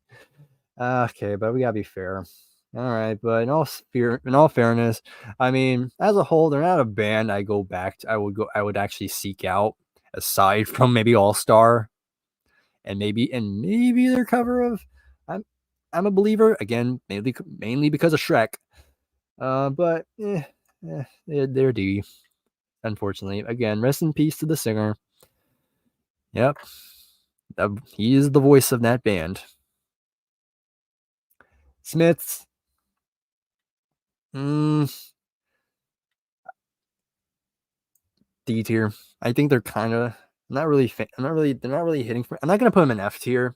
Okay, but we gotta be fair. All right, but in all fairness, I mean, as a whole, they're not a band I go back to. I would actually seek out aside from maybe All Star, and maybe their cover of I'm a believer again, mainly because of Shrek. But they're D. Unfortunately, again, rest in peace to the singer. Yep, he is the voice of that band. Smiths. Mm, D tier. I think they're kind of not really. I'm not really. They're not really hitting for. I'm not gonna put them in F tier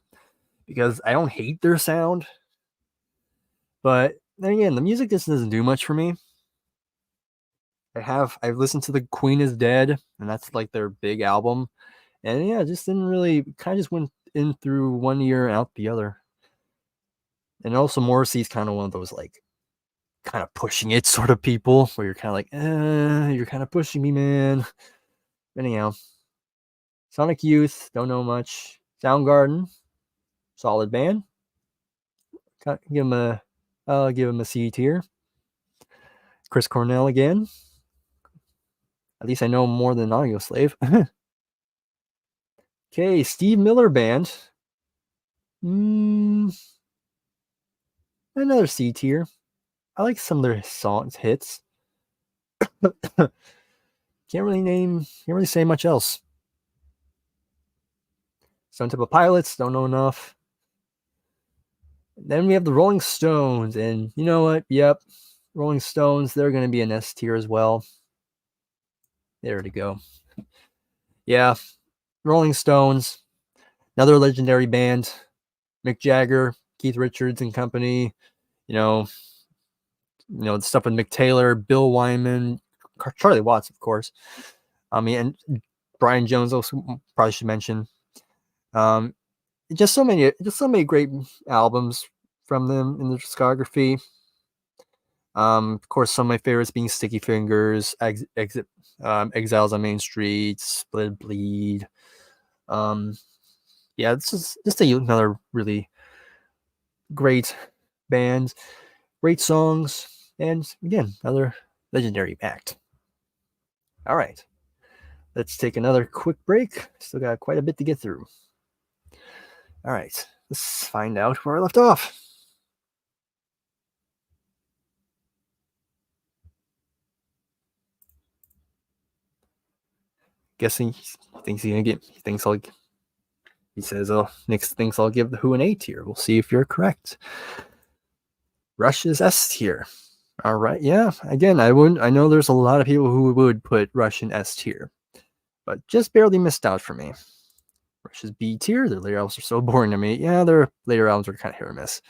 because I don't hate their sound, but then again, the music just doesn't do much for me. I've listened to the Queen is Dead, and that's like their big album, and yeah, it just didn't really kind of just went in through one ear and out the other. And also Morrissey's kind of one of those like kind of pushing it sort of people where you're kind of like, you're kind of pushing me, man. Anyhow, Sonic Youth, don't know much. Soundgarden, solid band. Give him a, I'll give him a C tier. Chris Cornell again. At least I know more than Audio Slave. Okay, Steve Miller Band. Another C tier. I like some of their songs, hits. Can't really say much else. Stone Temple Pilots, don't know enough. Then we have the Rolling Stones, and you know what? Yep, Rolling Stones, they're going to be an S tier as well. There to go. Yeah, Rolling Stones, another legendary band. Mick Jagger, Keith Richards and company. The stuff with Mick Taylor, Bill Wyman, Charlie Watts, of course. And Brian Jones also probably should mention. Just so many great albums from them in the discography. Of course, some of my favorites being Sticky Fingers, Exiles on Main Street, Split Bleed. Yeah, this is just another really great band, great songs, and again, another legendary act. All right, let's take another quick break. Still got quite a bit to get through. All right, let's find out where I left off. Guessing he thinks he's gonna get. He says, "Oh, Nick thinks I'll give the Who an A tier." We'll see if you're correct. Rush is S tier. All right, yeah. Again, I wouldn't. I know there's a lot of people who would put Rush in S tier, but just barely missed out for me. Rush is B tier. Their later albums are so boring to me. Yeah, their later albums are kind of hit or miss.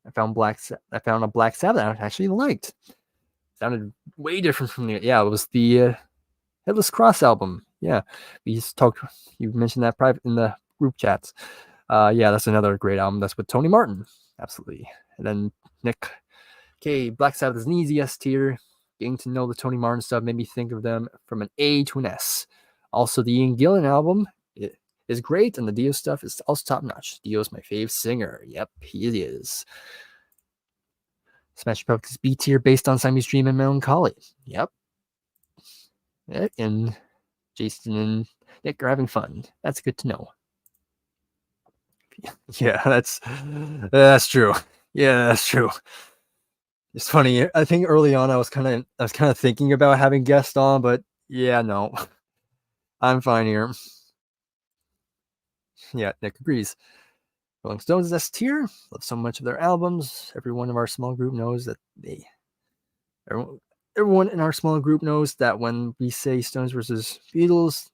I found a Black Sabbath I actually liked. Sounded way different from the. Yeah, it was the Headless Cross album. Yeah, we just talked. You mentioned that private in the group chats. Yeah, that's another great album. That's with Tony Martin. Absolutely. And then Nick. Okay, Black Sabbath is an easy S tier. Getting to know the Tony Martin stuff made me think of them from an A to an S. Also, the Ian Gillan album is great, and the Dio stuff is also top notch. Dio's my fave singer. Yep, he is. Smash Pumpkins B tier based on Siamese Dream and Melancholy. Yep. And Jason and Nick are having fun. That's good to know. Yeah, that's true. Yeah, that's true. It's funny. I think early on I was kind of thinking about having guests on, but yeah, no. I'm fine here. Yeah, Nick agrees. Rolling Stones is S tier. Love so much of their albums. Everyone of our small group knows that everyone in our small group knows that when we say Stones versus Beatles,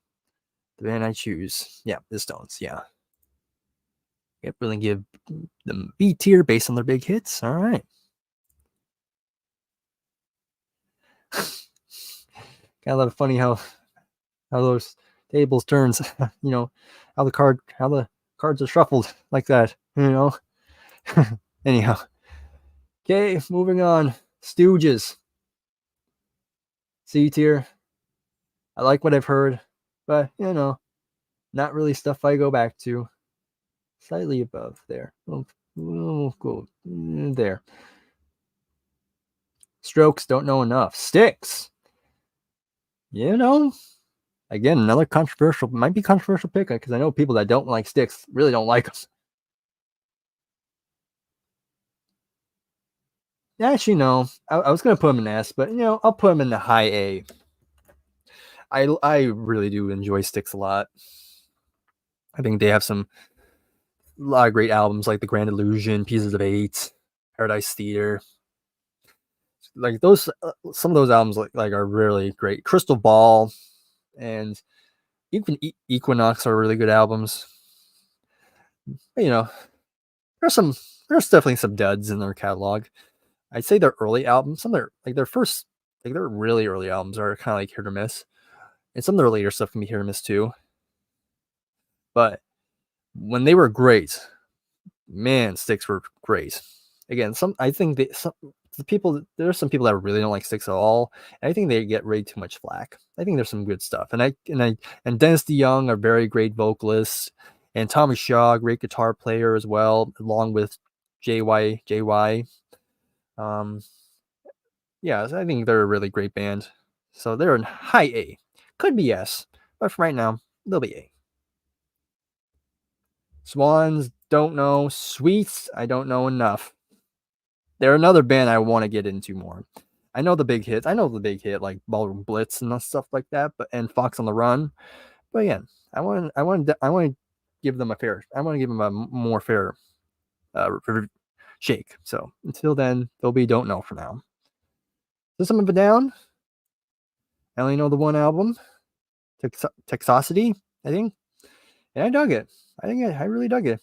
the band I choose, yeah, the Stones, yeah. Can't really give them B tier based on their big hits. All right. Kind of a lot of funny how those tables turns, how the cards are shuffled like that, Anyhow. Okay, moving on. Stooges. C tier. I like what I've heard, but not really stuff I go back to. Slightly above there. We'll go there. Strokes, don't know enough. Sticks. Again, another might be controversial pick because I know people that don't like Sticks really don't like them. Actually, no. I was gonna put them in S, but I'll put them in the high A. I really do enjoy Styx a lot. I think they have a lot of great albums like The Grand Illusion, Pieces of Eight, Paradise Theater. Like those, some of those albums like are really great. Crystal Ball and even Equinox are really good albums. But, there's some there's definitely some duds in their catalog. I'd say their early albums, some of their first, like their really early albums are kind of like hit or miss, and some of their later stuff can be hit or miss too. But when they were great, man, Styx were great. Again, I think there's some people that really don't like Styx at all. And I think they get way too much flack. I think there's some good stuff, and Dennis DeYoung are very great vocalists, and Tommy Shaw, great guitar player as well, along with JY. Um, yeah, so I think they're a really great band. So they're in high A, could be S, but for right now they'll be A. Swans, don't know. Sweets, I don't know enough. They're another band I want to get into more. I know the big hits. I know the big hit like Ballroom Blitz and stuff like that, and Fox on the Run. But again, I want to give them a fair. I want to give them a more fair shake. So until then, they'll be don't know for now. System of a Down. I only know the one album, Texosity, I think, and I dug it. I really dug it.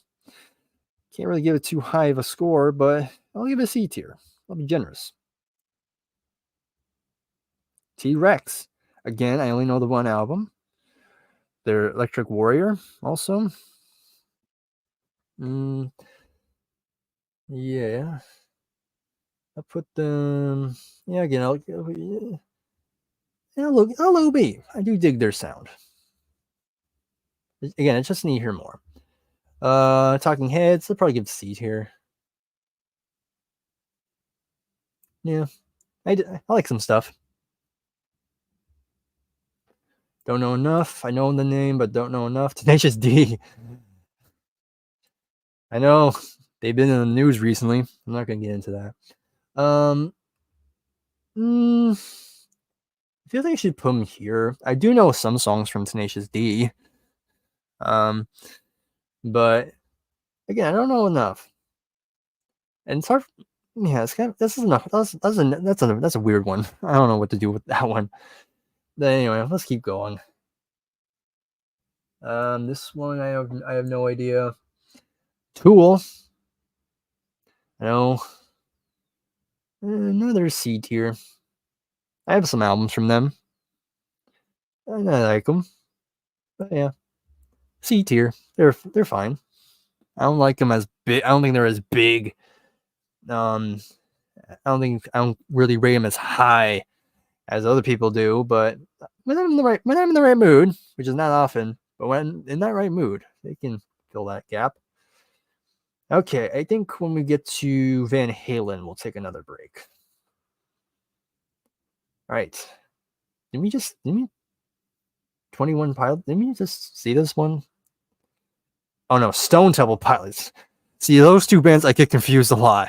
Can't really give it too high of a score, but I'll give it a C tier. I'll be generous. T-Rex. Again, I only know the one album. Their Electric Warrior also. Yeah. I'll put them. Yeah, again, I'll low B. I do dig their sound. Again, I just need to hear more. Talking Heads, I'll probably give it C tier. Yeah, I like some stuff. Don't know enough. I know the name, but don't know enough. Tenacious D. I know they've been in the news recently. I'm not gonna get into that. I feel like I should put them here. I do know some songs from Tenacious D. But again, I don't know enough, and it's hard. Yeah, it's kind of this is enough. That's a weird one. I don't know what to do with that one. But anyway, let's keep going. This one I have no idea. Tool. No. Another C tier. I have some albums from them. And I like them. But yeah, C tier. They're fine. I don't like them as big. I don't think they're as big. I don't really rate them as high as other people do. But when I'm in the right mood, which is not often, but when in that right mood, they can fill that gap. Okay, I think when we get to Van Halen, we'll take another break. All right. Did we 21 Pilots? Did we just see this one? Oh no, Stone Temple Pilots. See, those two bands I get confused a lot.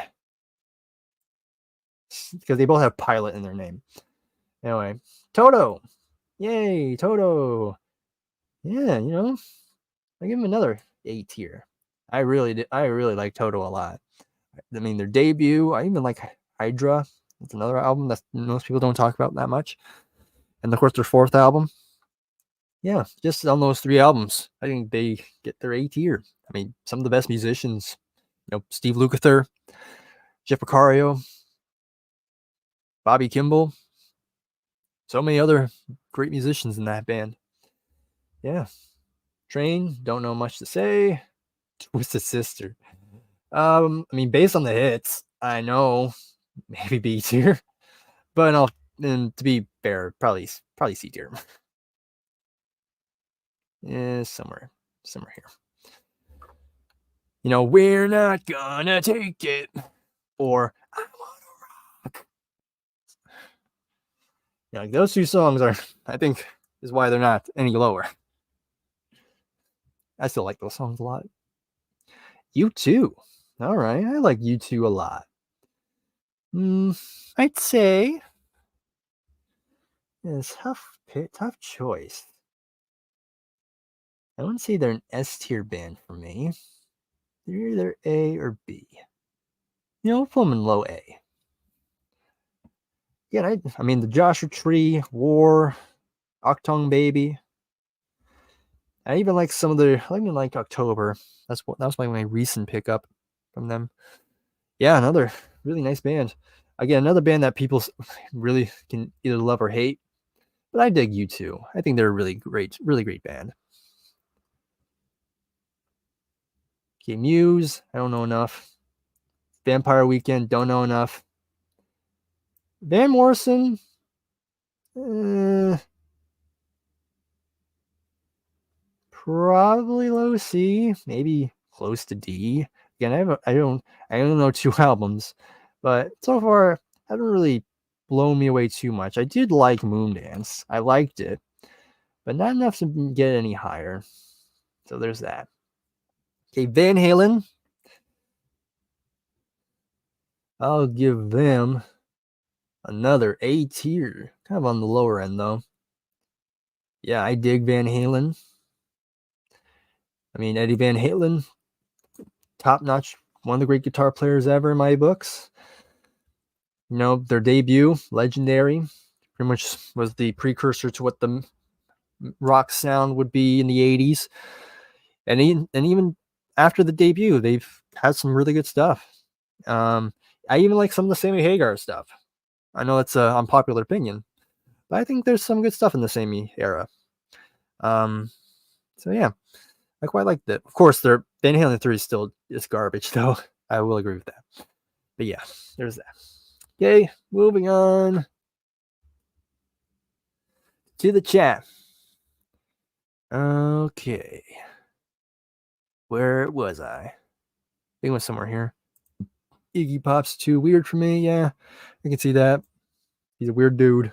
Because they both have pilot in their name. Anyway, Toto. Yay, Toto. Yeah, I give him another A tier. I really like Toto a lot. I mean, their debut, I even like Hydra. It's another album that most people don't talk about that much. And of course, their fourth album. Yeah, just on those three albums, I think they get their A tier. I mean, some of the best musicians, Steve Lukather, Jeff Porcaro, Bobby Kimball, so many other great musicians in that band. Yeah. Train, don't know much to say. Twisted Sister. I mean, based on the hits, I know maybe B tier, but and to be fair, probably C tier. Yeah, somewhere here. We're not gonna take it, or I wanna rock. Yeah, like those two songs are, I think, is why they're not any lower. I still like those songs a lot. U2. All right, I like U2 a lot. I'd say it's tough choice. I wouldn't say they're an S tier band for me. They're either A or B. We'll put them in low A. Yeah, I mean the Joshua Tree, War, Octong Baby. I even like some of their. I even like October. That was my recent pickup from them. Yeah, another really nice band. Again, another band that people really can either love or hate. But I dig U2. I think they're a really great band. Okay, Muse. I don't know enough. Vampire Weekend. Don't know enough. Van Morrison. Probably low C, maybe close to D. Again, I don't know 2 albums, but so far haven't really blown me away too much. I did like Moondance. I liked it, but not enough to get any higher. So there's that. Okay, Van Halen. I'll give them another A tier. Kind of on the lower end though. Yeah, I dig Van Halen. I mean, Eddie Van Halen, top notch, one of the great guitar players ever in my books. Their debut, legendary, pretty much was the precursor to what the rock sound would be in the 80s. And even after the debut, they've had some really good stuff. I even like some of the Sammy Hagar stuff. I know it's an unpopular opinion, but I think there's some good stuff in the Sammy era. So yeah, I quite liked it. Of course, their Van Halen 3 is garbage, though. I will agree with that. But yeah, there's that. Okay, moving on to the chat. Okay. Where was I? I think it was somewhere here. Iggy Pop's too weird for me. Yeah, I can see that. He's a weird dude.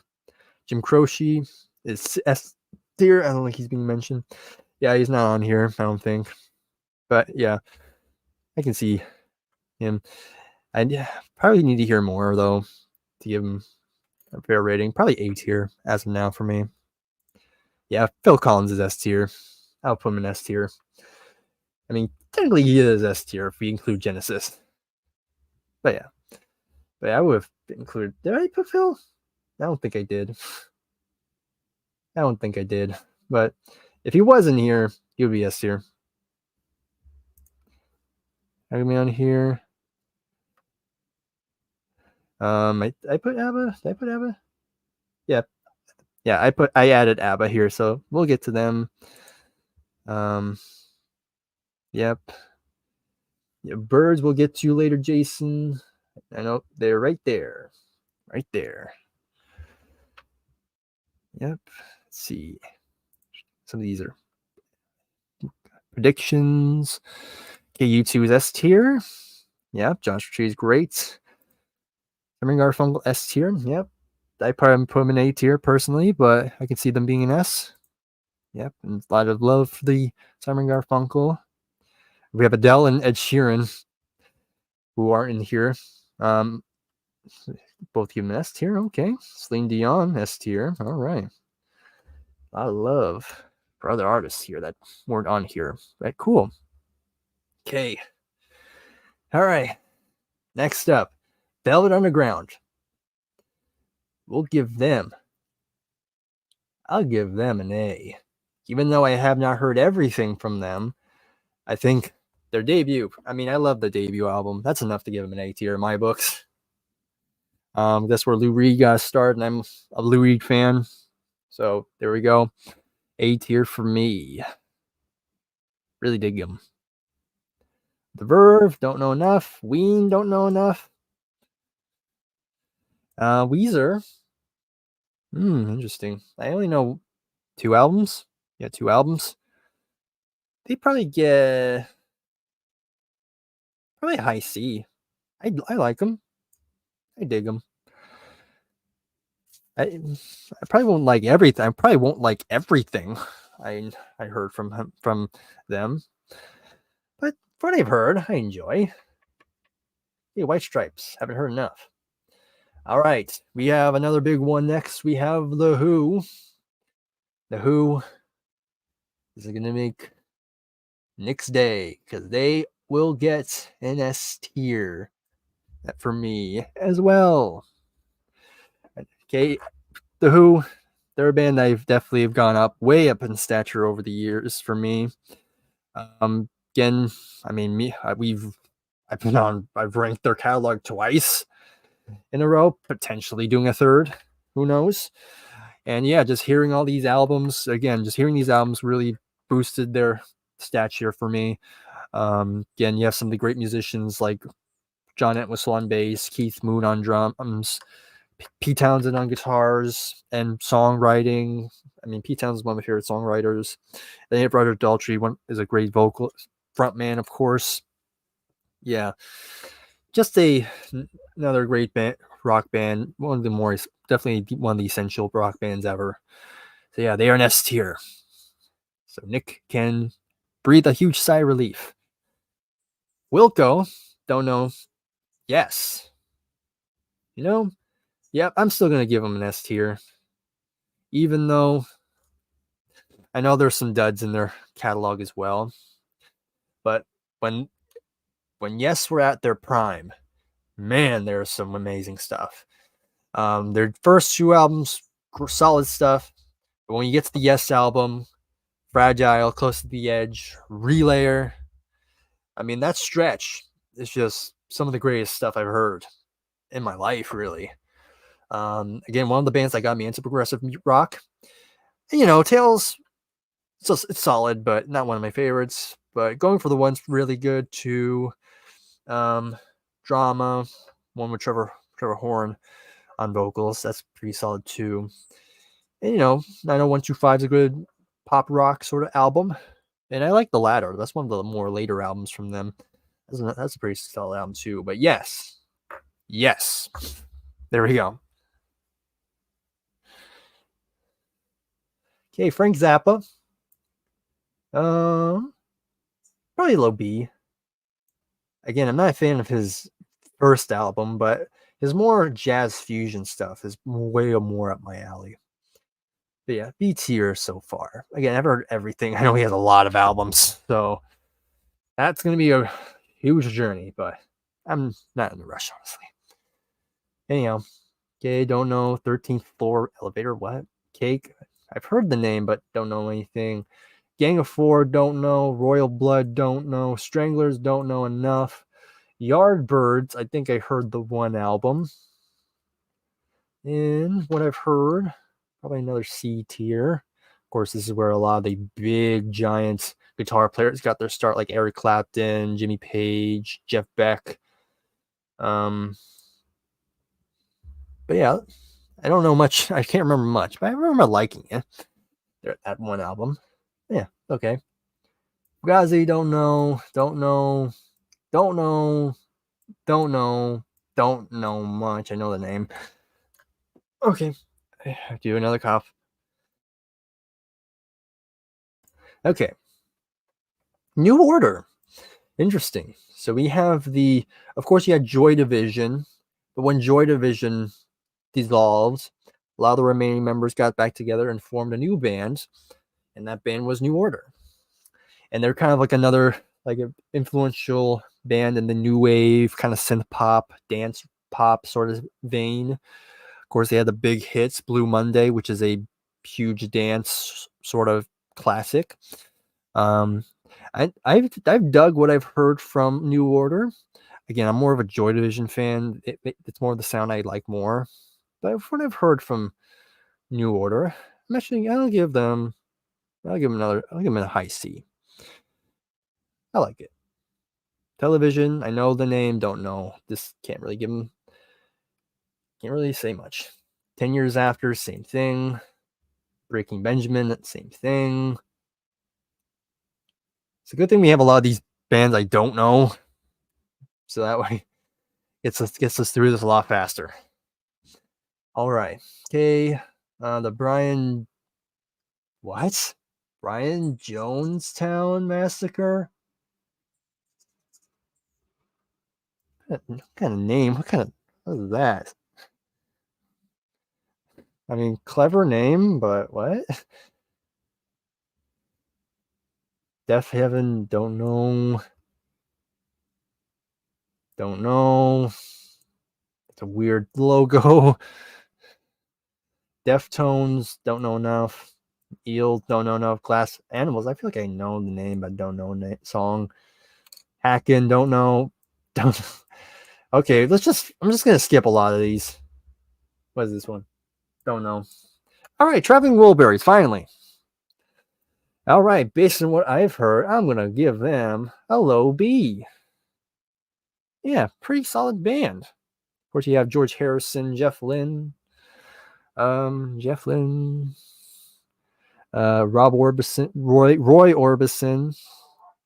Jim Croce is S tier. I don't think he's being mentioned. Yeah, he's not on here, I don't think. But yeah, I can see him. I probably need to hear more, though, to give him a fair rating. Probably A tier as of now for me. Yeah, Phil Collins is S tier. I'll put him in S tier. I mean, technically he is S tier if we include Genesis. But yeah, I would have included. Did I put Phil? I don't think I did. But if he wasn't here, he would be S tier. Have me on here. I put ABBA. Did I put ABBA? Yeah. I added ABBA here, so we'll get to them. Yep. Yeah, Birds we'll get to later, Jason. I know they're right there. Right there. Yep. Let's see. Some of these are predictions. Okay, U2 is S tier. Yep. Joshua Tree is great. Simon Garfunkel S tier. Yep. I probably put them in A tier personally, but I can see them being an S. Yep. And a lot of love for the Simon Garfunkel. We have Adele and Ed Sheeran, who aren't in here. Both give them S tier. Okay. Celine Dion, S tier. All right. A lot of love for other artists here that weren't on here. Right, cool. Okay. All right. Next up, Velvet Underground. I'll give them an A. Even though I have not heard everything from them, I think their debut, I mean, I love the debut album. That's enough to give them an A tier in my books. That's where Lou Reed got started, and I'm a Lou Reed fan. So there we go. A tier for me. Really dig them. The Verve, don't know enough. Ween, don't know enough. Weezer. Interesting. I only know 2 albums. Yeah, 2 albums. They probably get a high C. I like them. I dig them. I probably won't like everything. I probably won't like everything I heard from them. But what I've heard, I enjoy. Hey, White Stripes. Haven't heard enough. All right, we have another big one next. We have The Who. The Who is going to make Nick's day because they will get an S tier for me as well. Okay, The Who, they're a band I've definitely have gone up, way up in stature over the years for me. Again, I mean, I've ranked their catalog twice in a row, potentially doing a third. Who knows? And yeah, just hearing all these albums again, just hearing these albums really boosted their stature for me. Again, you have some of the great musicians like John Entwistle on bass, Keith Moon on drums, Pete Townsend on guitars, and songwriting. I mean, Pete Townsend is one of my favorite songwriters. Then Brother Daltrey is a great vocal frontman, of course. Yeah, just another great band, rock band. Definitely one of the essential rock bands ever. So yeah, they are an S tier. So Nick can breathe a huge sigh of relief. Wilco, don't know. Yes. Yep, I'm still going to give him an S tier. Even though I know there's some duds in their catalog as well. But when Yes were at their prime, man, there's some amazing stuff. Their first two albums, solid stuff. But when you get to the Yes album, Fragile, Close to the Edge, Relayer, I mean, that stretch is just some of the greatest stuff I've heard in my life, really. Again, one of the bands that got me into progressive rock. And, Tales, it's solid, but not one of my favorites. But going for the ones really good to Drama, one with Trevor Horn on vocals. That's pretty solid too. And 90125 is a good pop rock sort of album. And I like The Ladder. That's one of the more later albums from them. That's a pretty solid album too. But yes. There we go. Okay, Frank Zappa. Probably low B. Again, I'm not a fan of his first album, but his more jazz fusion stuff is way more up my alley. But yeah, B tier so far. Again, I've heard everything. I know he has a lot of albums, so that's going to be a huge journey, but I'm not in a rush, honestly. Anyhow, okay, don't know. 13th Floor Elevator, what? Cake? I've heard the name, but don't know anything. Gang of Four, don't know. Royal Blood, don't know. Stranglers, don't know enough. Yardbirds, I think I heard the one album. And what I've heard, probably another C tier. Of course, this is where a lot of the big, giant guitar players got their start, like Eric Clapton, Jimmy Page, Jeff Beck. But yeah, I don't know much. I can't remember much, but I remember liking it. That one album. Yeah, okay. Fugazi, don't know much. I know the name. Okay, do another cough. Okay. New Order. Interesting. So we have of course, you had Joy Division, but when Joy Division dissolved, a lot of the remaining members got back together and formed a new band, and that band was New Order. And they're kind of like another an influential band in the new wave, kind of synth pop, dance pop sort of vein. Of course, they had the big hits, Blue Monday, which is a huge dance sort of classic. I've dug what I've heard from New Order. Again, I'm more of a Joy Division fan. It's more of the sound I like more. But what I've heard from New Order, I'll give them a high C. I like it. Television, I know the name, don't know. This can't really say much. 10 Years After, same thing. Breaking Benjamin, same thing. It's a good thing we have a lot of these bands I don't know. So that way gets us through this a lot faster. All right. Okay. The Brian Jonestown Massacre? What kind of name? What is that? I mean, clever name, but what? Deaf Heaven, don't know. Don't know. It's a weird logo. Deftones, don't know enough. Eel, don't know enough. Glass Animals, I feel like I know the name, but don't know song. Hackin, don't know. Don't. Okay, I'm just gonna skip a lot of these. What is this one? Don't know. All right, Traveling Wilburys, finally. All right, based on what I've heard, I'm gonna give them a low B. Yeah, pretty solid band. Of course, you have George Harrison, Jeff Lynne, Rob Orbison, Roy Orbison,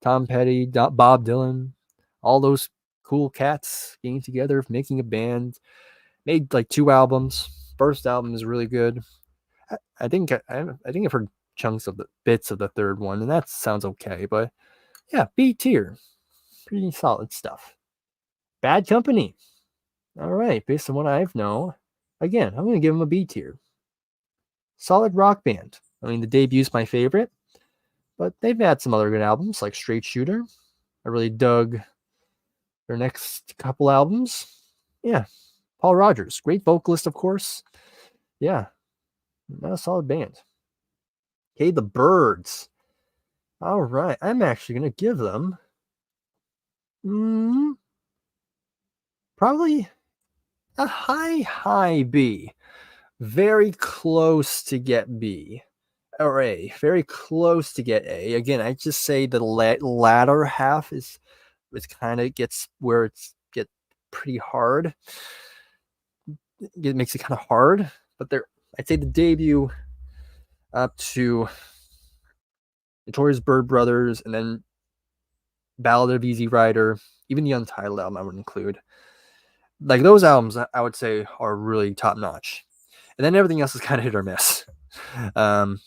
Tom Petty, Bob Dylan, all those cool cats getting together, making a band. Made like 2 albums. First album is really good. I think I've heard chunks of the bits of the third one, and that sounds okay. But yeah, B tier, pretty solid stuff. Bad Company. All right, based on what I know, again, I'm gonna give them a B tier. Solid rock band. I mean, the debut's my favorite, but they've had some other good albums like Straight Shooter. I really dug their next couple albums. Yeah, Paul Rogers, great vocalist, of course. Yeah, not a solid band. Okay, the Birds. All right, I'm actually gonna give them probably a high B. Very close to get B or A. Very close to get A. Again, I just say the latter half is kind of gets where it's get pretty hard. It makes it kind of hard, but I'd say the debut up to Notorious Bird Brothers and then Ballad of Easy Rider, even the Untitled album I would include. Like those albums, I would say are really top notch, and then everything else is kind of hit or miss. And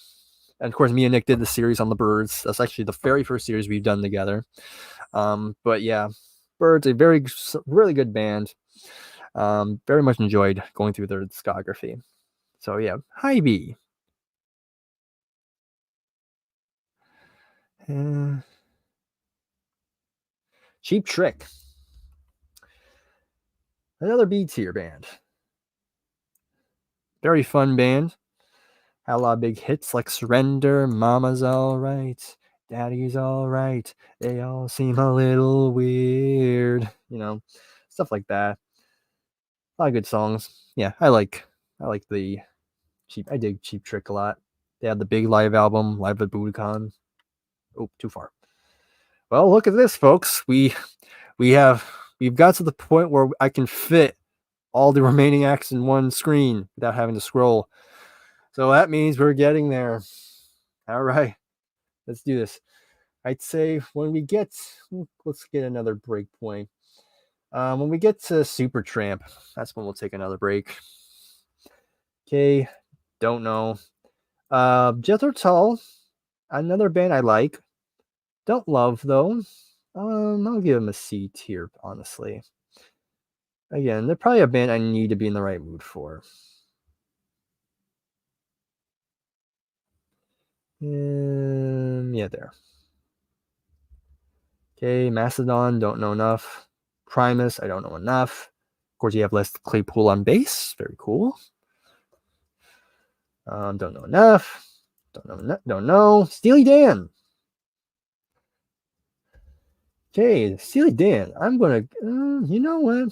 of course, me and Nick did the series on the Birds. That's actually the very first series we've done together. But yeah, Birds, a really good band. Very much enjoyed going through their discography. So yeah, high B. Cheap Trick. Another B tier band. Very fun band. Had a lot of big hits like Surrender, Mama's Alright, Daddy's Alright. They all seem a little weird. Stuff like that. A lot of good songs. Yeah, I dig Cheap Trick a lot. They had the big live album, Live at Budokan. Oh, too far. Well, look at this, folks. We've got to the point where I can fit all the remaining acts in one screen without having to scroll. So that means we're getting there. All right, let's do this. I'd say let's get another break point. When we get to Supertramp, that's when we'll take another break. Okay, don't know. Jethro Tull, another band I like. Don't love though. I'll give them a C tier, honestly. Again, they're probably a band I need to be in the right mood for. Yeah, there. Okay, Mastodon, don't know enough. Primus, I don't know enough. Of course, you have Les Claypool on bass. Very cool. Don't know enough. Don't know. Steely Dan. Okay, Steely Dan. I'm gonna. You know what?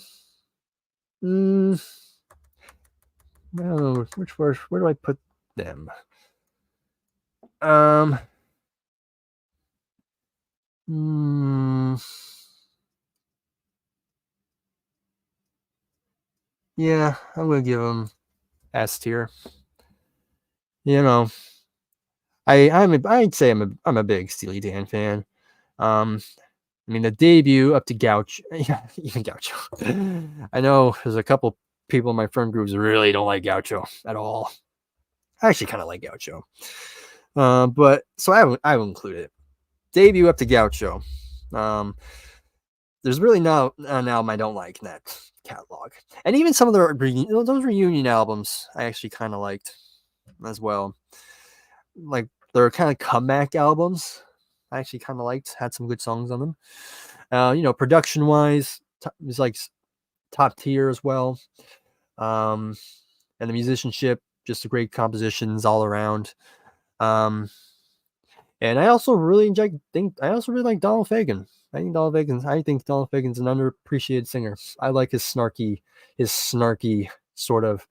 No, where do I put them? Yeah, I'm gonna give them S tier. I'd say I'm a big Steely Dan fan. I mean, the debut up to Gaucho, yeah, even Gaucho. I know there's a couple people in my friend groups really don't like Gaucho at all. I actually kind of like Gaucho, but so I will include it. Debut up to Gaucho. there's really not an album I don't like in that catalog. And even some of those reunion albums I actually kind of liked as well. Like their kind of comeback albums, I actually kind of liked. Had some good songs on them. Production wise, it was like top tier as well. And the musicianship, just great compositions all around. And I also really like Donald Fagen. I think Donald Fagen's an underappreciated singer. I like his snarky sort of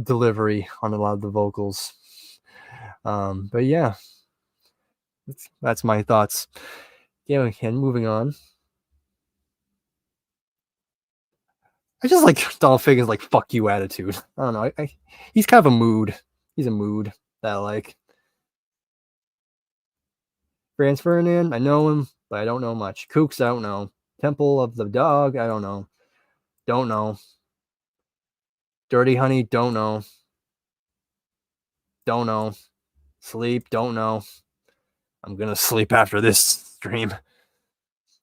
delivery on a lot of the vocals. But yeah, that's my thoughts. Yeah, and moving on. I just like Donald Fagen's like "fuck you" attitude. I don't know. He's kind of a mood. He's a mood that I like. Franz Ferdinand, I know him, but I don't know much. Kooks, I don't know. Temple of the Dog, I don't know. Don't know. Dirty Honey, don't know. Don't know. Sleep, don't know. I'm gonna sleep after this stream.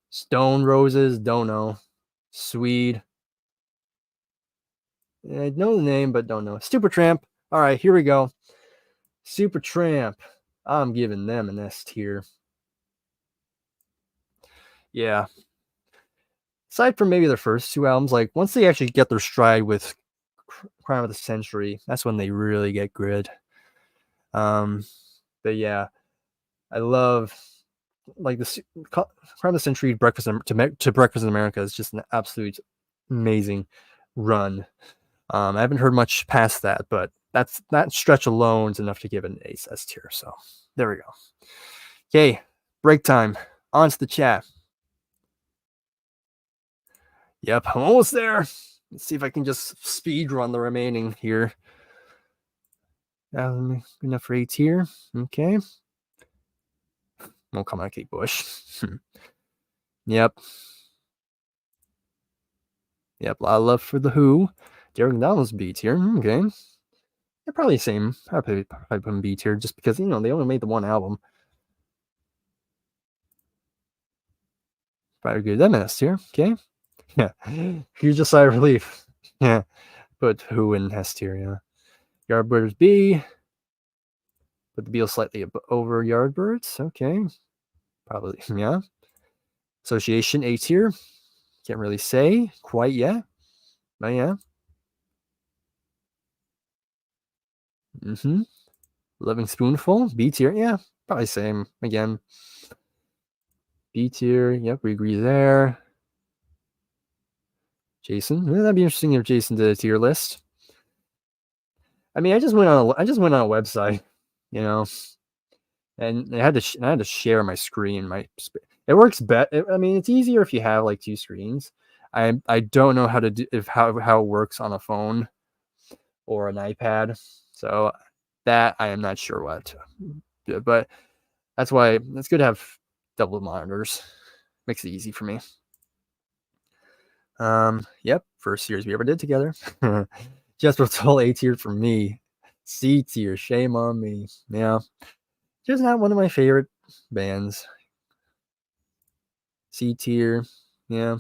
Stone Roses, don't know. Swede. I know the name, but don't know. Supertramp. All right, here we go. Supertramp. I'm giving them an S tier. Yeah. Aside from maybe their first two albums, like once they actually get their stride with Crime of the Century, that's when they really get good. But yeah, I love like the Crime of the Century, Breakfast in America is just an absolute amazing run. I haven't heard much past that, but that stretch alone is enough to give it an S tier. So there we go. Okay, break time. On to the chat. Yep, I'm almost there. Let's see if I can just speed run the remaining here. Enough for A tier. Okay. Won't come out Kate Bush. Yep. Yep, a lot of love for The Who. Derek Donald's B tier. Okay. They're probably the same. I'd probably put them B tier just because, they only made the one album. Probably give them an S tier. Okay. Yeah. Huge sigh of relief. Yeah. Put Who in S tier, yeah. Yardbirds B. Put the Beatles slightly over Yardbirds. Okay. Probably, yeah. Association A tier. Can't really say quite yet. But yeah. Living Spoonful, B tier. Yeah, probably same again. B tier. Yep, we agree there. Jason, that'd be interesting if Jason did a tier list. I mean, I just went on a website, and I had to share my screen. It works better. I mean, it's easier if you have like two screens. I don't know how to do how it works on a phone or an iPad, so that I am not sure what. But that's why it's good to have double monitors. Makes it easy for me. Yep, first series we ever did together. Jethro Tull A tier for me. C tier, shame on me. Yeah, just not one of my favorite bands. C tier, yeah.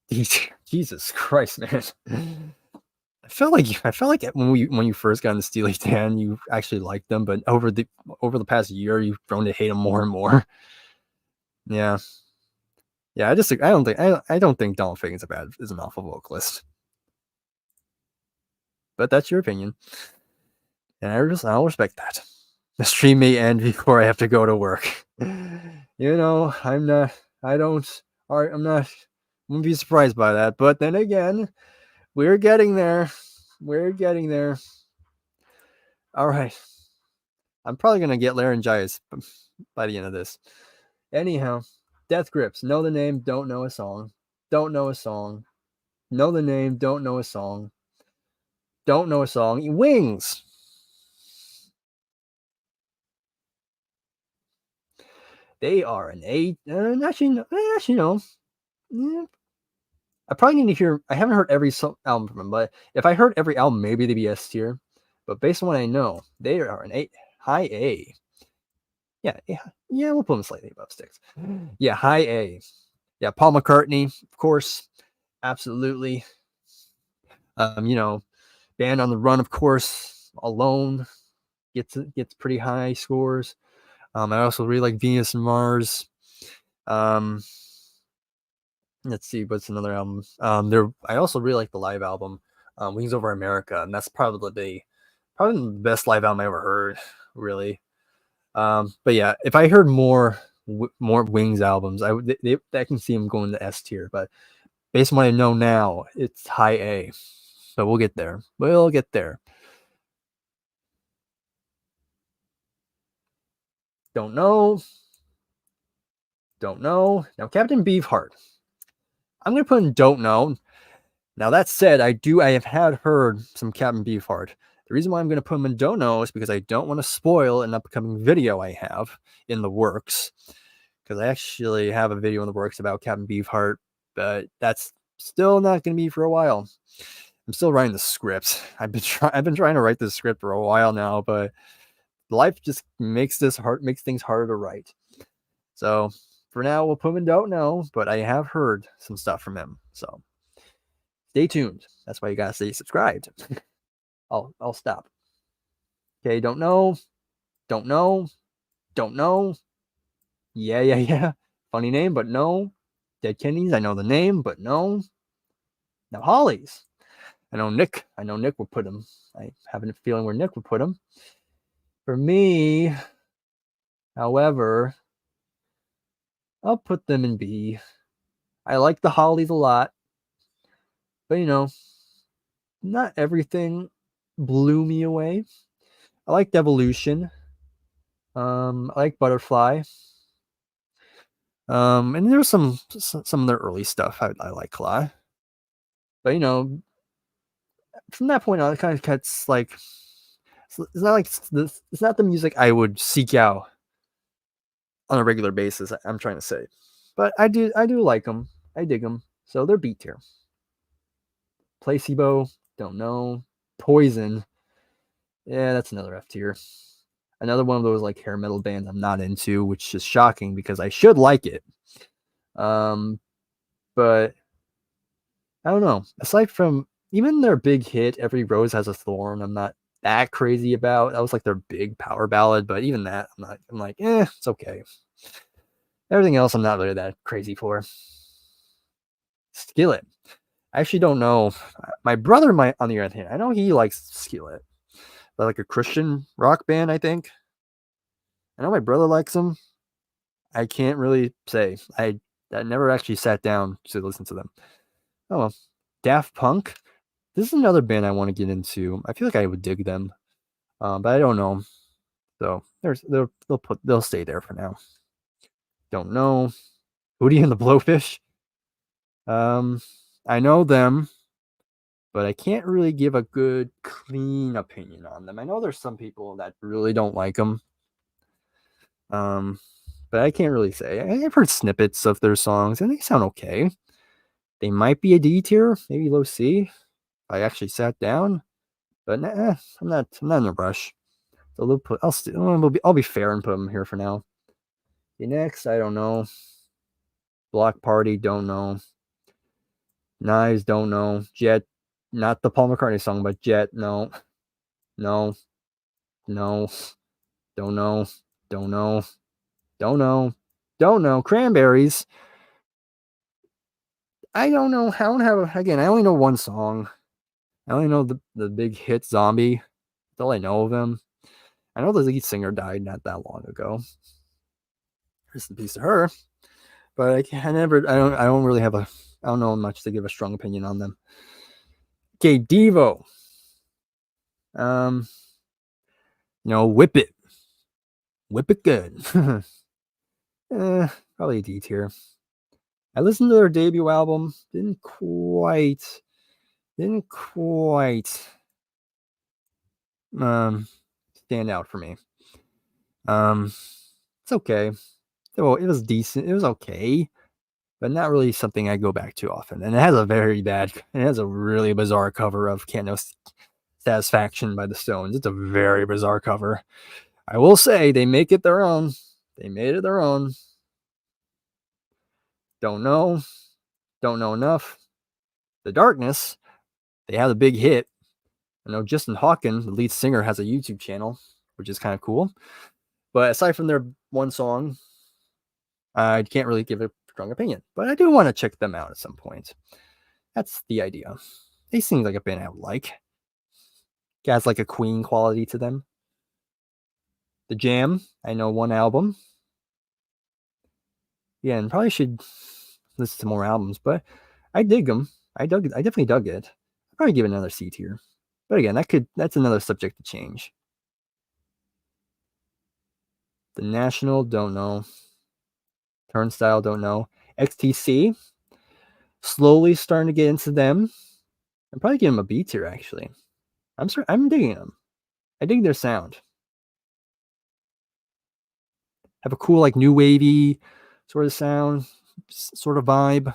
D tier, Jesus Christ, man. I felt like when you first got into Steely Dan, you actually liked them, but over the past year, you've grown to hate them more and more. Yeah. Yeah, I don't think Donald Fagen's is an awful vocalist. But that's your opinion. And I'll respect that. The stream may end before I have to go to work. I wouldn't be surprised by that. But then again, we're getting there. All right. I'm probably going to get laryngitis by the end of this. Anyhow, Death Grips. Know the name, don't know a song. Don't know a song. Know the name, don't know a song. Don't know a song. Wings. They are an A. Actually, no. Yeah. I probably need to hear. I haven't heard every album from them, but if I heard every album, maybe they'd be S tier. But based on what I know, they are an high A. Yeah, we'll put them slightly above Styx. Yeah, high A. Yeah, Paul McCartney, of course, absolutely. You know, Band on the Run, of course, Alone gets pretty high scores. I also really like Venus and Mars. Um, let's see, what's another album? I also really like the live album, Wings Over America, and that's probably the best live album I ever heard, really. But yeah, if I heard more Wings albums, I can see them going to S tier. But based on what I know now, it's high A. So we'll get there. We'll get there. Don't know. Don't know. Now, Captain Beefheart. I'm gonna put in don't know. Now that said, I have had heard some Captain Beefheart. The reason why I'm gonna put him in don't know is because I don't want to spoil an upcoming video I have in the works. Because I actually have a video in the works about Captain Beefheart, but that's still not gonna be for a while. I'm still writing the script. I've been trying to write this script for a while now, but life just makes things harder to write. So for now, we'll put him in don't know, but I have heard some stuff from him. So stay tuned. That's why you gotta stay subscribed. I'll stop. Okay, don't know, don't know, don't know. Yeah. Funny name, but no. Dead Kennedys, I know the name, but no. Now Hollies. I know Nick would put him. I have a feeling where Nick would put him. For me, however, I'll put them in B. I like the Hollies a lot, but not everything blew me away. I liked Evolution. I like Butterfly. And there's some of their early stuff I like a lot. But from that point on, it kind of gets like it's not the music I would seek out on a regular basis. I'm trying to say, but I do like them. I dig them. So they're B tier. Placebo, don't know. Poison, yeah, that's another F tier. Another one of those like hair metal bands I'm not into, which is shocking because I should like it. But I don't know. Aside from even their big hit, Every Rose Has a Thorn, I'm not that crazy about. That was like their big power ballad, but even that, I'm like, it's okay. Everything else, I'm not really that crazy for. Skillet. I actually don't know. My brother might, on the other hand, I know he likes Skillet. They're like a Christian rock band, I think. I know my brother likes them. I can't really say. I never actually sat down to listen to them. Oh well. Daft Punk. This is another band I want to get into. I feel like I would dig them, but I don't know. So they'll stay there for now. Don't know. Hootie and the Blowfish. I know them, but I can't really give a good, clean opinion on them. I know there's some people that really don't like them. But I can't really say. I've heard snippets of their songs, and they sound okay. They might be a D tier, maybe low C. If I actually sat down, but I'm not in a rush. So I'll be fair and put them here for now. The next, I don't know. Block Party, don't know. Knives, don't know. Jet, not the Paul McCartney song, but Jet, no. Don't know. Don't know. Cranberries. I don't know. I only know one song. I only know the big hit Zombie. That's all I know of them. I know the lead singer died not that long ago. Rest in peace to her. But I don't really have I don't know much to give a strong opinion on them. Okay, Devo. Whip It. Whip It Good. Probably a D tier. I listened to their debut album. Didn't quite stand out for me. It's okay. Well, it was decent. It was okay, but not really something I go back to often. And it has a really bizarre cover of Can't No Satisfaction by the Stones. It's a very bizarre cover. I will say they make it their own. They made it their own. Don't know. Don't know enough. The Darkness. They had a big hit. I know Justin Hawkins, the lead singer, has a YouTube channel, which is kind of cool. But aside from their one song, I can't really give a strong opinion. But I do want to check them out at some point. That's the idea. They seem like a band I would like. It has like a Queen quality to them. The Jam, I know one album. Yeah, and probably should listen to more albums, but I dig them. I definitely dug it. I'd probably give it another C tier. But again, that's another subject to change. The National, don't know. Turnstile, don't know. XTC, slowly starting to get into them. I'm probably giving them a B tier, actually. I'm digging them. I dig their sound. Have a cool, like, new wavy sort of sound, sort of vibe.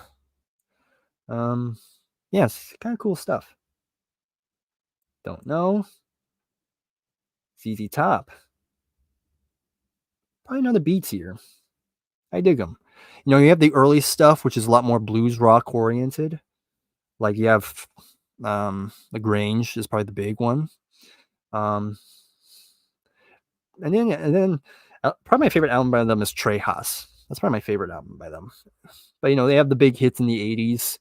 Yes, kind of cool stuff. Don't know. ZZ Top. Probably another B tier. I dig them. You know, you have the early stuff, which is a lot more blues rock oriented. Like you have the Grange is probably the big one. And then probably my favorite album by them is Trejas. That's probably my favorite album by them. But you know, they have the big hits in the 80s.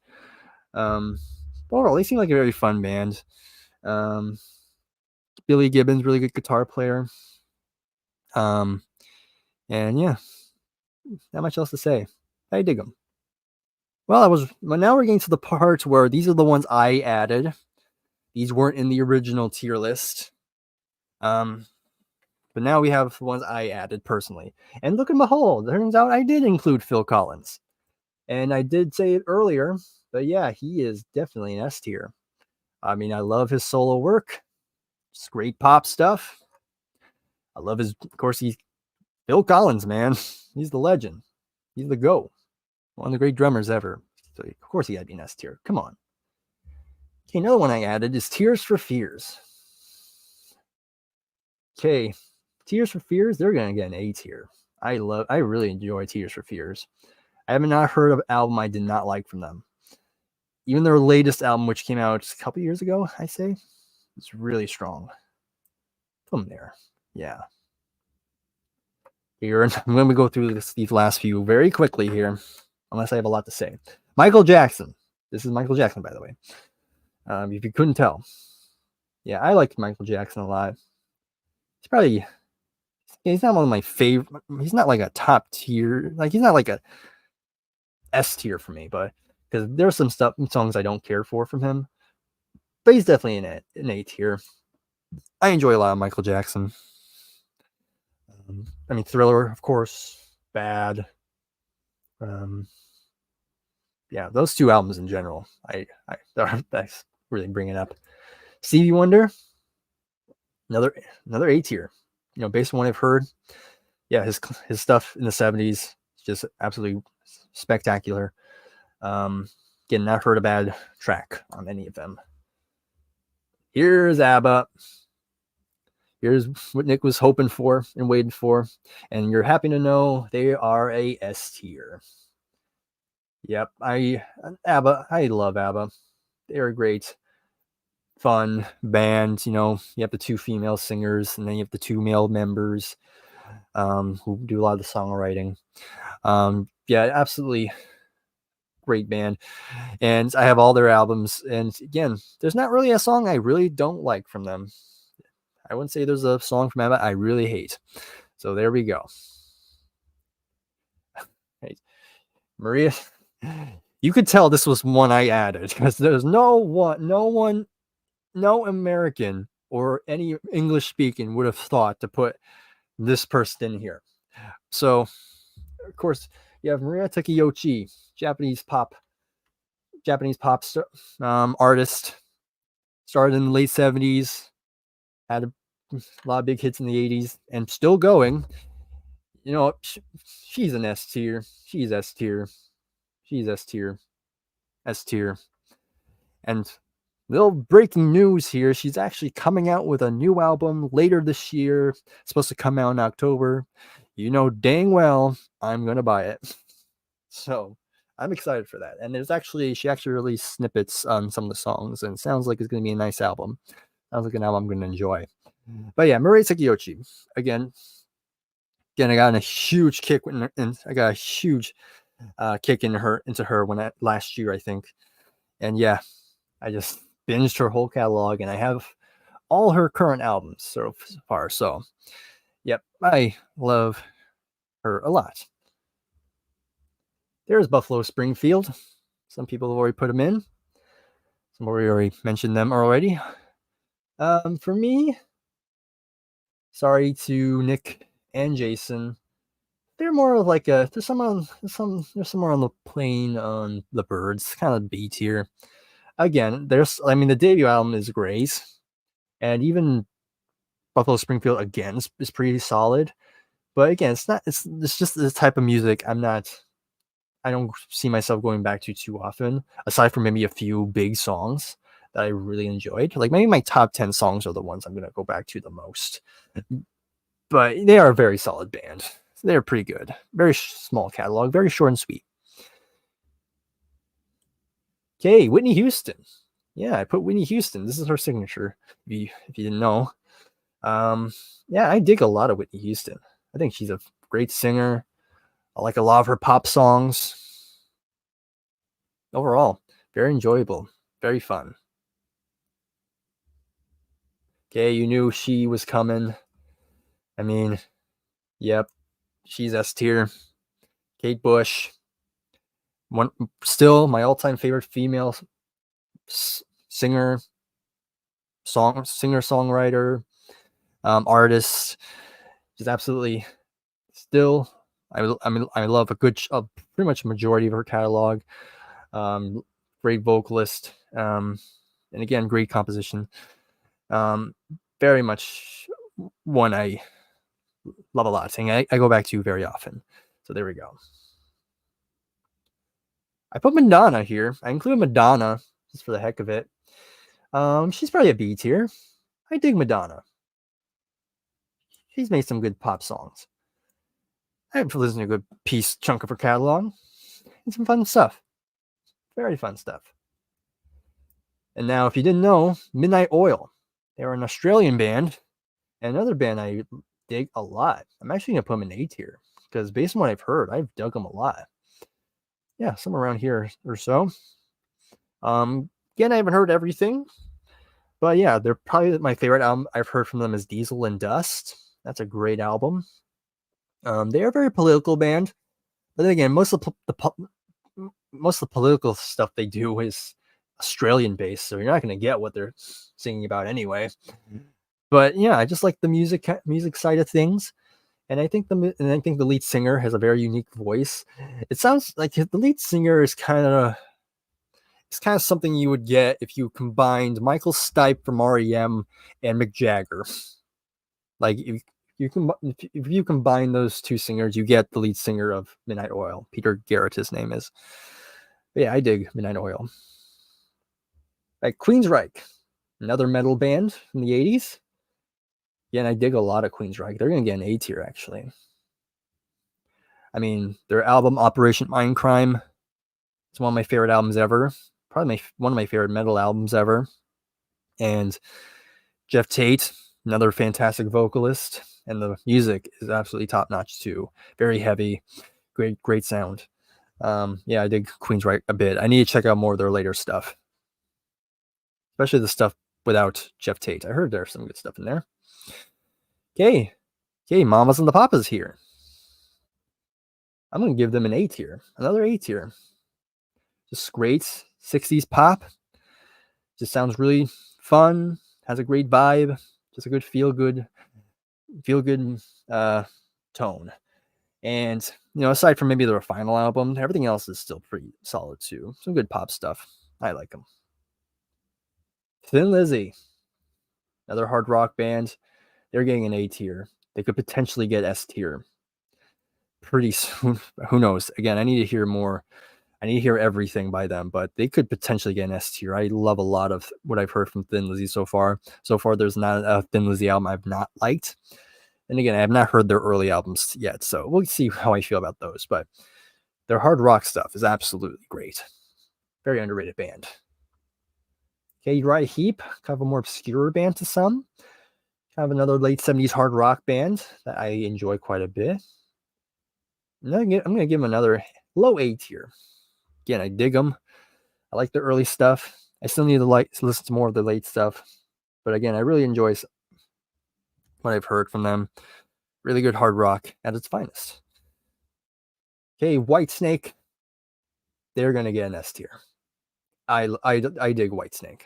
Overall, they seem like a very fun band. Billy Gibbons, really good guitar player. And yeah, not much else to say. I dig them. Well, now we're getting to the part where these are the ones I added. These weren't in the original tier list. But now we have the ones I added personally. And look and behold, turns out I did include Phil Collins. And I did say it earlier, but yeah, he is definitely an S tier. I mean, I love his solo work. It's great pop stuff. I love he's Phil Collins, man. He's the legend. He's the GOAT. One of the great drummers ever. So of course he had to be an S tier. Come on. Okay, another one I added is Tears for Fears. Okay, Tears for Fears, they're gonna get an A tier. I really enjoy Tears for Fears. I have not heard of an album I did not like from them. Even their latest album, which came out a couple years ago, I say, it's really strong. From there, yeah. Here, I'm going to go through these last few very quickly here, unless I have a lot to say. Michael Jackson. This is Michael Jackson, by the way. If you couldn't tell. Yeah, I like Michael Jackson a lot. He's not one of my favorite. He's not like a top tier. Like, he's not like a S tier for me, but because there's some songs I don't care for from him. But he's definitely an A tier. I enjoy a lot of Michael Jackson. I mean, Thriller, of course, Bad. Yeah, those two albums in general, that's really bringing up. Stevie Wonder, another A tier. You know, based on what I've heard, yeah, his stuff in the 70s is just absolutely spectacular. Again, not heard a bad track on any of them. Here's ABBA. Here's what Nick was hoping for and waiting for. And you're happy to know they are a S tier. Yep, ABBA, I love ABBA. They're a great, fun band. You know, you have the two female singers, and then you have the two male members who do a lot of the songwriting. Yeah, absolutely great band. And I have all their albums. And again, there's not really a song I really don't like from them. I wouldn't say there's a song from ABBA I really hate. So there we go. Hey, Maria, you could tell this was one I added because there's no American or any English speaking would have thought to put this person in here. So, of course, you have Maria Takeyoshi, Japanese pop artist, started in the late 70s, had a lot of big hits in the 80s, and still going. You know, she's an S tier. She's S tier. She's S tier. S tier. And little breaking news here. She's actually coming out with a new album later this year. It's supposed to come out in October. You know dang well I'm going to buy it. So I'm excited for that. And she actually released snippets on some of the songs, and it sounds like it's going to be a nice album. Sounds like an album I'm going to enjoy. But yeah, Murray Takeyoshi. Again, I got a huge kick, and I got a huge kick into her last year, I think. And yeah, I just binged her whole catalog, and I have all her current albums so far. So, yep, I love her a lot. There's Buffalo Springfield. Some people have already put them in. Some already mentioned them already. For me, sorry to Nick and Jason, they're more of like there's somewhere on the plane on the Birds, kind of B tier. Again, the debut album is great, and even Buffalo Springfield again is pretty solid. But again, it's just the type of music I don't see myself going back to too often, aside from maybe a few big songs that I really enjoyed. Like maybe my top 10 songs are the ones I'm going to go back to the most. But they are a very solid band. They're pretty good. Very small catalog, very short and sweet. Okay, Whitney Houston. Yeah, I put Whitney Houston. This is her signature, if you didn't know. Yeah, I dig a lot of Whitney Houston. I think she's a great singer. I like a lot of her pop songs. Overall, very enjoyable, very fun. Okay, you knew she was coming. I mean, yep, she's S tier. Kate Bush, still my all-time favorite female singer, songwriter, artist. Just absolutely still. I love pretty much a majority of her catalog. Great vocalist, and again, great composition. Very much one I love a lot. Saying I go back to very often. So there we go. I put Madonna here. I include Madonna just for the heck of it. She's probably a B tier. I dig Madonna. She's made some good pop songs. I've listened to a good chunk of her catalog and some fun stuff. Very fun stuff. And now, if you didn't know, Midnight Oil. They're an Australian band, and another band I dig a lot. I'm actually going to put them in A tier because based on what I've heard, I've dug them a lot. Yeah, somewhere around here or so. Again, I haven't heard everything, but yeah, they're probably my favorite album I've heard from them is Diesel and Dust. That's a great album. They are a very political band, but then again, most of the political stuff they do is Australian based, so you're not going to get what they're singing about anyway. But yeah, I just like the music side of things, and I think the lead singer has a very unique voice. It sounds like the lead singer is kind of something you would get if you combined Michael Stipe from REM and Mick Jagger. Like if you combine those two singers, you get the lead singer of Midnight Oil. Peter Garrett, his name is. But yeah, I dig Midnight Oil. Like Queensryche, another metal band from the 80s. Yeah, and I dig a lot of Queensryche. They're going to get an A tier, actually. I mean, their album Operation Mindcrime is one of my favorite albums ever. Probably one of my favorite metal albums ever. And Jeff Tate, another fantastic vocalist. And the music is absolutely top-notch, too. Very heavy. Great sound. Yeah, I dig Queensryche a bit. I need to check out more of their later stuff. Especially the stuff without Jeff Tate. I heard there's some good stuff in there. Okay, Mamas and the Papas here. I'm going to give them an A tier. Another A tier. Just great 60s pop. Just sounds really fun. Has a great vibe. Just a good feel good tone. And, aside from maybe their final album, everything else is still pretty solid too. Some good pop stuff. I like them. Thin Lizzy, another hard rock band. They're getting an A tier. They could potentially get S tier pretty soon. Who knows? Again, I need to hear more. I need to hear everything by them, but they could potentially get an S tier. I love a lot of what I've heard from Thin Lizzy so far. So far, there's not a Thin Lizzy album I've not liked. And again, I have not heard their early albums yet, so we'll see how I feel about those. But Their hard rock stuff is absolutely great. Very underrated band. Okay, Uriah Heep, kind of a more obscure band to some. Kind of another late 70s hard rock band that I enjoy quite a bit. I'm going to give them another low A tier. Again, I dig them. I like the early stuff. I still need to listen to more of the late stuff. But again, I really enjoy what I've heard from them. Really good hard rock at its finest. Okay, Whitesnake. They're going to get an S tier. I dig Whitesnake.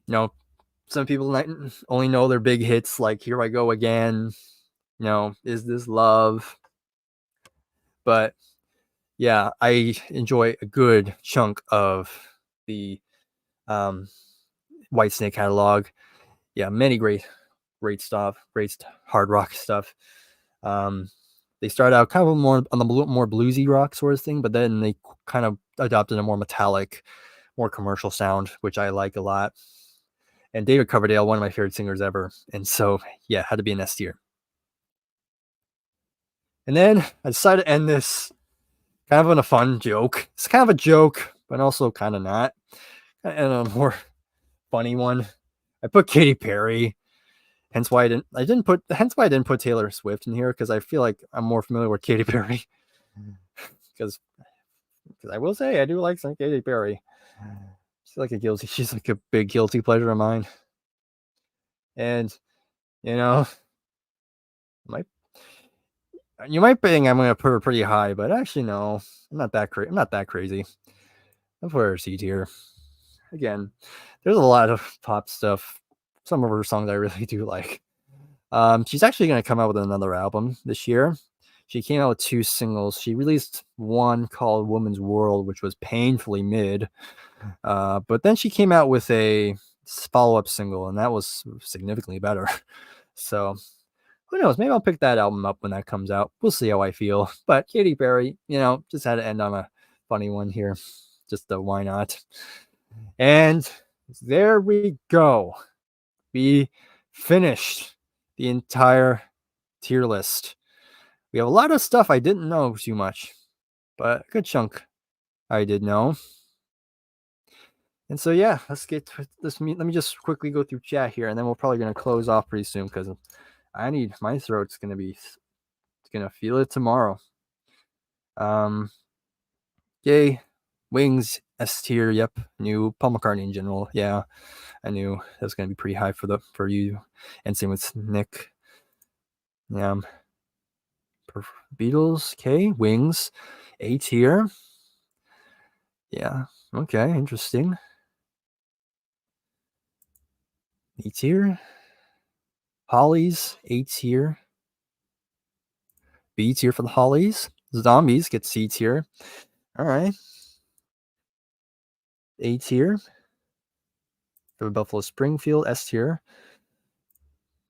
You know, some people only know their big hits like Here I Go Again, Is This Love? But yeah, I enjoy a good chunk of the Whitesnake catalog. Yeah, many great stuff, great hard rock stuff. They started out kind of more on the more bluesy rock sort of thing, but then they kind of adopted a more metallic, more commercial sound, which I like a lot. And David Coverdale, one of my favorite singers ever. And so, yeah, had to be an S tier. And then I decided to end this kind of on a fun joke. It's kind of a joke, but also kind of not. And a more funny one. I put Katy Perry. Hence why I didn't put Taylor Swift in here, because I feel like I'm more familiar with Katy Perry. Because I will say I do like some Katy Perry. She's like a big guilty pleasure of mine. And you might think I'm gonna put her pretty high, but actually no, I'm not that crazy. I'll put her C tier. Again, there's a lot of pop stuff. Some of her songs I really do like. She's actually gonna come out with another album this year. She came out with 2 singles. She released one called Woman's World, which was painfully mid. But then she came out with a follow-up single, and that was significantly better. So who knows? Maybe I'll pick that album up when that comes out. We'll see how I feel. But Katy Perry, just had to end on a funny one here. Just why not? And there we go. We finished the entire tier list. We have a lot of stuff I didn't know too much, but a good chunk I did know. And so yeah, let's get to this. Let me just quickly go through chat here, and then we're probably gonna close off pretty soon because my throat's gonna feel it tomorrow. Yay, Wings S tier. Yep, new Paul McCartney in general. Yeah, I knew that was gonna be pretty high for you, and same with Nick. Yeah, Beatles. Okay, Wings, A tier. Yeah, okay, interesting. A tier. Hollies, A tier. B tier for the Hollies. Zombies get C tier. All right. A tier. For Buffalo Springfield, S tier.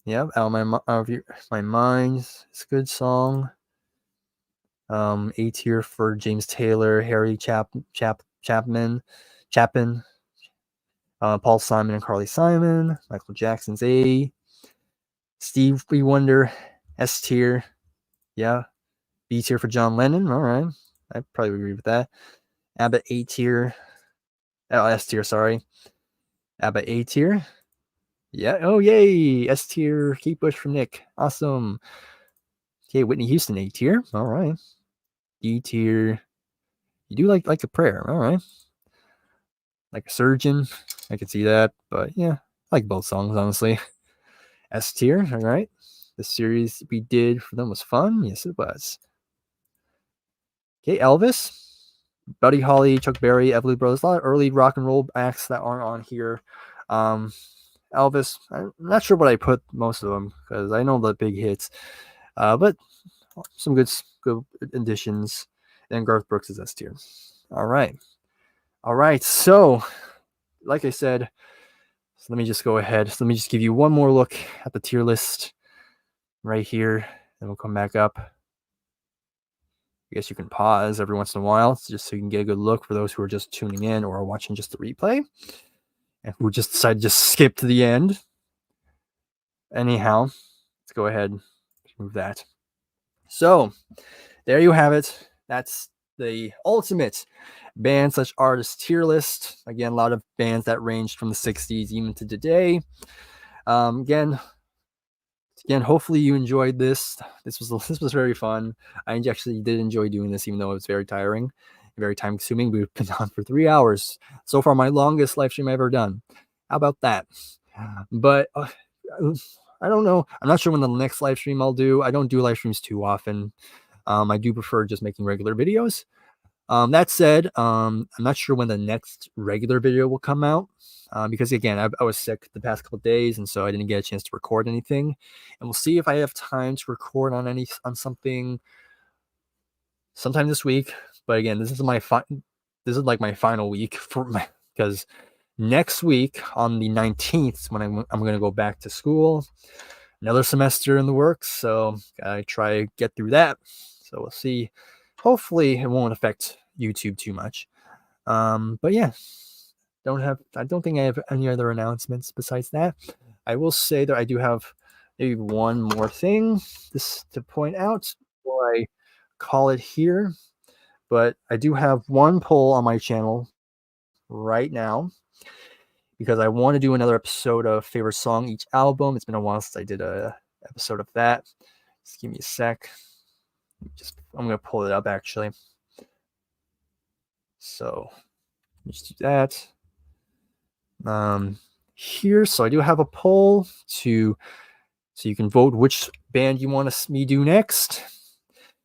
Yeah, Out of My Mind. It's a good song. A tier for James Taylor, Harry Chapin, Paul Simon and Carly Simon. Michael Jackson's A. Stevie Wonder, S tier. Yeah. B tier for John Lennon. All right. I probably agree with that. ABBA A tier. Oh, S tier, sorry. ABBA A tier. Yeah. Oh, yay. S tier. Kate Bush from Nick. Awesome. Okay, Whitney Houston A tier. All right. D tier. You do like a prayer. All right. Like a surgeon. I can see that. But yeah, I like both songs, honestly. S tier. All right. The series we did for them was fun. Yes, it was. Okay, Elvis. Buddy Holly, Chuck Berry, Everly Brothers. A lot of early rock and roll acts that aren't on here. Elvis, I'm not sure what I put most of them because I know the big hits. But some good additions. And Garth Brooks is S tier. All right. So, like I said, let me just go ahead. So let me just give you one more look at the tier list right here. Then we'll come back up. I guess you can pause every once in a while just so you can get a good look for those who are just tuning in or are watching just the replay and who just decided to just skip to the end. Anyhow, let's go ahead and move that. So there you have it. That's the ultimate band / artist tier list. Again, a lot of bands that ranged from the 60s even to today. Again, hopefully you enjoyed this. This was very fun. I actually did enjoy doing this, even though it was very tiring, very time consuming. We've been on for 3 hours so far. My longest live stream I've ever done. How about that? But I don't know. I'm not sure when the next live stream I'll do. I don't do live streams too often. I do prefer just making regular videos. That said, I'm not sure when the next regular video will come out because, again, I was sick the past couple days, and so I didn't get a chance to record anything. And we'll see if I have time to record on something sometime this week. But again, this is like my final week because next week on the 19th, when I'm going to go back to school, another semester in the works. So I try to get through that. So we'll see. Hopefully it won't affect YouTube too much. But yeah, I don't think I have any other announcements besides that. I will say that I do have maybe one more thing to point out before I call it here. But I do have one poll on my channel right now because I want to do another episode of favorite song each album. It's been a while since I did a episode of that. Just give me a sec. I'm gonna pull it up actually. So just do that. Here, so I do have a poll so you can vote which band you want me do next.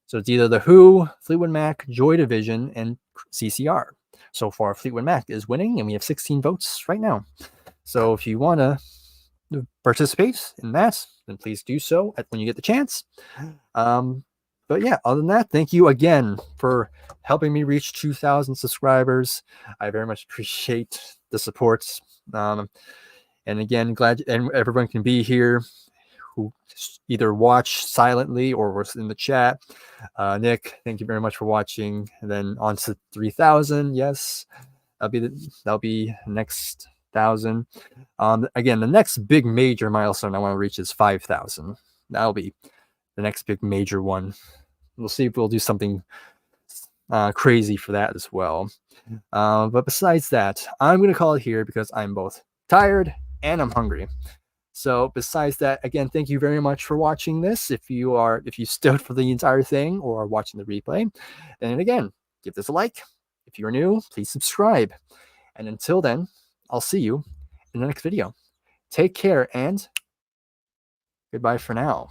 So it's either The Who, Fleetwood Mac, Joy Division, and CCR. So far, Fleetwood Mac is winning, and we have 16 votes right now. So if you want to participate in that, then please do so when you get the chance. But yeah, other than that, thank you again for helping me reach 2,000 subscribers. I very much appreciate the support. And again, glad everyone can be here who either watch silently or was in the chat. Nick, thank you very much for watching. And then on to 3,000. Yes, that'll be next 1,000. Again, the next big major milestone I want to reach is 5,000. That'll be the next big major one. We'll see if we'll do something crazy for that as well. But besides that, I'm going to call it here because I'm both tired and I'm hungry. So besides that, again, thank you very much for watching this. If you stood for the entire thing or are watching the replay, then again, give this a like. If you're new, please subscribe. And until then, I'll see you in the next video. Take care and goodbye for now.